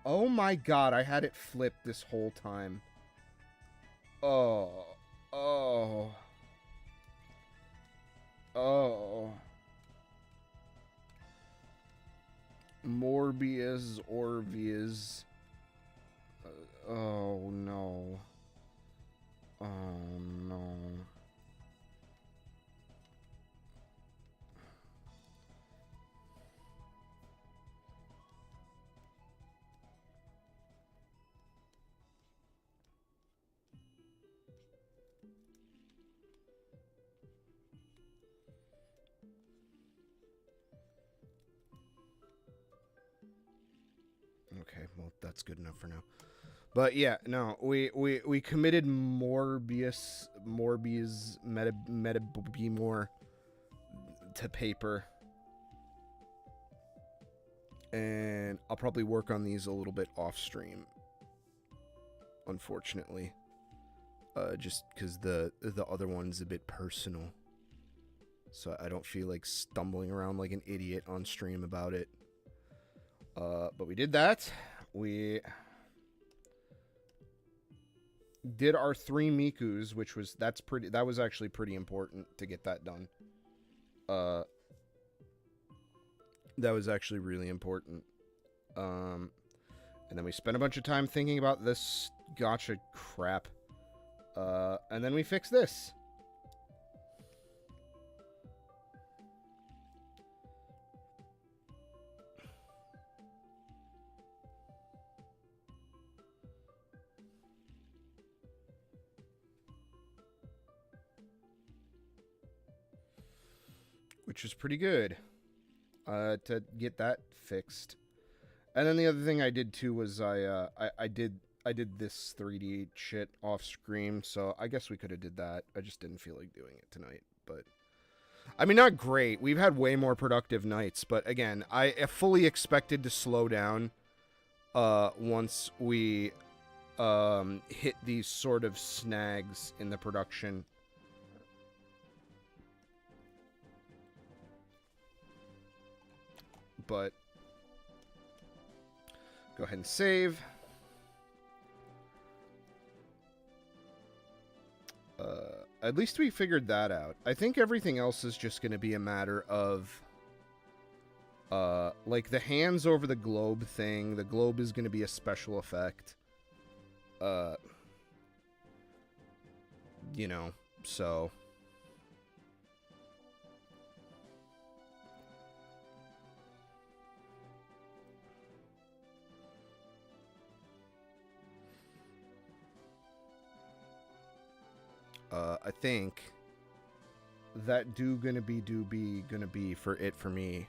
oh my god, I had it flipped this whole time. Oh. Morbius, Orvius. Oh no. Oh no. Okay, well, that's good enough for now. But yeah, no, we committed Morbius Metabimore to paper. And I'll probably work on these a little bit off stream. Unfortunately. Just because the other one's a bit personal. So I don't feel like stumbling around like an idiot on stream about it. But we did that. We did our 3 Mikus, which was that was actually pretty important to get that done. That was actually really important. And then we spent a bunch of time thinking about this gotcha crap. And then we fixed this. Which is pretty good. To get that fixed. And then the other thing I did too was I did this 3D shit off screen, so I guess we could have did that. I just didn't feel like doing it tonight, but I mean, not great. We've had way more productive nights, but again, I fully expected to slow down once we hit these sort of snags in the production. But go ahead and save. At least we figured that out. I think everything else is just going to be a matter of like the hands over the globe thing. The globe is going to be a special effect. You know, so I think that gonna be for it for me.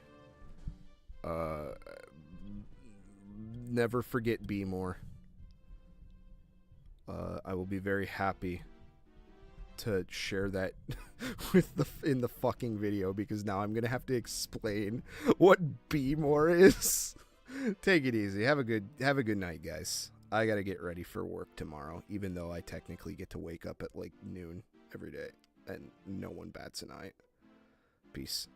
Never forget be more. I will be very happy to share that in the fucking video, because now I'm gonna have to explain what be more is. Take it easy. Have a good night, guys. I gotta get ready for work tomorrow, even though I technically get to wake up at like noon every day, and no one bats an eye. Peace.